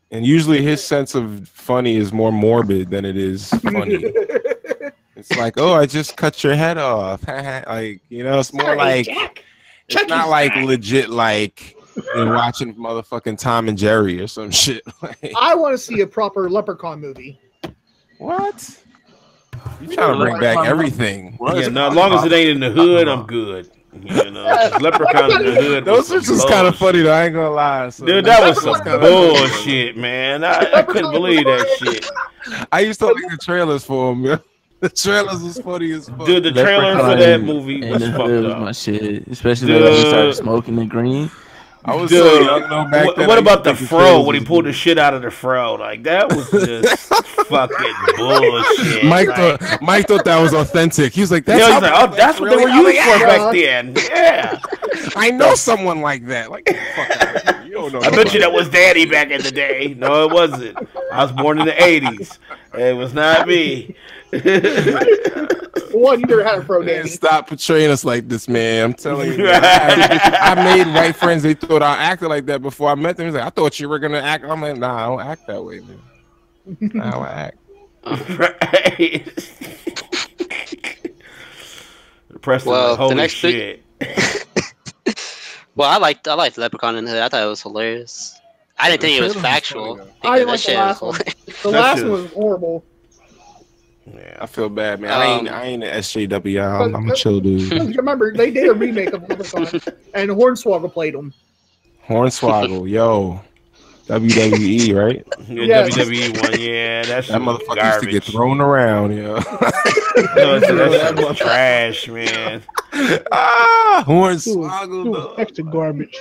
And usually his sense of funny is more morbid than it is funny. It's like, oh, I just cut your head off. Like, you know, it's more like, it's not like legit, like you're watching motherfucking Tom and Jerry or some shit. I want to see a proper Leprechaun movie. What? You trying to bring back everything? Yeah, no, as long as it ain't in the hood, I'm good. You know, 'cause Leprechaun in the hood. Those are just kind of funny though. I ain't gonna lie. So. Dude, that was some bullshit, man. I couldn't believe that shit. I used to like the trailers for him. The trailers was funny as fuck. Dude, the trailer for that movie was fucked up. My shit, especially when he started smoking the green. I was so young though back then. What about the fro when he pulled the shit out of the fro? Like that was just fucking bullshit. Mike thought that was authentic. He was like, "That's that's what they were used for back then." Yeah, I know someone like that. Like, fuck out of here. You don't know. I bet you that was Daddy back in the day. No, it wasn't. I was born in the '80s. It was not me. One, you never had a pro, Danny. Stop portraying us like this, man. I'm telling you. I made white friends. They thought I acted like that before I met them. He's like, I thought you were gonna act. I'm like, nah, I don't act that way, man. I don't act. Right. Preston, Well, holy the next shit. Well, I liked Leprechaun in the Hood. I thought it was hilarious. I didn't think it was factual. I didn't like That the shit last was one. The last one was horrible. Yeah, I feel bad, man. I ain't an SJW. I'm a chill dude. Remember, they did a remake of Leprechaun, and Hornswoggle played him. Hornswoggle, yo. WWE, right? Yeah, WWE one, yeah. That motherfucker garbage. used to get thrown around, yo. that shit was trash, man. Hornswoggle. Extra garbage.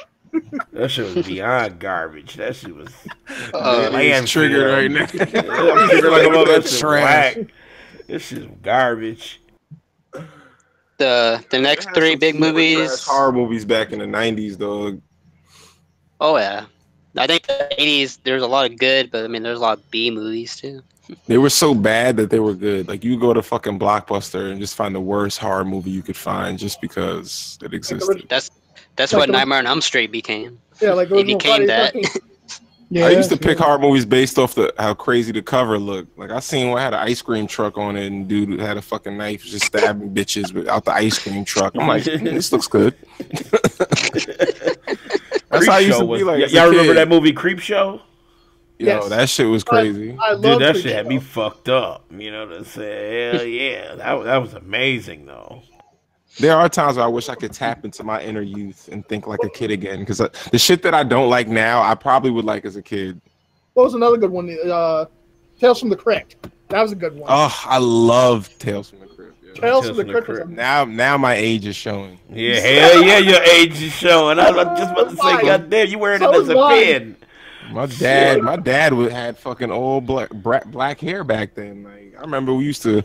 That shit was beyond garbage. That shit was. I'm triggered right now. I'm triggered like a motherfucker. Trash. This shit's garbage. The next three big movies. Horror movies back in the 90s, dog. Oh yeah, I think the 80s. There's a lot of good, but I mean, there's a lot of B movies too. They were so bad that they were good. Like you go to fucking Blockbuster and just find the worst horror movie you could find just because it existed. That's what Nightmare on Elm Street became. Yeah, like it became that. Yeah, I used to pick horror movies based off how crazy the cover looked. Like I seen one had an ice cream truck on it, and dude had a fucking knife just stabbing bitches without the ice cream truck. I'm like, this looks good. That's how I used to be like. Y'all remember that movie Creep Show? Yo, that shit was crazy. Dude, that shit had me fucked up. You know what I'm saying? Hell yeah, that was amazing though. There are times where I wish I could tap into my inner youth and think like a kid again. Because the shit that I don't like now, I probably would like as a kid. What was another good one? Tales from the Crypt. That was a good one. Oh, I love Tales from the Crypt. Tales from the Crypt. Now my age is showing. Yeah, hell yeah, your age is showing. I was just about to say, goddamn, you wearing it as a pin. My dad had fucking old black hair back then. Like I remember we used to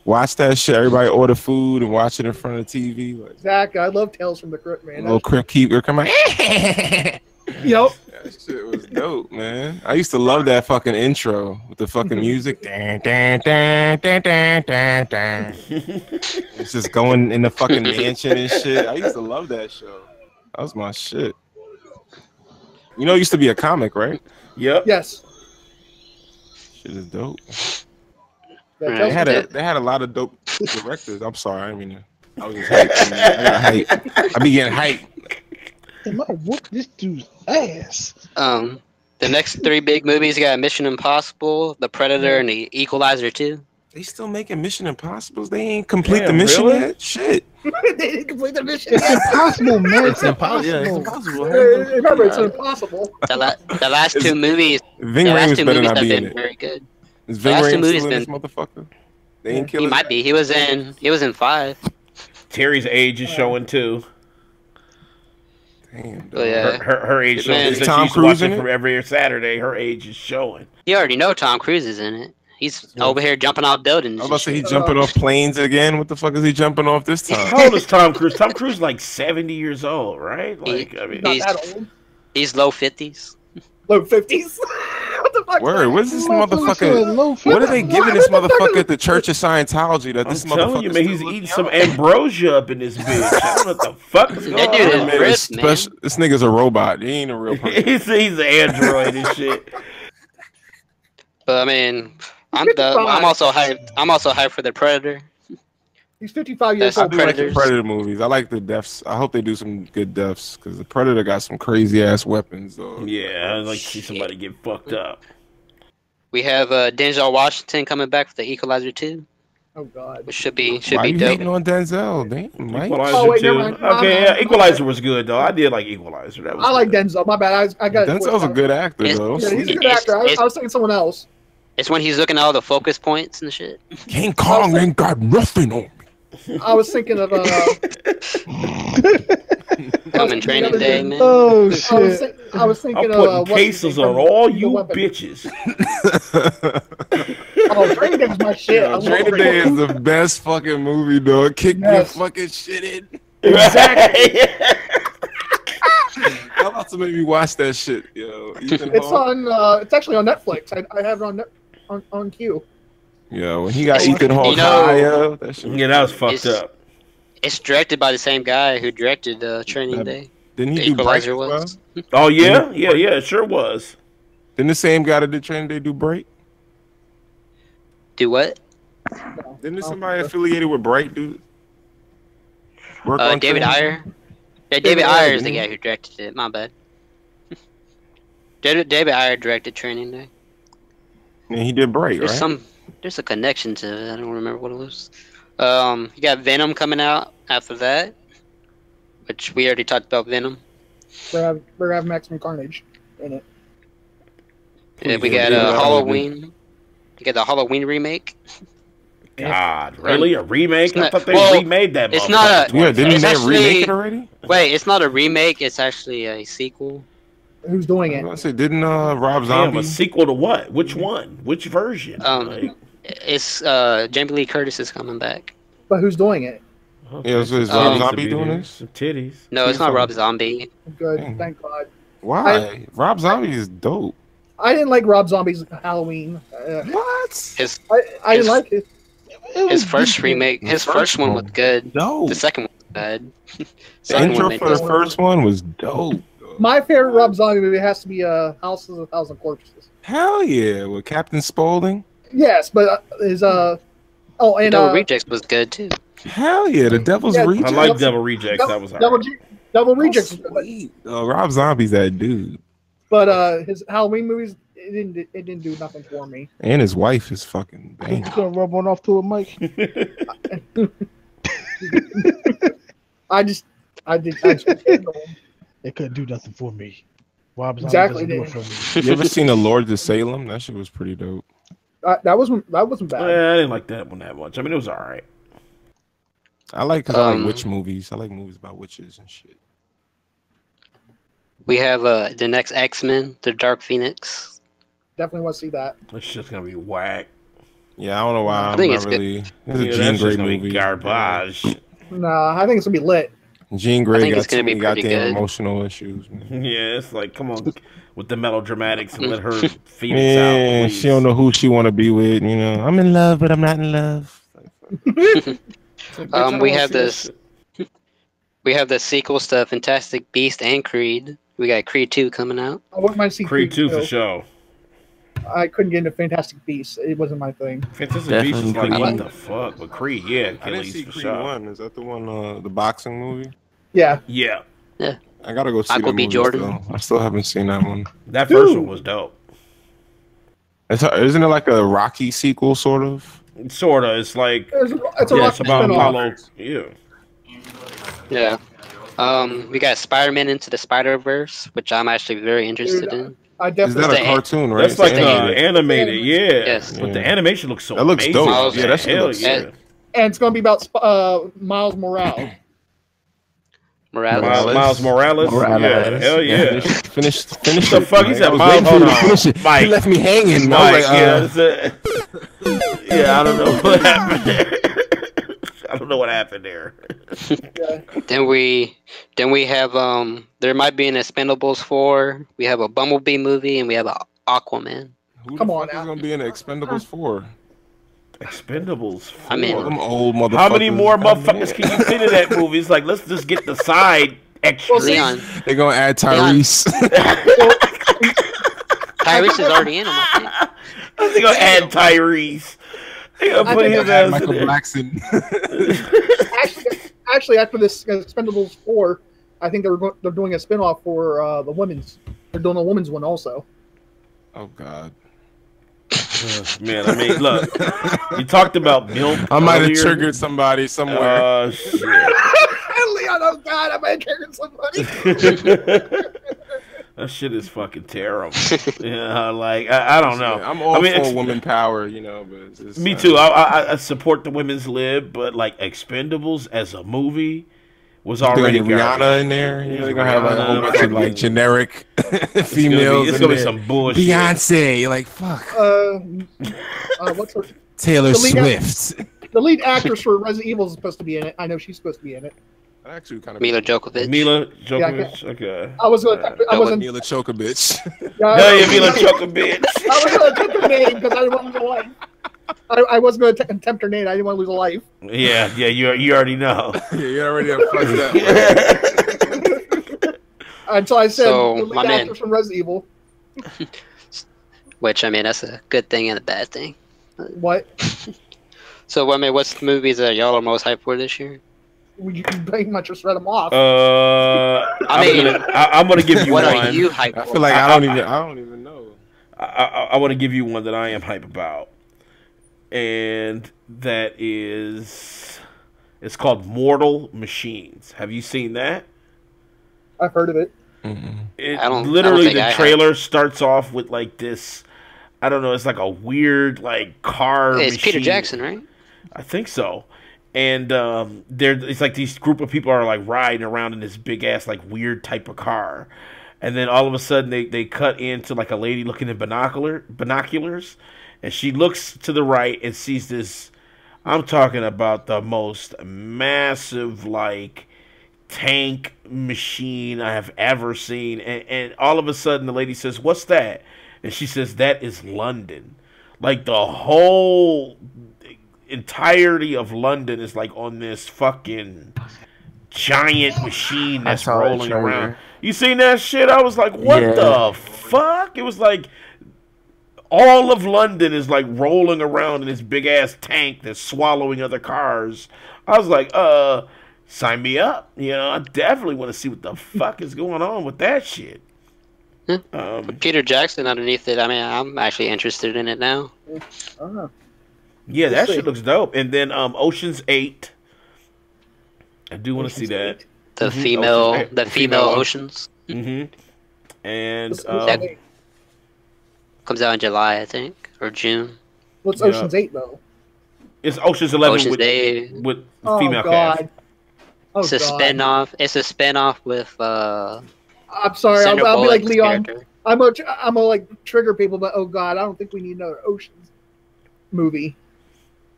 watch that shit. Everybody order food and watch it in front of the TV. Like, Zach, I love Tales from the Crypt, man. Little Crypt Keeper come on. Yep. That shit was dope, man. I used to love that fucking intro with the fucking music. It's just going in the fucking mansion and shit. I used to love that show. That was my shit. You know, it used to be a comic, right? Yep. Yes. Shit is dope. They had a lot of dope directors. I'm sorry, I mean, I was just hyped. I got hyped. I be getting hyped. I might whoop this dude's ass. The next 3 big movies got Mission Impossible, The Predator, and The Equalizer 2. They still making Mission Impossibles? They ain't complete the mission yet? Shit. They didn't complete the mission. It's impossible, man. It's impossible. Yeah, it's impossible. Remember, it's impossible. The last 2 movies, Ving Rhames better not be in it. Very good. Is Ving Rhames still in this motherfucker? They ain't killing. He might be. He was in 5. Terry's age is showing too. Damn. Oh, yeah. Her age Man, shows. Tom She's Cruise watching in it? from every Saturday. Her age is showing. You already know Tom Cruise is in it. He's over here jumping off buildings. I was about to say he's jumping off planes again. What the fuck is he jumping off this time? How old is Tom Cruise? Tom Cruise is like 70 years old, right? Like, I mean, Not that old. He's low 50s. Low 50s. What the fuck? Word, what's this motherfucker? What are they giving this motherfucker at the Church of Scientology that this I'm telling motherfucker? you, man, he's eating some ambrosia up in this bitch. I don't know what the fuck is going That dude on. is ripped, man. This nigga's a robot. He ain't a real person. he's an android and shit. But I mean, I'm also hyped. I'm also hyped for The Predator. He's 55 years That's old. I like the Predators. Predator movies. I like the deaths. I hope they do some good deaths because the Predator got some crazy ass weapons. Though. Yeah, I'd like to see somebody get fucked up. We have Denzel Washington coming back for The Equalizer 2, Oh god. which should be Why you dope. hating on Denzel? Damn, Mike. Equalizer Oh, wait, too. never mind. Okay, yeah, Equalizer was good though. I did like Equalizer. That was I like good. Denzel. My bad. I got. Denzel's a good actor It's- though. Yeah, he's a Sweet. good actor. I was thinking someone else. It's when he's looking at all the focus points and shit. King Kong ain't got nothing on me. I was thinking of Coming Training Day, man. Oh I was thinking I'm of putting cases on all you weapon. bitches. Oh, Training Day was my shit. I love Training Day is the best fucking movie, dog. Kick your Yes. fucking shit in. Exactly. How about to make me watch that shit, yo? Ethan It's Hawke? on. It's actually on Netflix. I have it on queue. Yeah, when he got Ethan Hawke You know- high, yo, that shit. Yeah, that was fucked It's- up. It's directed by the same guy who directed Training Day. Didn't The he do Break as Equalizer well? was. Oh yeah, yeah, it sure was. Didn't the same guy that did Training Day do Break? Do what? Didn't somebody affiliated with Bright do work on David Training Day? Ayer. Yeah, David Ayer is the yeah. guy who directed it. My bad. David Ayer directed Training Day. And he did Bright, right? There's a connection to it. I don't remember what it was. You got Venom coming out after that, which we already talked about Venom. We're having Maximum Carnage in it. Yeah, we Yeah, got yeah, Halloween. You got the Halloween remake. God, really? A remake? I not- thought they well, remade that. it's not motherfucker a- Yeah, didn't It's they actually- remake it already? Wait, it's not a remake. It's actually a sequel. Who's doing I was it? say, didn't Rob Damn, Zombie? a sequel to what? Which one? Which version? Like, It's Jamie Lee Curtis is coming back. But who's doing it? Yeah, so is Um, Rob titties to Zombie be doing there. this? Some titties. No, it's not Rob Zombie. Good. Dang. Thank God. Why? Rob Zombie is dope. I didn't like Rob Zombie's Halloween. What? His I didn't like it. his first remake. His first one was good. Dope. The second one was bad. The Second intro one for the made first one was dope. My favorite Rob Zombie movie has to be Houses of Thousand Corpses. Hell yeah, with Captain Spaulding. Yes, but his and Double Rejects was good too. Hell yeah, the Devil's Yeah, Rejects. I like Devil Rejects. That was alright. Double Rejects. Sweet. Rob Zombie's that dude, But his Halloween movies, it didn't do nothing for me. and his wife is fucking You bang. gonna rub one off to it, Mike? I just It couldn't do nothing for me. Rob Zombie Exactly, doesn't do it for me. You ever seen The Lords of Salem? That shit was pretty dope. that wasn't bad. I didn't like that one that much. I mean, it was alright. I like because I like witch movies. I like movies about witches and shit. We have the next X-Men, the Dark Phoenix. Definitely want to see that. It's just gonna be whack. Yeah, I don't know why. I think I'm not really. It's a Yeah, Jean that's Grey just gonna movie. be garbage. Nah, I think it's gonna be lit. Jean I Grey think got it's gonna too be many pretty goddamn good. emotional issues. Man. Yeah, it's like, come on, with the melodramatics and let her Phoenix Man, out. she don't know who she want to be with. You know, I'm in love, but I'm not in love. We have this. We have the sequels to Fantastic Beast and Creed. We got Creed 2 coming out. I wouldn't mind seeing Creed 2 for too. sure. I couldn't get into Fantastic Beasts. It wasn't my thing. Fantastic Beasts is like, Creed what 1. the fuck? But Creed, yeah, I didn't Akeyles see for Creed sure. 1. Is that the one, the boxing movie? Yeah. Yeah, I gotta go see Michael that B. movie Jordan. still. I still haven't seen that one. that first one was dope. Isn't it like a Rocky sequel, sort of? Sorta. It's like It's a it's Rocky about spinoff. Apollo. Yeah. Yeah. We got Spider-Man Into the Spider-Verse, which I'm actually very interested Dude, in. I Is definitely. that a the- cartoon, right? That's like the animated, yeah. Yes. But the Yeah. animation looks so That looks amazing. dope. Yeah, that shit hell looks yeah. sick. And it's gonna be about Miles Morales. Morales. Miles Morales. Yeah, hell yeah. Finish the it, fuck? He Mike. said I was Miles- waiting for hold you to on. finish it. Mike. You left me hanging. Mike, I was like, yeah, that's it. Yeah, I don't know what happened there. I don't know what happened there. Then we have there might be an Expendables 4. We have a Bumblebee movie and we have a Aquaman. who Come the on fuck now. is gonna be in the Expendables 4? Expendables. I mean, Them old motherfuckers. How many more goddamn. motherfuckers can you fit in that movie? It's like, let's just get the side extras. Leon. They're gonna add Tyrese. Tyrese is already in them, I think. They're gonna add Tyrese. They're gonna put his ass in Michael there. Blackson. Actually, after this Expendables 4, I think they're doing a spinoff for the women's. They're doing a women's one also. Oh God. Man, I mean, look, you talked about milk. I might have earlier. triggered somebody somewhere. Shit. Leon, oh God, I might have triggered somebody. That shit is fucking terrible. Yeah, like I don't know. Yeah, I'm all I mean, for woman power, you know, but it's me too. I support the women's lib, but like Expendables as a movie was already Rihanna garbage. in there. You know, they're gonna have like a whole bunch of like Rihanna. generic It's females. gonna in be there. some bullshit. Beyonce, you're like fuck. What's her? Taylor the lead Swift. The lead actress for Resident Evil is supposed to be in it. I know she's supposed to be in it. That actually kind of Mila Djokovic. Mila Djokovic. Okay. I was gonna. I wasn't. Mila Chokovich. Yeah, yeah, Mila Djokovic. I was gonna tempt her name because I didn't want to lose a life. I was going to tempt her name. I didn't want to lose a life. Yeah, you already know. Yeah, you already have fucked that. And so I said, So, the my lead man. actress from Resident Evil. Which, I mean, that's a good thing and a bad thing. What? So, I mean, what's the movies that y'all are most hyped for this year? You can pretty much just read them off. I'm gonna give you What one. are you hyped I for? feel like I don't even know. I want to give you one that I am hype about, and that is, it's called Mortal Machines. Have you seen that? I've heard of it. It I don't literally think the I have. trailer starts off with like this. I don't know. It's like a weird like car. It's Peter machine. Jackson, right? I think so. And it's like these group of people are like riding around in this big ass like weird type of car, and then all of a sudden they cut into like a lady looking in binoculars, and she looks to the right and sees this. I'm talking about the most massive like tank machine I have ever seen, and all of a sudden the lady says, "What's that?" And she says, "That is London." Like the whole entirety of London is like on this fucking giant machine that's saw that rolling trailer. around. You seen that shit? I was like, what Yeah. the fuck? It was like all of London is like rolling around in this big ass tank that's swallowing other cars. I was like, sign me up. You know, I definitely want to see what the fuck is going on with that shit. Peter Jackson underneath it. I mean, I'm actually interested in it now. Oh. Yeah, that We'll see. shit looks dope. And then Ocean's 8. I do want to see Ocean's that. 8. The Mhm. female, Ocean's 8. the female oceans Mm-hmm. And What's Ocean's 8? comes out in July, I think, or June. What's Yeah. Ocean's 8 though? It's Ocean's 11 Ocean's Day. with Oh female God. cast. It's a spinoff. It's a spinoff with. I'm sorry. I'll be like Leon. Character. I'm gonna like trigger people, but oh God, I don't think we need another Ocean's movie.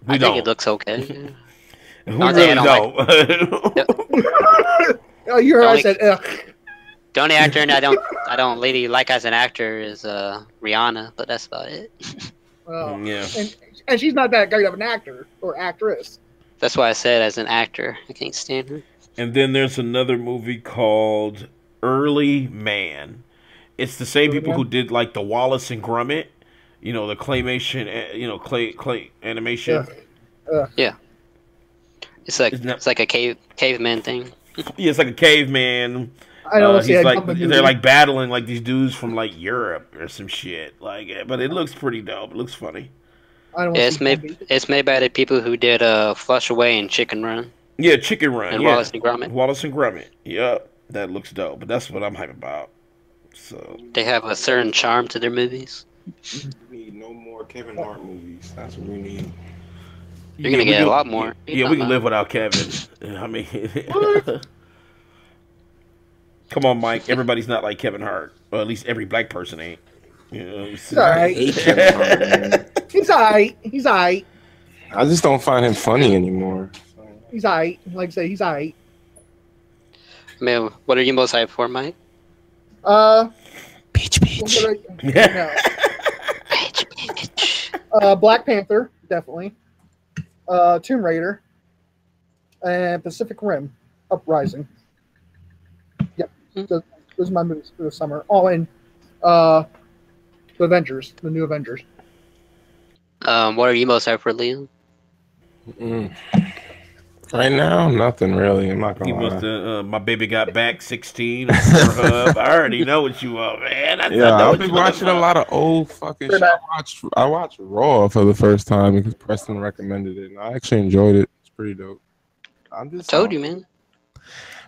I think it looks okay. We really don't. Oh, you heard I said ugh. The only actor I don't really like as an actor is Rihanna, but that's about it. Well, yeah. And she's not that great of an actor or actress. That's why I said as an actor, I can't stand her. And then there's another movie called Early Man. It's the same people who did like the Wallace and Gromit, the claymation, clay animation. Yeah. It's like a caveman thing. Yeah, it's like a caveman. I don't see they're like battling like these dudes from like Europe or some shit. Like, but it looks pretty dope. It looks funny. It's made by the people who did Flush Away and Chicken Run. Yeah, Chicken Run. And yeah. Wallace and Gromit. Wallace and Gromit. Yep, that looks dope. But that's what I'm hyped about. So they have a certain charm to their movies. We need no more Kevin Hart movies. That's what we need. You're gonna get a lot more. Yeah, we can live without Kevin. I mean, come on, Mike. Everybody's not like Kevin Hart. Well, at least every black person ain't. He's alright. He's alright. He's alright. I just don't find him funny anymore. He's alright. Like I say, he's alright. Man, what are you most hyped for, Mike? Peach. Peach. Black Panther, definitely. Tomb Raider. And Pacific Rim Uprising. Yep. Those are my movies for the summer. Oh, and the Avengers, the new Avengers. What are you most hyped for, Liam? Right now, nothing really. I'm not gonna lie. My Baby Got Back 16 on Pornhub. I already know what you are, man. I've been watching a lot of old fucking shit. I watched Raw for the first time because Preston recommended it, and I actually enjoyed it. It's pretty dope. I told you, man.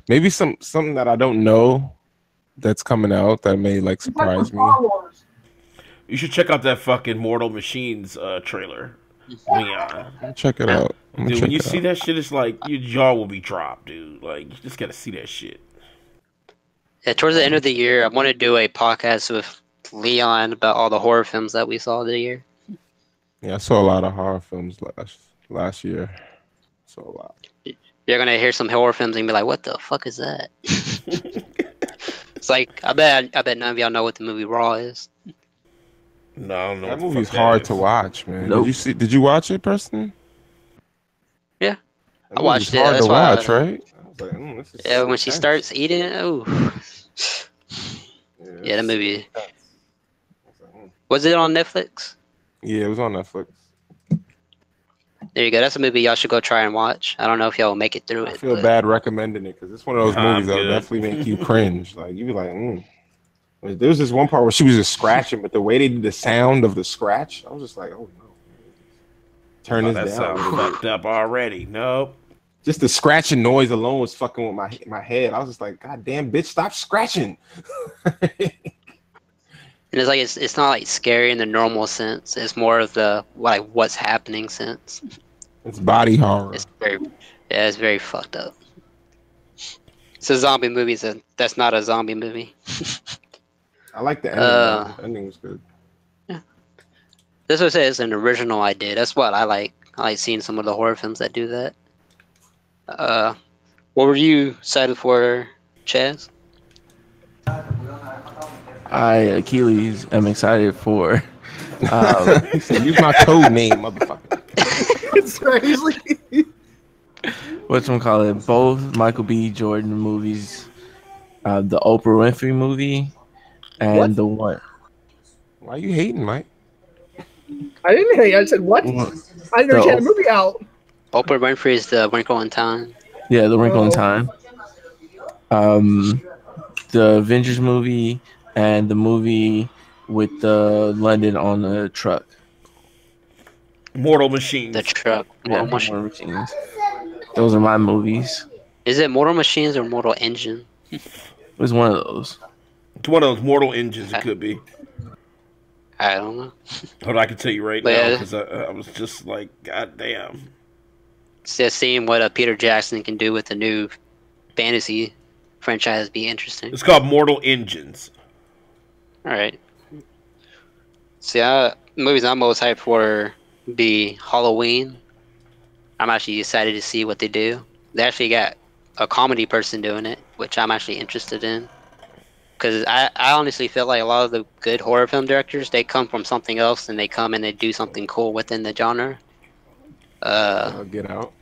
Maybe something that I don't know that's coming out that may like surprise me. You should check out that fucking Mortal Machines trailer. Leon. Check it out. Dude, when you see that shit, it's like your jaw will be dropped, dude. Like, you just gotta see that shit. Yeah, towards the end of the year, I want to do a podcast with Leon about all the horror films that we saw the year. Yeah, I saw a lot of horror films last year. Saw a lot. You're gonna hear some horror films and be like, "What the fuck is that?" It's like I bet none of y'all know what the movie Raw is. No, I don't know. That movie's hard to watch, man. Nope. Did you watch it, Preston? Yeah, I watched it. Hard to watch, right? Yeah, when she starts eating it, yeah, that movie. Was it on Netflix? Yeah, it was on Netflix. There you go. That's a movie y'all should go try and watch. I don't know if y'all will make it through it. I feel bad recommending it because it's one of those movies that'll definitely make you cringe. Like you be like, There was this one part where she was just scratching, but the way they did the sound of the scratch, I was just like, oh no. Turn this down. That sounds fucked up already. Nope. Just the scratching noise alone was fucking with my head. I was just like, God damn, bitch, stop scratching. And it's like it's not like scary in the normal sense. It's more of the what's happening sense. It's body horror. It's very fucked up. It's a zombie movie, so that's not a zombie movie. I like the ending. The ending was good. Yeah. This was it's an original idea. That's what I like. I like seeing some of the horror films that do that. What were you excited for, Chaz? Akeyles, am excited for. Use my code name, motherfucker. Seriously. Whatchamacallit, both Michael B. Jordan movies, the Oprah Winfrey movie, and the one. Why are you hating, Mike? I didn't hate. I said what? I didn't know she had a movie out. Oprah Winfrey is the Wrinkle in Time. Yeah, the Wrinkle in Time. The Avengers movie and the movie with the London on the truck. Mortal Machines. The truck. Mortal Machines. Those are my movies. Is it Mortal Machines or Mortal Engine? It was one of those. It's one of those Mortal Engines. It could be. I don't know. Hold on, I can tell you right now because I was just like, God damn. Just seeing what Peter Jackson can do with the new fantasy franchise be interesting. It's called Mortal Engines. All right. See, movies I'm most hyped for be Halloween. I'm actually excited to see what they do. They actually got a comedy person doing it, which I'm actually interested in. Because I honestly feel like a lot of the good horror film directors, they come from something else and they come and they do something cool within the genre. Get Out.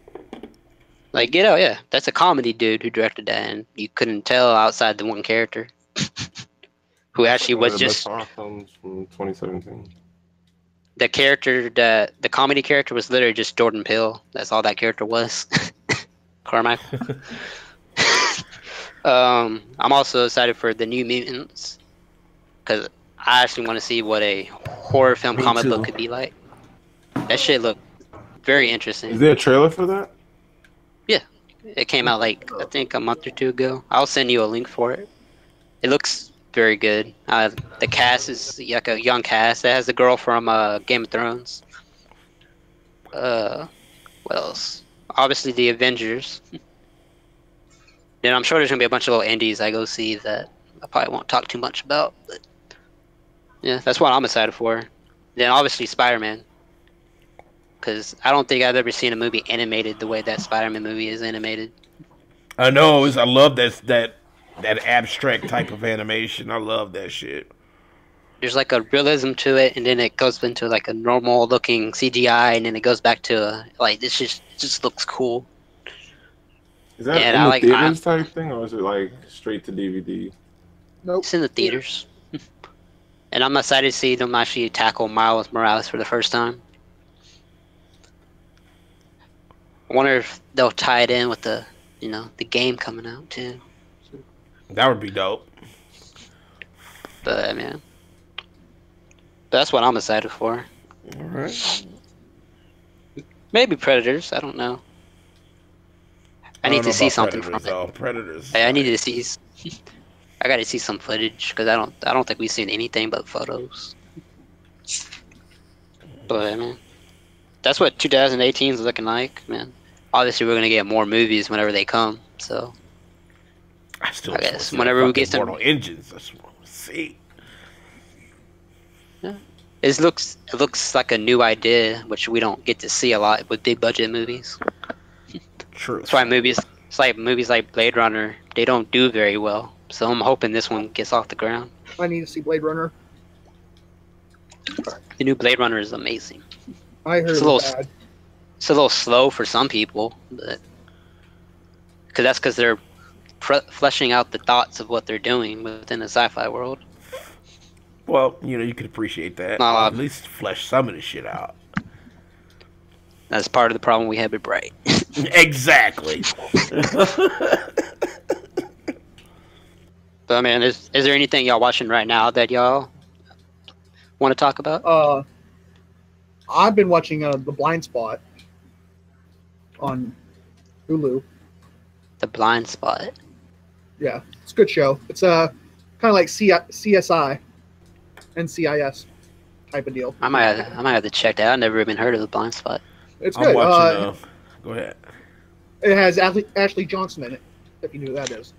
Like Get Out, yeah. That's a comedy dude who directed that, and you couldn't tell outside the one character. Who actually was just... Best horror films from 2017. The character, the comedy character was literally just Jordan Peele. That's all that character was. Carmichael. I'm also excited for the New Mutants because I actually want to see what a horror film comic book could be like. That shit looked very interesting. Is there a trailer for that? Yeah, it came out like I think a month or two ago. I'll send you a link for it. It looks very good. The cast is like a young cast. It has the girl from Game of Thrones. What else? Obviously the Avengers. Then I'm sure there's gonna be a bunch of little indies I go see that I probably won't talk too much about. But yeah, that's what I'm excited for. Then obviously Spider-Man. Because I don't think I've ever seen a movie animated the way that Spider-Man movie is animated. I know. I love that abstract type of animation. I love that shit. There's like a realism to it, and then it goes into like a normal looking CGI, and then it goes back to like this just looks cool. Is that in the theaters type thing, or is it like straight to DVD? Nope. It's in the theaters. And I'm excited to see them actually tackle Miles Morales for the first time. I wonder if they'll tie it in with the game coming out too. That would be dope. But man, that's what I'm excited for. All right. Maybe Predators. I don't know. I need to see something from it. Predators. I need to see. I got to see some footage because I don't think we've seen anything but photos. But man, that's what 2018 is looking like, man. Obviously, we're gonna get more movies whenever they come. So I guess whenever we get some Mortal Engines, I just want to see. Yeah, it looks like a new idea, which we don't get to see a lot with big budget movies. True. That's why movies like Blade Runner, they don't do very well. So I'm hoping this one gets off the ground. I need to see Blade Runner. The new Blade Runner is amazing. I heard bad. It's a little slow for some people, but because they're fleshing out the thoughts of what they're doing within the sci-fi world. Well, you can appreciate that. At least flesh some of the shit out. That's part of the problem we have with Bright. Exactly. But man, is there anything y'all watching right now that y'all want to talk about? I've been watching The Blind Spot on Hulu. The Blind Spot. Yeah, it's a good show. It's kind of like CSI, NCIS type of deal. I might have to check that. I've never even heard of The Blind Spot. It's good. Go ahead. It has Ashley Johnson in it, if you knew who that is.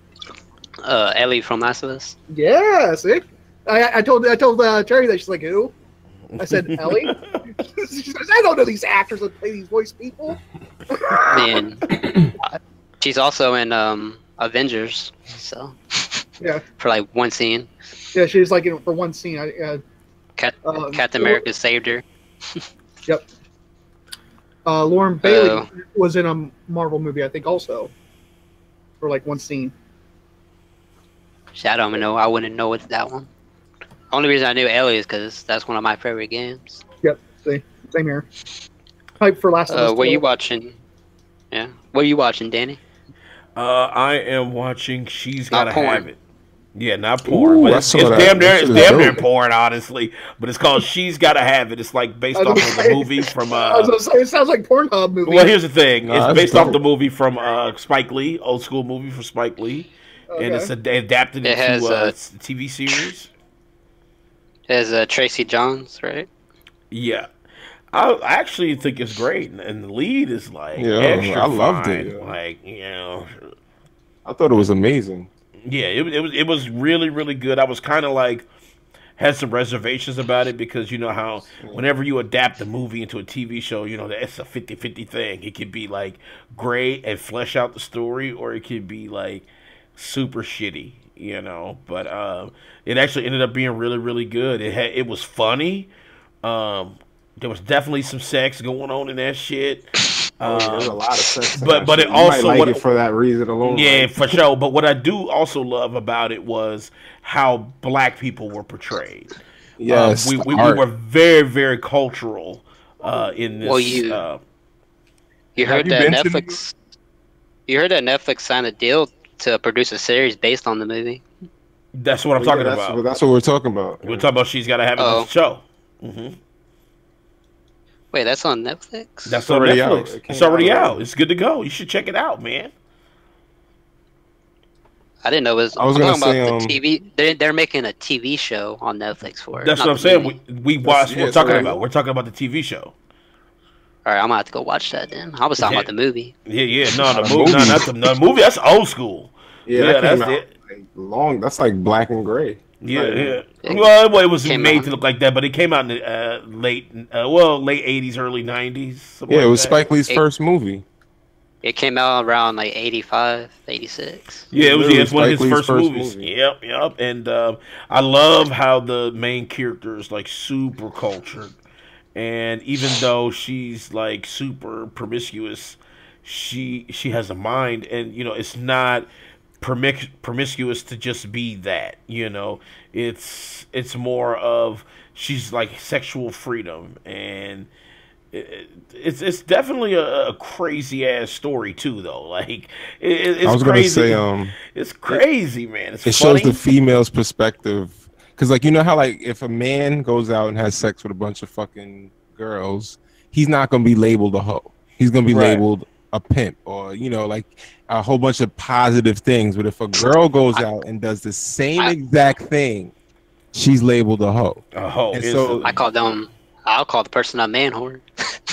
Ellie from Last of Us. Yeah, see? I told Terry that. She's like, who? I said, Ellie? She says, I don't know these actors that play these voice people. Man, she's also in Avengers, so yeah, for like one scene. Yeah, she's like for one scene. Captain America saved her. Yep. Lauren Bailey was in a Marvel movie, I think, also for like one scene. I don't even know. I wouldn't know it's that one. Only reason I knew Ellie is because that's one of my favorite games. Yep, same here. Hype for Last of Us. What are you watching? Yeah, what are you watching, Danny? I am watching She's Gotta Have It. Yeah, not porn. Ooh, but it's damn near porn, honestly. But it's called She's Gotta Have It. It's like based off of the movie from. I was gonna say, it sounds like Pornhub movie. Well, here's the thing. It's based off the movie from Spike Lee, old school movie from Spike Lee, and it's adapted into a TV series. As Tracy Johns, right? Yeah. I actually think it's great, and the lead is like Yeah, extra I loved fine. it. Yeah. Like, you know, I thought it was amazing. yeah, it was really really good. I was kind of like had some reservations about it because you know how whenever you adapt a movie into a TV show, you know that it's a 50-50 thing. It could be like great and flesh out the story, or it could be like super shitty, you know. But it actually ended up being really really good. It was funny. There was definitely some sex going on in that shit. There's a lot of sex. But it you also might like it for that reason alone. yeah, right? for sure. But what I do also love about it was how black people were portrayed. Yes, we were very very cultural in this. Well, you heard you that been to Netflix. You heard that Netflix signed a deal to produce a series based on the movie. That's what I'm talking about. That's what we're talking about. We're talking about She's Gotta Have It on the show. Mm-hmm. Wait, that's on Netflix? That's on already Netflix. out. It's already out. It's good to go. You should check it out, man. I didn't know it was. I was I'm gonna talking say, about the TV. They're making a TV show on Netflix for it. That's not what I'm the saying. movie. We watched. yeah, We're it's talking already about. out. We're talking about the TV show. All right, I'm gonna have to go watch that then. I was talking Yeah. about the movie. Yeah. No, the The movie. No, movie. not the movie. That's old school. Yeah, that came that's out it. like, long. That's like black and gray. Yeah. It Well, it was came made out. to look like that, but it came out in the late 80s, early 90s. Yeah, it was that. Spike Lee's first movie. It came out around like 85, 86. Yeah, it was. Literally It's one of his Spike Lee's first first movies. movie. Yep. And I love how the main character is like super cultured, and even though she's like super promiscuous, she has a mind, and you know it's not promiscuous to just be that. You know, it's more of she's like sexual freedom and. It's definitely a crazy ass story too, though. Like it's I was crazy. gonna say, It's crazy, man. It's it funny. shows the female's perspective, because like you know how like if a man goes out and has sex with a bunch of fucking girls, he's not gonna be labeled a hoe. He's gonna be Right. labeled a pimp, or you know, like a whole bunch of positive things. But if a girl goes out and does the same exact thing, she's labeled a hoe. A hoe. And so- instantly. I'll call the person a man whore.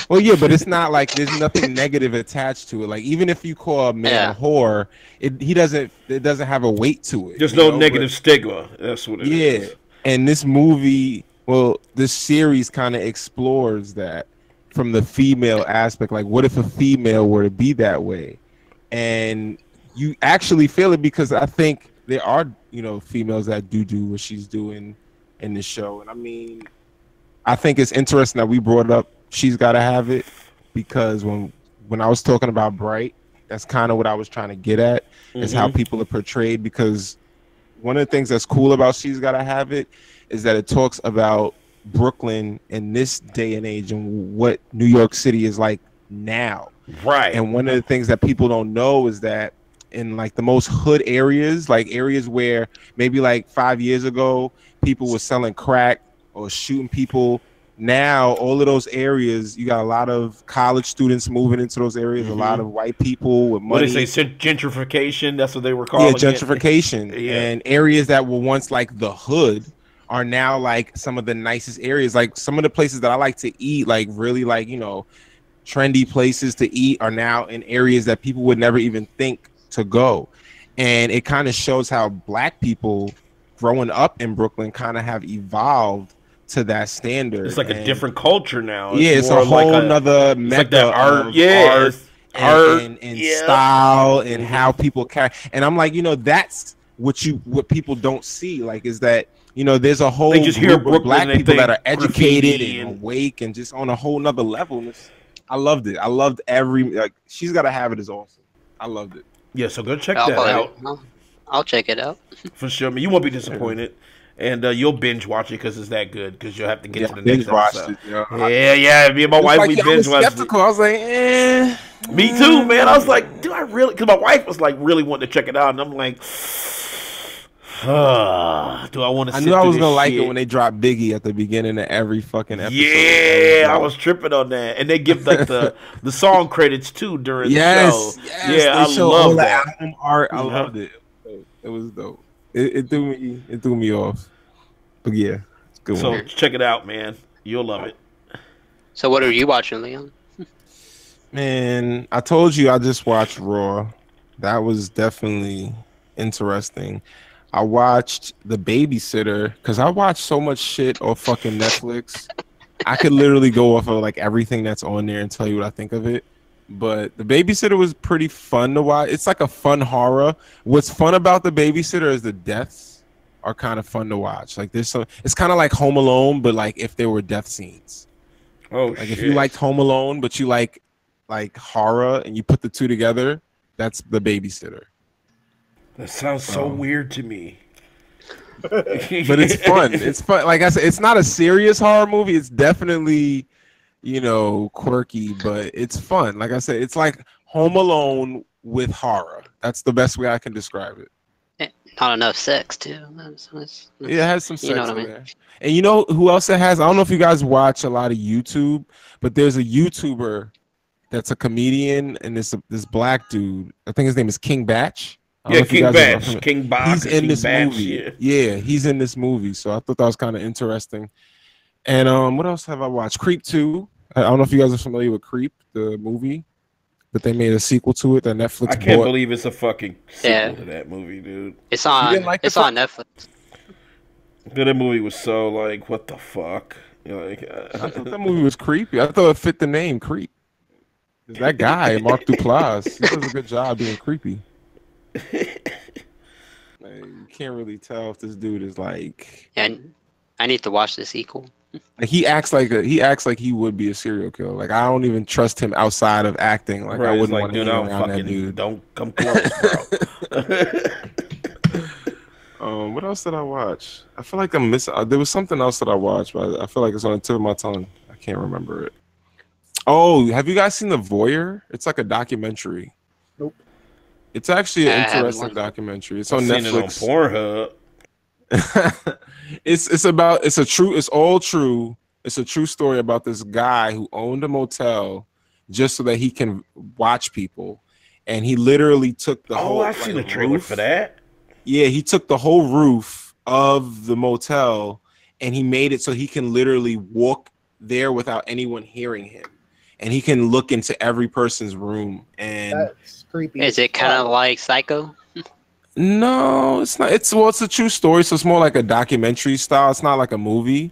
Well, yeah, but it's not like there's nothing negative attached to it. Like even if you call a man a whore, it doesn't have a weight to it. There's you no know? negative stigma. That's what it is. Yeah, and this movie, well, this series kind of explores that from the female aspect. Like, what if a female were to be that way? And you actually feel it because I think there are, you know, females that do what she's doing in the show. And I mean, I think it's interesting that we brought up She's Gotta Have It, because when I was talking about Bright, that's kind of what I was trying to get at, is how people are portrayed. Because one of the things that's cool about She's Gotta Have It is that it talks about Brooklyn in this day and age and what New York City is like now. Right. And one of the things that people don't know is that in like the most hood areas, like areas where maybe like 5 years ago people were selling crack or shooting people, now all of those areas, you got a lot of college students moving into those areas, a lot of white people with money. What do they say? Gentrification. That's what they were calling it. Yeah, gentrification. Yeah. And areas that were once like the hood are now like some of the nicest areas. Like some of the places that I like to eat, like really like, you know, trendy places to eat are now in areas that people would never even think to go. And it kind of shows how black people growing up in Brooklyn kind of have evolved to that standard. It's like a different culture now. It's a more whole like nother it's like mecca that art. of Yeah. art Art and yeah. style and how people carry. And I'm like, you know, that's what people don't see. Like, is that, you know, there's a whole They just hear group of black Brooklyn and they people that are think educated graffiti and and- awake and just on a whole nother level. And I loved it. I loved every, like, She's Gotta Have It is awesome. I loved it. Yeah, so go check I'll that probably- out I'll check it out. for sure. I mean, you won't be disappointed, and you'll binge watch it because it's that good. Because you'll have to get Yeah, to the binge next watched episode. it, Yeah. Me and my wife, we I was binge watched it. skeptical. I was like, Me too, man. I was like, do I really? Because my wife was like really wanting to check it out, and I'm like, do I want to? I knew I was gonna like it when they dropped Biggie at the beginning of every fucking episode. Yeah, I was tripping on that, and they give like the song credits too during the show. Yes, Yeah, I they show love all the that. album art. I Mhm. loved it. It was dope. It threw me off. But yeah, it's good So one. check it out, man. You'll love it. So what are you watching, Leon? Man, I told you I just watched Raw. That was definitely interesting. I watched The Babysitter because I watch so much shit off fucking Netflix. I could literally go off of like everything that's on there and tell you what I think of it. But The Babysitter was pretty fun to watch. It's like a fun horror. What's fun about The Babysitter is the deaths are kind of fun to watch. Like there's some. It's kind of like Home Alone, but like if there were death scenes. Oh, like shit. If you liked Home Alone, but you like horror, and you put the two together, that's The Babysitter. That sounds so weird to me. But it's fun. It's fun. Like I said, it's not a serious horror movie. It's definitely, quirky, but it's fun. Like I said, it's like Home Alone with horror. That's the best way I can describe it. Not enough sex too. It has some sex in I mean? there. And you know who else it has? I don't know if you guys watch a lot of YouTube, but there's a YouTuber that's a comedian, and this black dude. I think his name is King Batch. Yeah, King Batch. King Box. He's in King this Batch, movie. Yeah, he's in this movie. So I thought that was kind of interesting. And what else have I watched? Creep 2. I don't know if you guys are familiar with Creep, the movie, but they made a sequel to it that Netflix I can't bought. believe it's a fucking sequel to that movie, dude. It's on. It's on Netflix. That movie was so like, what the fuck? Like, I thought that movie was creepy. I thought it fit the name Creep. That guy, Mark Duplass, he does a good job being creepy. You can't really tell if this dude is like. And I need to watch the sequel. Like he acts like he would be a serial killer. Like I don't even trust him outside of acting. Like I wouldn't want to hang around that dude. Don't come close, bro. What else did I watch? I feel like I'm missing. There was something else that I watched, but I feel like it's on the tip of my tongue. I can't remember it. Oh, have you guys seen The Voyeur? It's like a documentary. Nope. It's actually an interesting documentary. It's on Netflix. It on Pornhub. It's all true. It's a true story about this guy who owned a motel just so that he can watch people, and he literally took the whole. Oh, I've seen the trailer for that. Yeah, he took the whole roof of the motel and he made it so he can literally walk there without anyone hearing him. And he can look into every person's room. And that's creepy. Is it kind of like Psycho? No, it's not. It's a true story, so it's more like a documentary style. It's not like a movie.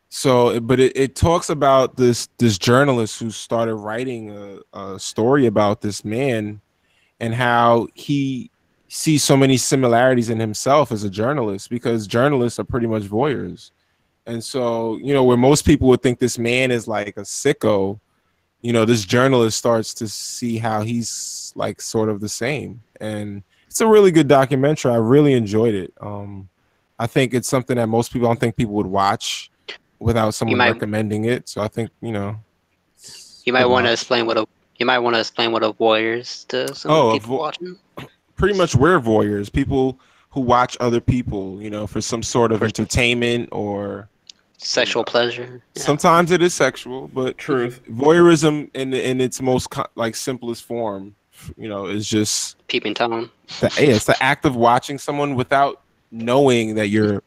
So, but it talks about this journalist who started writing a story about this man and how he sees so many similarities in himself as a journalist, because journalists are pretty much voyeurs. And so, where most people would think this man is like a sicko, this journalist starts to see how he's like sort of the same. And it's a really good documentary. I really enjoyed it. I think it's something that most people, I don't think people would watch without someone recommending it. So I think, you might want to explain what a voyeur is to some people watching. Pretty much we're voyeurs, people who watch other people, for some sort of entertainment or sexual pleasure. Yeah. Sometimes it is sexual, but voyeurism in its most simplest form, is just peeping Tom. It's the act of watching someone without knowing that you're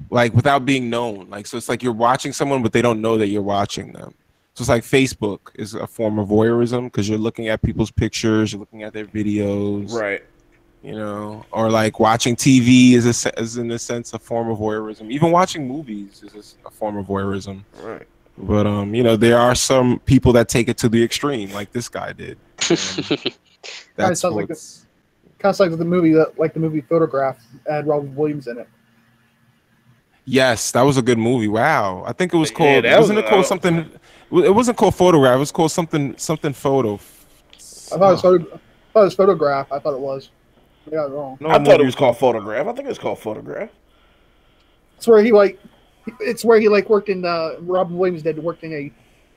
without being known. So it's like you're watching someone, but they don't know that you're watching them. So it's like Facebook is a form of voyeurism because you're looking at people's pictures, you're looking at their videos, right? Or like watching TV is in a sense a form of voyeurism. Even watching movies is a form of voyeurism, right? But there are some people that take it to the extreme, like this guy did. That's kind of like the movie Photograph had Robin Williams in it. Yes, that was a good movie. Wow, I think it was called. Wasn't it called something? It wasn't called Photograph. It was called something photo. I thought it was Photograph. I thought it was. Yeah, wrong. No, I thought it was called Photograph. I think it's called Photograph. It's where he worked in. Robin Williams worked in a.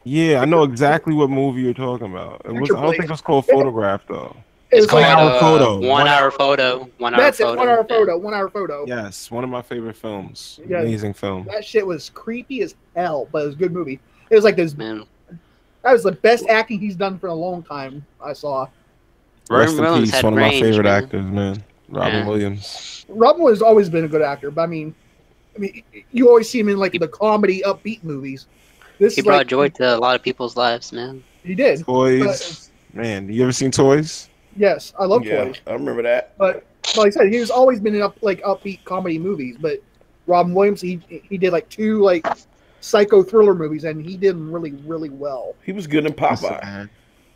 Yeah, I know exactly what movie you're talking about. I don't think it was called Photograph though. It's called 1 hour photo. 1 hour photo. 1 hour That's photo. it. 1 hour photo. 1 hour photo. Yes, one of my favorite films. Yeah, amazing film. That shit was creepy as hell, but it was a good movie. It was like this. Man. That was the best acting he's done for a long time. I saw. Rest in Williams peace, one of my favorite actors, man. Robin Williams. Robin has always been a good actor, but I mean, I mean, you always see him in like the comedy, upbeat movies. He brought joy to a lot of people's lives, man. He did. Toys, man. You ever seen Toys? Yes, I love Toys. I remember that. But like I said, he's always been in upbeat comedy movies. But Robin Williams, he did like 2 like psycho thriller movies, and he did them really, really well. He was good in Popeye.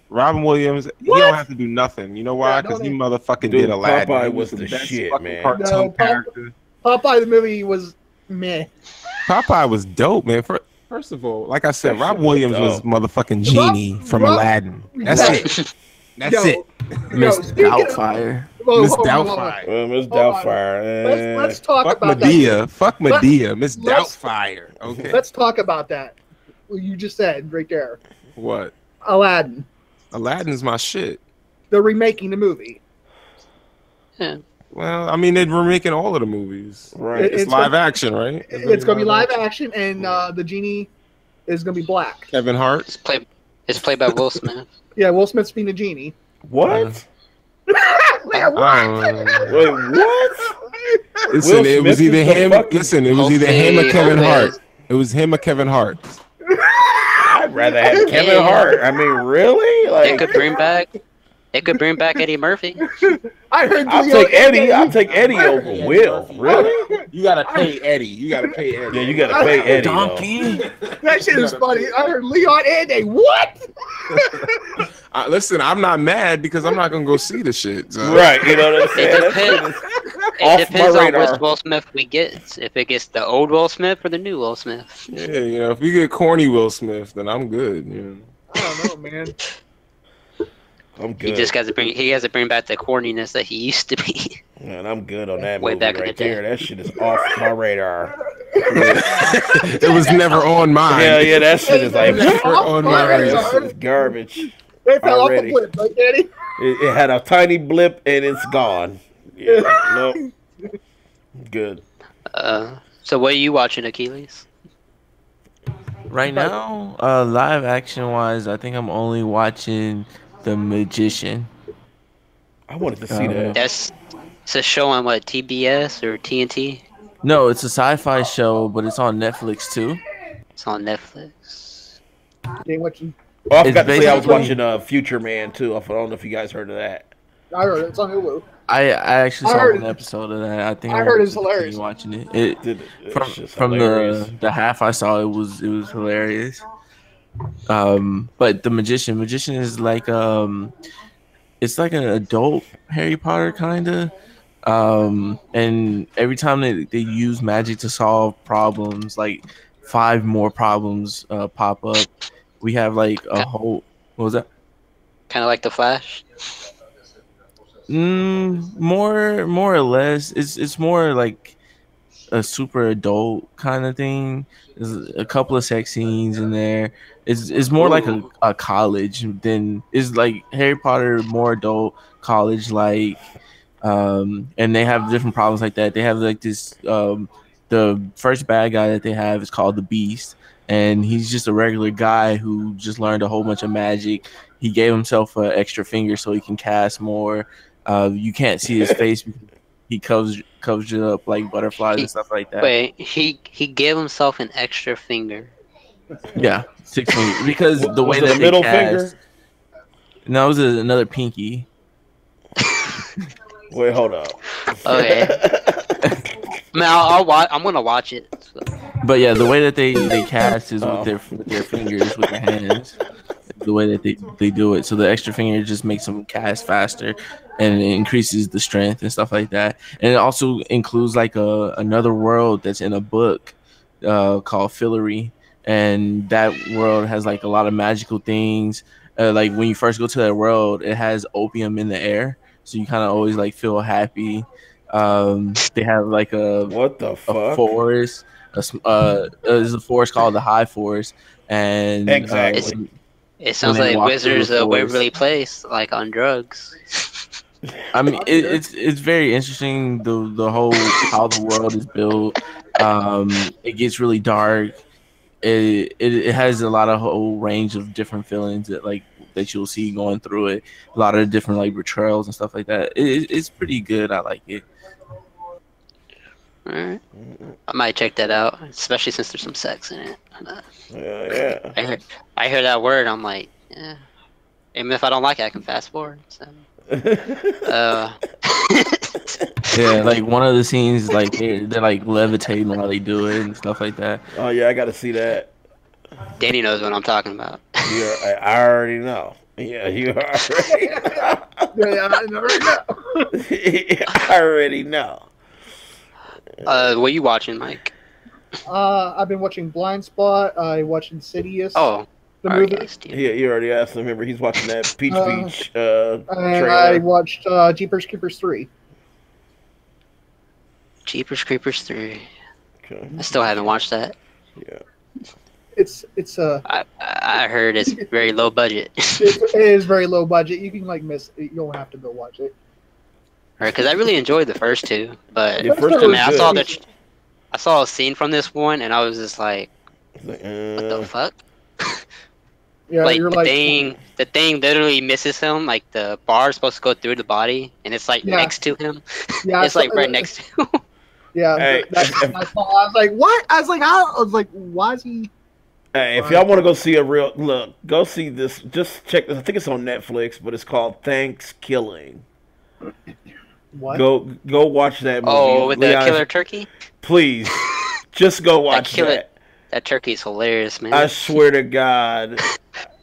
Robin Williams, he don't have to do nothing. You know why? Because he motherfucking did Aladdin. Popeye was the shit, man. Popeye the movie was meh. Popeye was dope, man. First of all, like I said, Robin Williams was motherfucking Genie from Aladdin. That's it. That's it. Miss Doubtfire. Miss Doubtfire. Miss Doubtfire. Let's talk about Medea. that. Fuck Medea. Miss Doubtfire. Okay. Let's talk about that. What you just said right there. What? Aladdin. Aladdin's my shit. They're remaking the movie. Yeah. Well, I mean, they're remaking all of the movies. Right. It's live action, right? It's going to be live action, and the genie is going to be black. Kevin Hart. It's played by Will Smith. Yeah, Will Smith's being the genie. What? Wait, Wait, what? Listen, it was either him. Listen, it was either him or Kevin Hart. It was him or Kevin Hart. I'd rather have Kevin Hart. I mean, really? Like, They could bring back Eddie Murphy. I heard. I'll take Eddie. I'll take Eddie over Will. Really? You gotta pay Eddie. Yeah, you gotta pay Eddie. Donkey. That shit is funny. I heard Leon and a what? Listen, I'm not mad because I'm not gonna go see the shit. So. Right? You know what I'm saying? It depends on which Will Smith we get. If it gets the old Will Smith or the new Will Smith. Yeah, if we get corny Will Smith, then I'm good. I don't know, man. I'm good. He has to bring back the corniness that he used to be. Man, I'm good on that Way movie back in right the day. there. That shit is off my radar. It was never on mine. Yeah, that shit is like never on my radar. it's garbage. It fell off Already. a blip, like Eddie. It had a tiny blip and it's gone. Yeah, nope. Good. So what are you watching, Akeyles? Right now, live action wise, I think I'm only watching The Magician. I wanted to see that. It's a show on what, TBS or TNT? No, it's a sci-fi show, but it's on Netflix too. It's on Netflix. Oh, I forgot to say I was basically- watching Future Man too. I don't know if you guys heard of that. I heard it. It's on Hulu. I actually I saw heard an episode of that. I think I I'm heard gonna it's hilarious. continue watching it. It's just From hilarious. the half I saw, it was hilarious. But The Magician is like it's like an adult Harry Potter kind of. And every time they use magic to solve problems, like 5 more problems pop up. We have like a whole. What was that? Kind of like The Flash. More or less. It's more like a super adult kind of thing. There's a couple of sex scenes in there. It's more like a college than is like Harry Potter, more adult college like. And they have different problems like that. They have like this. The first bad guy that they have is called the Beast, and he's just a regular guy who just learned a whole bunch of magic. He gave himself an extra finger so he can cast more. You can't see his face because he covers it up like butterflies and stuff like that. Wait, he gave himself an extra finger. Yeah, 6 fingers because the way Was it that a they middle cast. finger? No, it was another pinky. Wait, hold up. Okay. Man, I'll watch. I'm gonna watch it. So. But yeah, the way that they cast is with their fingers, with their hands. The way that they do it, so the extra finger just makes them cast faster, and it increases the strength and stuff like that. And it also includes like another world that's in a book called Fillory, and that world has like a lot of magical things. Like when you first go to that world, it has opium in the air, so you kind of always like feel happy. They have like What the fuck? a forest. There's a forest called the High Forest, and Exactly. It sounds When they like walk through Wizards the of forest. Waverly Place, like on drugs. I mean, it's very interesting the whole how the world is built. It gets really dark. It has a lot of whole range of different feelings that you'll see going through it. A lot of different like betrayals and stuff like that. It's pretty good. I like it. All right. I might check that out, especially since there's some sex in it. Yeah. I hear that word, I'm like, yeah. Even if I don't like it, I can fast forward. So. Yeah, like one of the scenes, like they're like levitating while they do it and stuff like that. Oh yeah, I gotta see that. Danny knows what I'm talking about. I already know. Yeah, you already know. Yeah, I already know. I already know. What you watching, Mike? I've been watching Blind Spot. I watched Insidious. Oh, the movie. Yeah, you already asked him. Remember, he's watching that Peach Beach and trailer. I watched Jeepers Creepers 3. Jeepers Creepers 3. Okay. I still haven't watched that. Yeah. It's I heard it's very low budget. it is very low budget. You can miss it. You don't have to go watch it. Right, because I really enjoyed the first two, but The first two I saw a scene from this one, and I was just like, what the fuck? Yeah, like you're the thing literally misses him. Like the bar is supposed to go through the body, and it's like next to him. Yeah, it's like right next to him. Yeah, hey, I was like, what? I was like, why is he? Hey, if y'all want to go see go see this. Just check this. I think it's on Netflix, but it's called Thanksgiving. What? Go watch that movie. Oh, with the killer turkey? Please, just go watch that. That turkey's hilarious, man. I swear to God,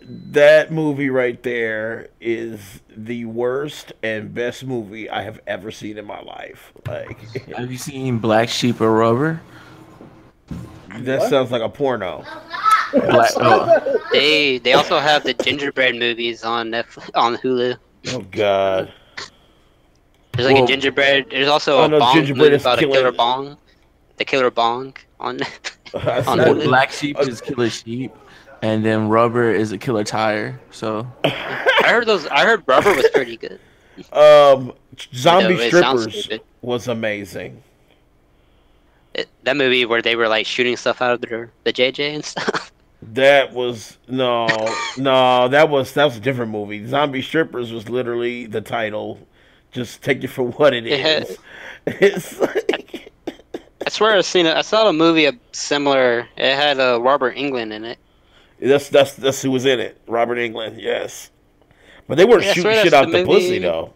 that movie right there is the worst and best movie I have ever seen in my life. Like, have you seen Black Sheep or Rubber? That sounds like a porno. They also have the gingerbread movies on Netflix, on Hulu. Oh God. There's like a gingerbread. There's also a bong movie about a killer bong. The killer bong on Hulu. Black Sheep is Killer Sheep, and then Rubber is a Killer Tire. So I heard Rubber was pretty good. Zombie Strippers was amazing. That movie where they were like shooting stuff out of the JJ and stuff. That was that was a different movie. Zombie Strippers was literally the title. Just take it for what it is. It's like I swear I saw a movie similar. It had Robert Englund in it. That's who was in it. Robert Englund, yes. But they weren't shooting shit out the pussy though.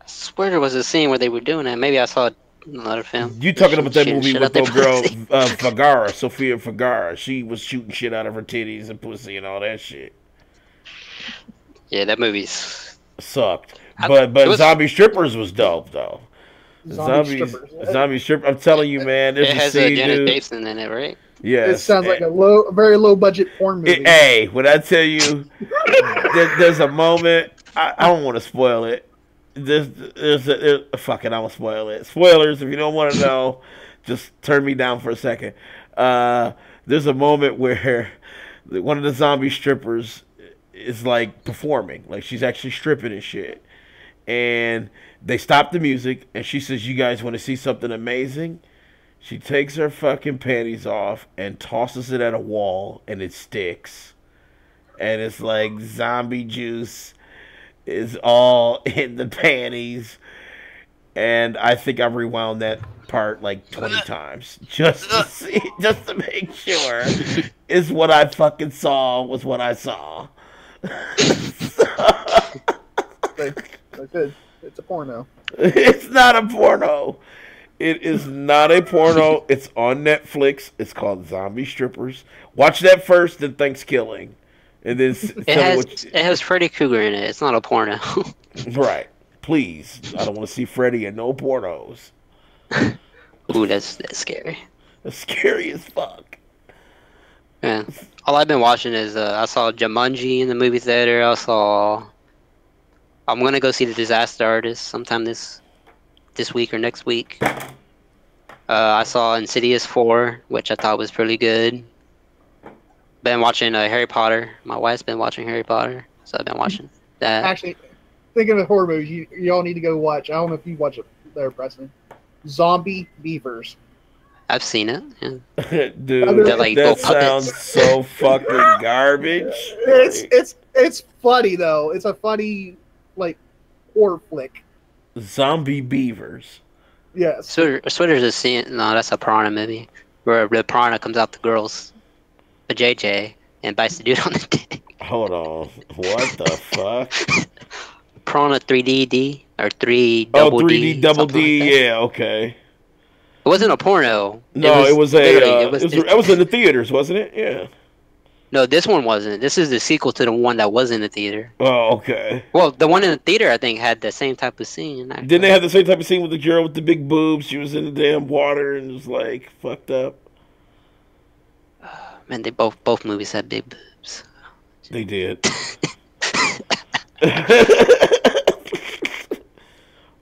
I swear there was a scene where they were doing that. Maybe I saw another film. You talking about that movie with the girl Vergara, Sofia Vergara? She was shooting shit out of her titties and pussy and all that shit. Yeah, that movie sucked. But Zombie Strippers was dope though. Zombie Stripper. I'm telling you, man. It has Janet Jason in it, right? Yes. It sounds like a very low budget porn movie. Hey, when I tell you, there's a moment. I don't want to spoil it. Fuck it, I won't spoil it. Spoilers. If you don't want to know, just turn me down for a second. There's a moment where one of the zombie strippers is like performing, like she's actually stripping and shit. And they stop the music, and she says, "You guys want to see something amazing?" She takes her fucking panties off and tosses it at a wall, and it sticks. And it's like zombie juice is all in the panties. And I think I rewound that part like 20 times just to see, just to make sure is what I fucking saw was what I saw. It's a porno. It's not a porno. It is not a porno. It's on Netflix. It's called Zombie Strippers. Watch that first, then Thanksgiving. And then it has Freddy Krueger in it. It's not a porno. Right. Please. I don't want to see Freddy in no pornos. Ooh, that's scary. That's scary as fuck. Yeah. All I've been watching is I saw Jumanji in the movie theater. I'm gonna go see The Disaster Artist sometime this week or next week. I saw Insidious 4, which I thought was pretty good. Been watching Harry Potter. My wife's been watching Harry Potter, so I've been watching that. Actually, thinking of horror movies, you all need to go watch. I don't know if you watch it there, Preston. Zombie Beavers. I've seen it. Yeah. Dude, that sounds so fucking garbage. It's funny though. It's a funny like horror flick. Zombie Beavers. Yes. Switter's a scene. No, that's a piranha movie where the piranha comes out the girl's a JJ and bites the dude on the dick. Hold on. What the fuck? Piranha 3D or 3 Oh, double 3D D, double something D. like that. Yeah, okay. It wasn't a porno. No, it was it was in the theaters, wasn't it? Yeah. No, this one wasn't. This is the sequel to the one that was in the theater. Oh, okay. Well, the one in the theater, I think, had the same type of scene. Actually. Didn't they have the same type of scene with the girl with the big boobs? She was in the damn water and was like fucked up. Man, they both movies had big boobs. They did.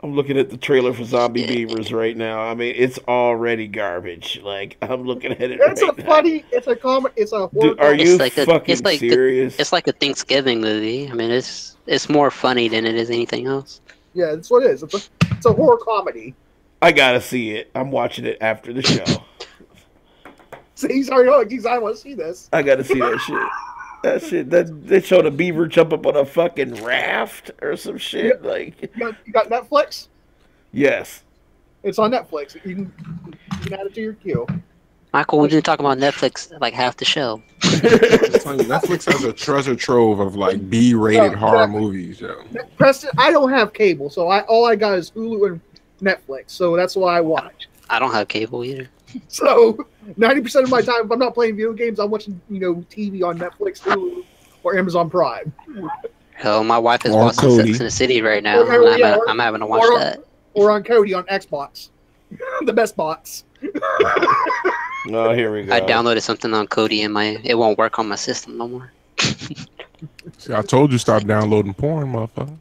I'm looking at the trailer for Zombie Beavers right now. I mean, it's already garbage. Like, I'm looking at it It's right a funny. It's a comedy. It's a horror. Dude, are you fucking like serious? It's like a Thanksgiving movie. I mean, it's more funny than it is anything else. Yeah, that's what it is. It's a horror comedy. I gotta see it. I'm watching it after the show. See, he's already hooked. He's I want to see this. I gotta see that shit. That shit. That they showed a beaver jump up on a fucking raft or some shit. Like, you got Netflix? yes. It's on Netflix. You can add it to your queue. Michael, we've been talking about Netflix like half the show. Netflix has a treasure trove of like B-rated horror movies. Yo. Preston, I don't have cable, so all I got is Hulu and Netflix. So that's what I watch. I don't have cable either. So 90% of my time, if I'm not playing video games, I'm watching TV on Netflix, Hulu, or Amazon Prime. Hell, my wife is watching Sex in the City right now. I'm having to watch that. Or on Cody on Xbox, the best bots. Oh, here we go. I downloaded something on Kodi and it won't work on my system no more. See, I told you stop downloading porn, motherfucker.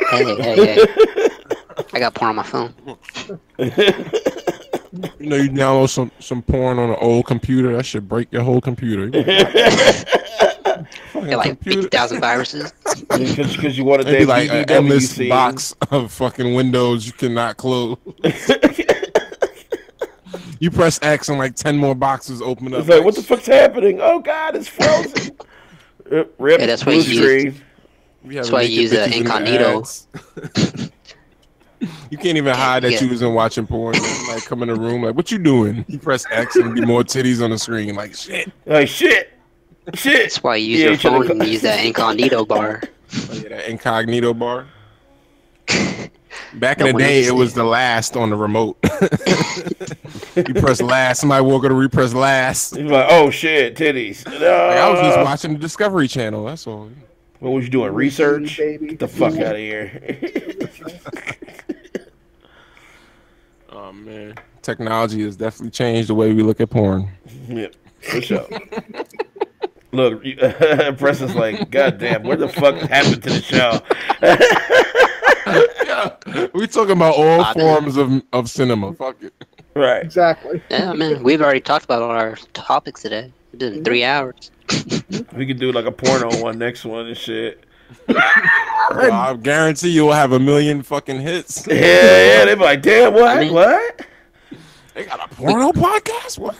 Hey. I got porn on my phone. You know, you download some porn on an old computer, that should break your whole computer. Like 50,000 viruses. Because you wanted that like an endless box of fucking windows you cannot close. You press X and like 10 more boxes open up. It's like, what the fuck's happening? Oh God, it's frozen. Rip. Yeah, that's why you use incognito. You can't even hide that you wasn't watching porn. Like, come in the room, like, what you doing? You press X and be more titties on the screen. Like, shit. Like, shit. That's why you use your phone and use that incognito bar. Oh, yeah, that incognito bar. Back in the day, it was the last on the remote. You press last, somebody walk over to repress last. He's like, oh shit, titties. Like, I was just watching the Discovery Channel, that's all. What was you doing? Research? Get the fuck out of here. Oh man. Technology has definitely changed the way we look at porn. Yep, for sure. Look, Preston's like, God damn, what the fuck happened to the show? Yeah, we talking about all forms of cinema. Fuck it. Right. Exactly. Yeah, man, we've already talked about all our topics today. We did in 3 hours. We could do like a porno one next one and shit. Well, I guarantee you'll have 1 million fucking hits. Yeah, they be like, damn, what? What? They got a porno podcast? What?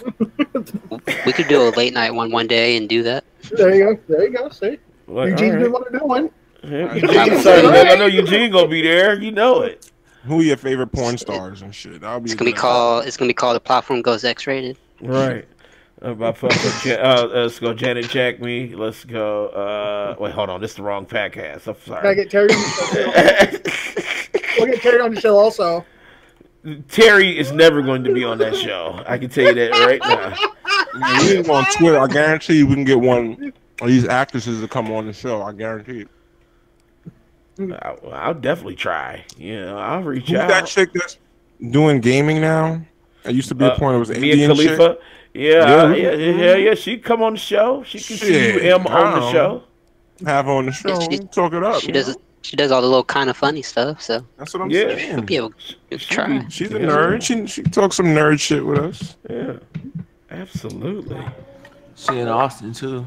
We could do a late night one day and do that. There you go. See? Like, Eugene didn't want to do one. Yeah, I know Eugene gonna be there. You know it. Who are your favorite porn stars and shit? It's gonna be called The Platform Goes X-rated. Right. Let's go Janet Jack Me. Let's go. Wait, hold on. This is the wrong podcast. I'm sorry. Gotta get Terry on the show. We'll get Terry on the show also. Terry is never going to be on that show. I can tell you that right now. We can on Twitter. I guarantee you we can get one of these actresses to come on the show. I guarantee it. I'll definitely try. I'll reach Who's out. that chick that's doing gaming now? It used to be a point. It was Mia Indian Khalifa. Chick. Yeah. She'd come on the show. She can see you on the show. Have her on the show. Talk it up. She does all the little kind of funny stuff. So that's what I'm saying. She'll be able to try. She's a nerd. She talks some nerd shit with us. Yeah, absolutely. She in Austin too.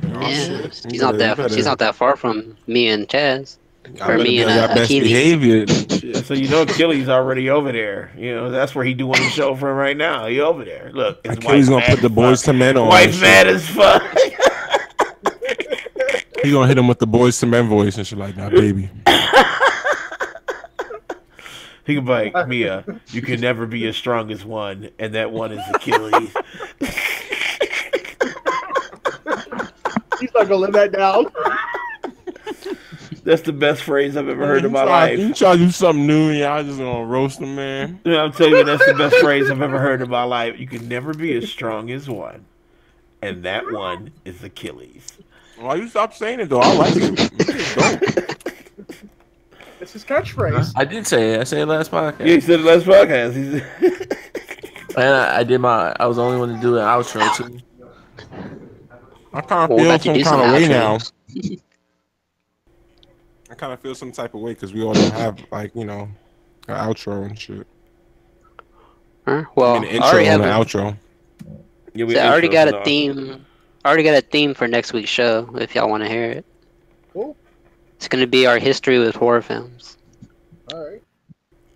Yeah, she's not that far from me and Chaz. For me and Akeyles. So Akeyles already over there. That's where he doing the show from right now. He over there. Look, Akeyles gonna put the Boys to Men on. Wife mad as fuck. He gonna hit him with the Boys to Men voice and shit like that, baby. He could be like, Mia, you can never be as strong as one, and that one is Achilles. He's not gonna live that down. That's the best phrase I've ever heard in my life. You try to do something new, and y'all just gonna roast him, man. Yeah, I'm telling you, that's the best phrase I've ever heard in my life. You can never be as strong as one, and that one is Achilles. Why you stop saying it though? I like it. It's his catchphrase. I did say it. I said it last podcast. Yeah, he said it last podcast. And I did my. I was the only one to do an outro too. I kind of feel some kind of way now. I kind of feel some type of way because we all don't have like an outro and shit. Well, I mean, an intro and an outro. Yeah, I already got a theme. I already got a theme for next week's show. If y'all want to hear it. Cool. It's going to be our history with horror films. All right.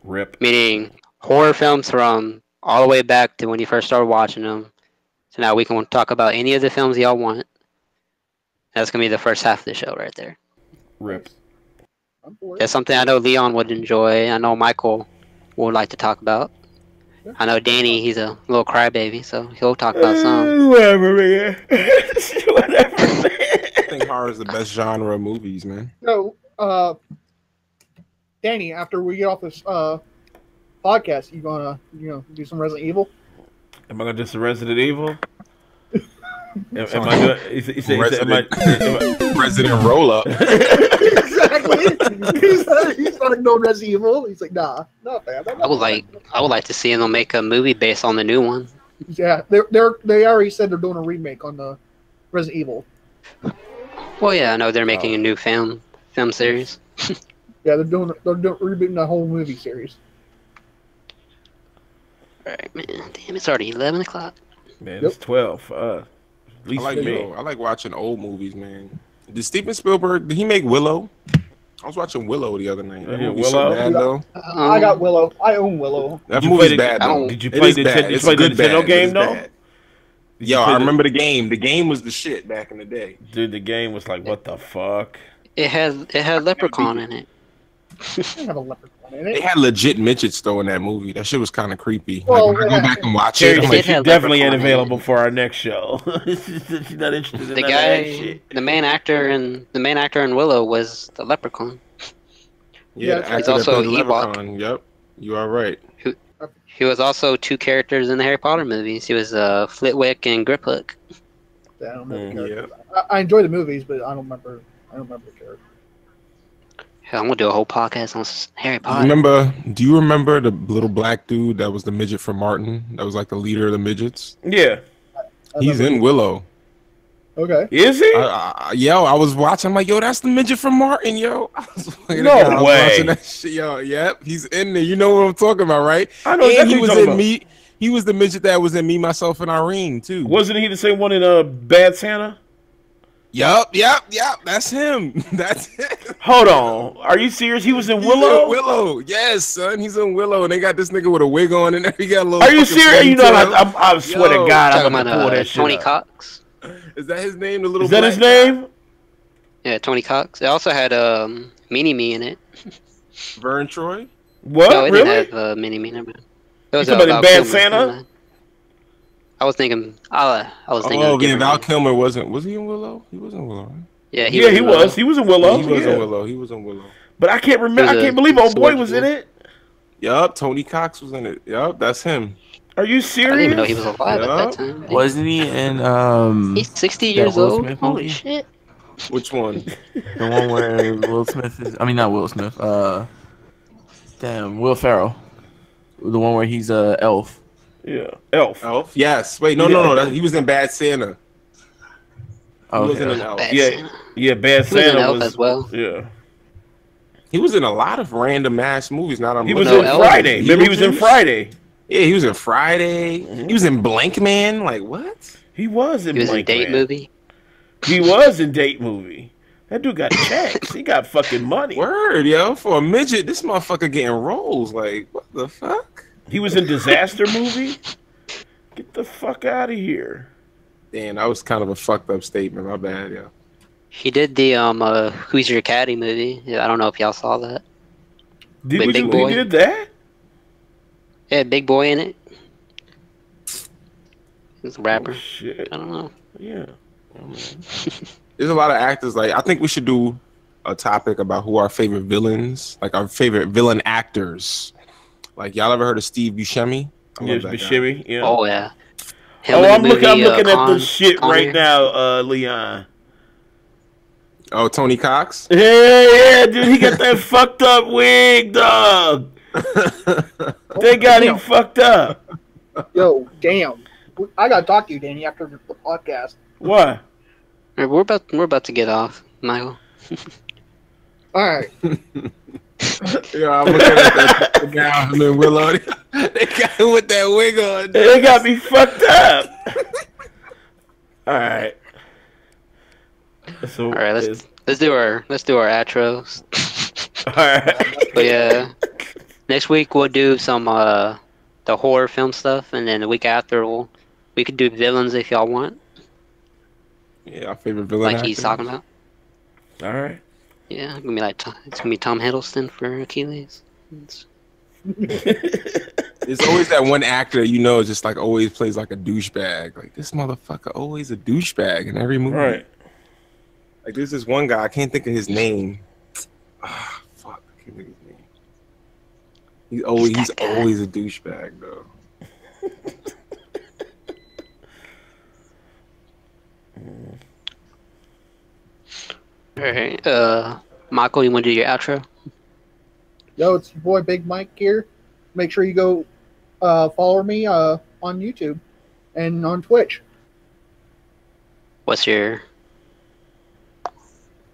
Rip. Meaning horror films from all the way back to when you first started watching them. So now we can talk about any of the films y'all want. That's going to be the first half of the show right there. Rip. That's something I know Leon would enjoy. I know Michael would like to talk about. I know Danny, he's a little crybaby, so he'll talk about some. Whatever, man. Whatever, man. I think horror is the best genre of movies, man. So, Danny, after we get off this podcast, you gonna do some Resident Evil? Am I gonna do some Resident Evil? Am I doing Resident Roll Up? Exactly. He's not no Resident Evil. He's like, nah, not bad. I would like to see them make a movie based on the new one. Yeah, they already said they're doing a remake on the Resident Evil. Well, yeah, I know they're making a new film series. Yeah, they're rebooting the whole movie series. Alright, man. Damn, it's already 11 o'clock. Man, it's 12. At least I like watching old movies, man. Did Steven Spielberg, did he make Willow? I was watching Willow the other night. That movie's so bad, though. I got Willow. I own Willow. That movie's bad, though. Did you play the Nintendo game, though? Yo, I remember the game. The game was the shit back in the day. Dude, the game was like, what the fuck? It had Leprechaun in it. They have a Leprechaun in it. They had legit midgets, though, in that movie. That shit was kind of creepy. Well, like, when I go back and watch it, I'm like, she definitely ain't available for our next show. She's not interested in that shit. The main actor in Willow was the Leprechaun. Yeah, he's also Ewok. Yep, you are right. He was also two characters in the Harry Potter movies. He was Flitwick and Griphook. Yeah, I don't remember I enjoy the movies, but I don't remember the character. Hell, I'm gonna do a whole podcast on Harry Potter. Do you remember the little black dude that was the midget from Martin? That was like the leader of the midgets? Yeah. He's in Willow. Okay. Is he? I was watching. I'm like, yo, that's the midget from Martin, yo. No way. That shit, yo, yep, he's in there. You know what I'm talking about, right? I know exactly. He was in Me. He was the midget that was in Me, Myself, and Irene too. Wasn't he the same one in Bad Santa? Yep. That's him. That's it. Hold on. Are you serious? He was in Willow? In Willow. Yes, son. He's in Willow, and they got this nigga with a wig on, and he got a little. Are you serious? You know, I swear to God, I'm gonna pull that shit. Tony Cox. Is that his name? The little. Is that his name? Yeah, Tony Cox. It also had Mini-Me in it. Vern Troy. What? No, it really? didn't have Mini-Me in it. You talking about Bad Santa? I was thinking. I was thinking. Oh, yeah, Val Kilmer wasn't. Was he in Willow? He was in Willow, right? Yeah, he was. He was in Willow. He was in Willow. He was in Willow. But I can't remember. I can't believe old boy was in it. Yup, Tony Cox was in it. Yup, that's him. Are you serious? I didn't even know he was alive at that time. Wasn't he in He's 60 years old. Holy shit. Which one? The one where Will Smith is. I mean, not Will Smith. Will Ferrell. The one where he's elf. Yeah, Elf. Elf. Yes. Wait. No. He was in Bad Santa. He wasn't an elf. Yeah. Bad Santa was an elf as well. Yeah. He was in a lot of random ass movies. He was in Friday. Remember, he was in Friday. Yeah, he was in Friday. He was in Blank Man. Like what? He was in Blank Date Man. Movie. He was in Date Movie. That dude got checks. He got fucking money. Word, yo. For a midget, this motherfucker getting roles. Like, what the fuck? He was in Disaster Movie. Get the fuck out of here. Damn, that was kind of a fucked up statement. My bad, yo. He did the Who's Your Caddy movie. Yeah, I don't know if y'all saw that. He did that? Yeah, Big Boy in it. He's a rapper. Oh, shit. I don't know. Yeah. Oh, man. There's a lot of actors. Like I think we should do a topic about who our favorite villains, like our favorite villain actors. Like y'all ever heard of Steve Buscemi? Yes, Buscemi. Yeah. Oh yeah. I'm looking at the shit right now, Leon. Oh, Tony Cox? Yeah, dude, he got that fucked up wig, dog. They got him fucked up. Yo, damn. I gotta talk to you, Danny, after the podcast. What? We're about to get off, Michael. All right. Yeah, I'm looking at that now. And then Willow, they got him with that wig on. They got me fucked up. All right. So, all right, let's do our outros. All right. But yeah, next week we'll do some the horror film stuff, and then the week after we could do villains if y'all want. Yeah, our favorite villain. Like actor. he's talking about. All right. Yeah, it's gonna be Tom Hiddleston for Akeyles. There's always that one actor just like always plays like a douchebag. Like this motherfucker always a douchebag in every movie. Right. Like there's this one guy, I can't think of his name. Ah, fuck, I can't think of his name. He's always a douchebag though. All right, Michael, you want to do your outro? Yo, it's your boy Big Mike here. Make sure you go follow me on YouTube and on Twitch. What's your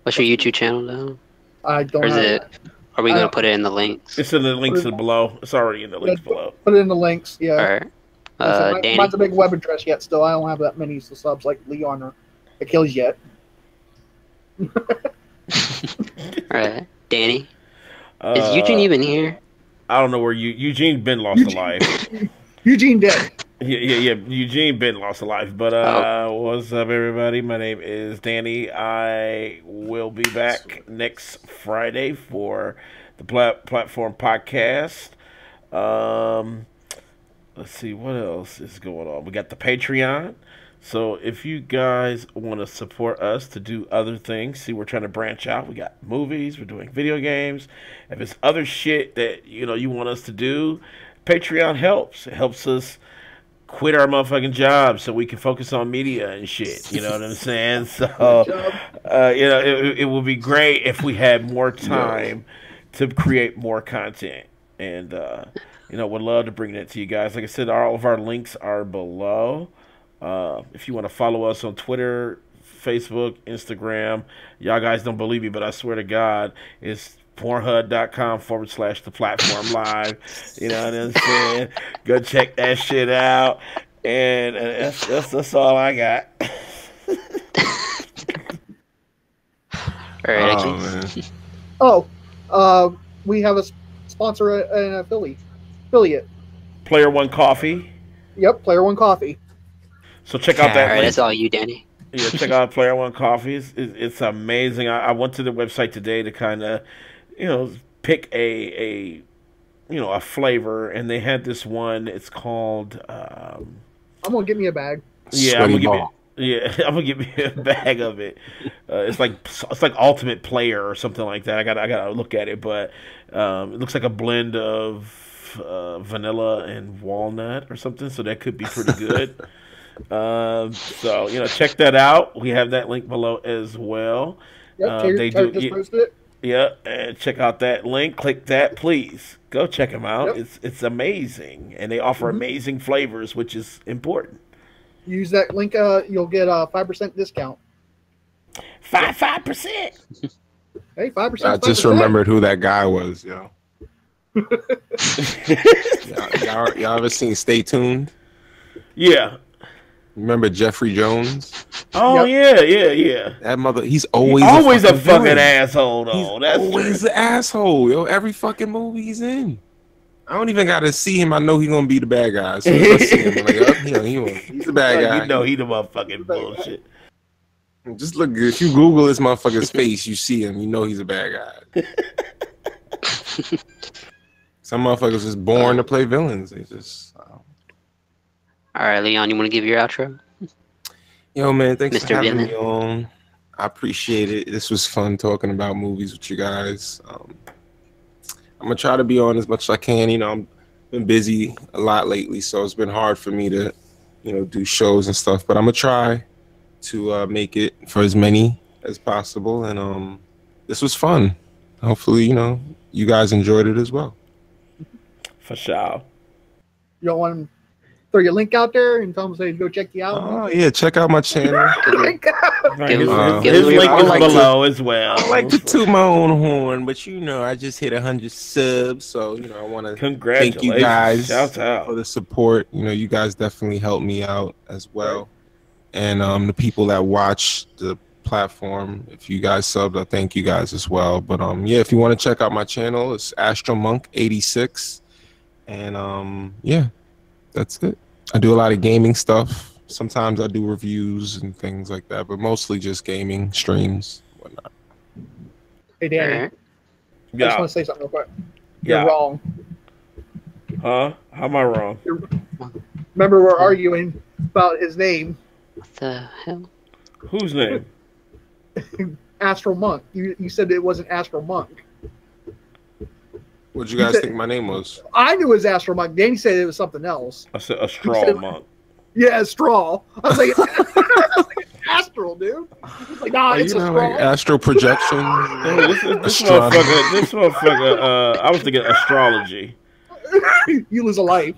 YouTube channel though? I don't. Or is it? Are we gonna put it in the links? It's in the links below. It's already in the links below. Put it in the links. Yeah. All right. Danny. Mine's a big web address yet. Still, I don't have that many subs like Leon or Akeyles yet. All right, Danny. Is Eugene even here? I don't know where Eugene been lost a life. Eugene dead. Yeah. Eugene been lost a life. But what's up, everybody? My name is Danny. I will be back next Friday for the Platform Podcast. Let's see what else is going on. We got the Patreon. So if you guys want to support us to do other things, see, we're trying to branch out. We got movies, we're doing video games. If it's other shit that you want us to do, Patreon helps. It helps us quit our motherfucking jobs so we can focus on media and shit. You know what I'm saying? So it would be great if we had more time to create more content. And would love to bring that to you guys. Like I said, all of our links are below. If you want to follow us on Twitter, Facebook, Instagram, y'all guys don't believe me, but I swear to God, it's pornhub.com/the-platform live. You know what I'm saying? Go check that shit out. And that's all I got. All right. We have a sponsor, an affiliate. Player One Coffee. Yep, Player One Coffee. So check out that. All right, that's all you, Danny. Yeah, check out Player One Coffee. It's amazing. I went to the website today to kind of, pick a flavor, and they had this one. It's called. I'm gonna get me a bag. Yeah, I'm gonna give me a bag of it. It's like Ultimate Player or something like that. I gotta look at it, but it looks like a blend of vanilla and walnut or something. So that could be pretty good. So check that out. We have that link below as well. Yep, Terri just posted it. Yeah, and check out that link. Click that, please. Go check them out. Yep. It's amazing, and they offer amazing flavors, which is important. Use that link. You'll get a 5% discount. 5%. Hey, 5%. I just remembered who that guy was, yo. Y'all ever seen Stay Tuned? Yeah. Remember Jeffrey Jones? Oh yeah. That mother, he's always a fucking asshole though. That's always an asshole, yo. Every fucking movie he's in. I don't even gotta see him. I know he's gonna be the bad guy. So if I see him, I'm like, he's the bad guy. He the motherfucking bullshit. Just look good. If you Google this motherfucker's face, you see him. You know he's a bad guy. Some motherfuckers is born to play villains. They just. All right, Leon, you want to give your outro? Yo, man, thanks Mr. for having Villain. me on. I appreciate it. This was fun talking about movies with you guys. I'm gonna try to be on as much as I can. You know, I've been busy a lot lately, so it's been hard for me to, you know, do shows and stuff. But I'm gonna try to make it for as many as possible. And this was fun. Hopefully, you know, you guys enjoyed it as well. For sure. You don't want to throw your link out there and tell them say go check you out? Oh yeah, check out my channel. Right, his give link him is your- below as well. I like to toot my own horn, but you know, I just hit 100 subs, so you know, I want to thank you guys Shout out. for the support. You know, you guys definitely helped me out as well, and the people that watch the platform, if you guys subbed, I thank you guys as well. But yeah, if you want to check out my channel, it's AstroMonk86, and yeah, that's it. I do a lot of gaming stuff. Sometimes I do reviews and things like that, but mostly just gaming streams, whatnot. Hey, Danny. Alright. I just want to say something real quick. Yeah. You're wrong. Huh? How am I wrong? Remember, we're arguing about his name, What the hell? Whose name? Astro Monk. You said it wasn't Astro Monk. What'd you guys think my name was? I knew it was Astro Monk. Danny said it was something else. I said a straw monk. Yeah, straw. I was like, Astral, dude. He's like, nah, it's You a know, straw. like astral projection. This Astronomy. motherfucker, I was thinking astrology. You lose a life.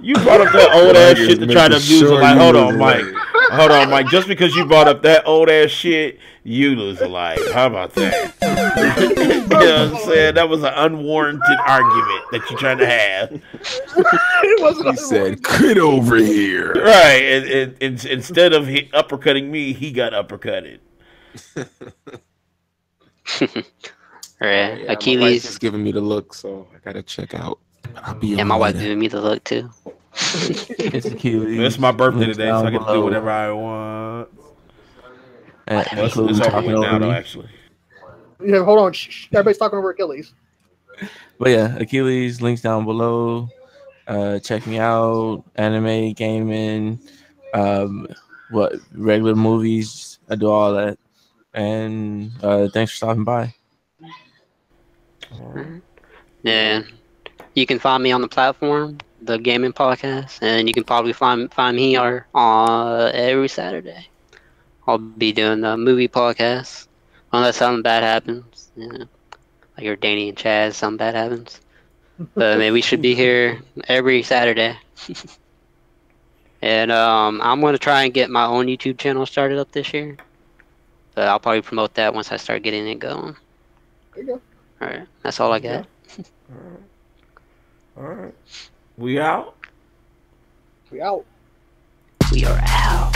You brought up that old ass shit to try to abuse Sure it. Like, you hold lose on, a Mike. life. Hold on, Mike. Just because you brought up that old ass shit, you lose a life. How about that? You know what I'm saying? That was an unwarranted argument that you're trying to have. It wasn't. He said, "Get over here." Right. And instead of uppercutting me, he got uppercutted. Alright, Yeah, my wife Akeyles. is giving me the look, so I gotta check out. I'll be Yeah, on my wife later. giving me the look too. It's Akeyles. It's my birthday Links today, so down I get to do below. whatever I want. And Well, it's including over talking with now, over though, me. actually. Yeah, hold on. Shh. Everybody's talking over Achilles. But yeah, Akeyles, links down below. Check me out. Anime, gaming, what regular movies. I do all that. And thanks for stopping by. And you can find me on the platform, the gaming podcast, and you can probably find me every Saturday. I'll be doing the movie podcast, unless something bad happens. You know, like your Danny and Chaz, something bad happens. But I mean, we should be here every Saturday. And I'm gonna try and get my own YouTube channel started up this year. But I'll probably promote that once I start getting it going. There you go. All right, that's all I got. All right. We out? We out. We are out.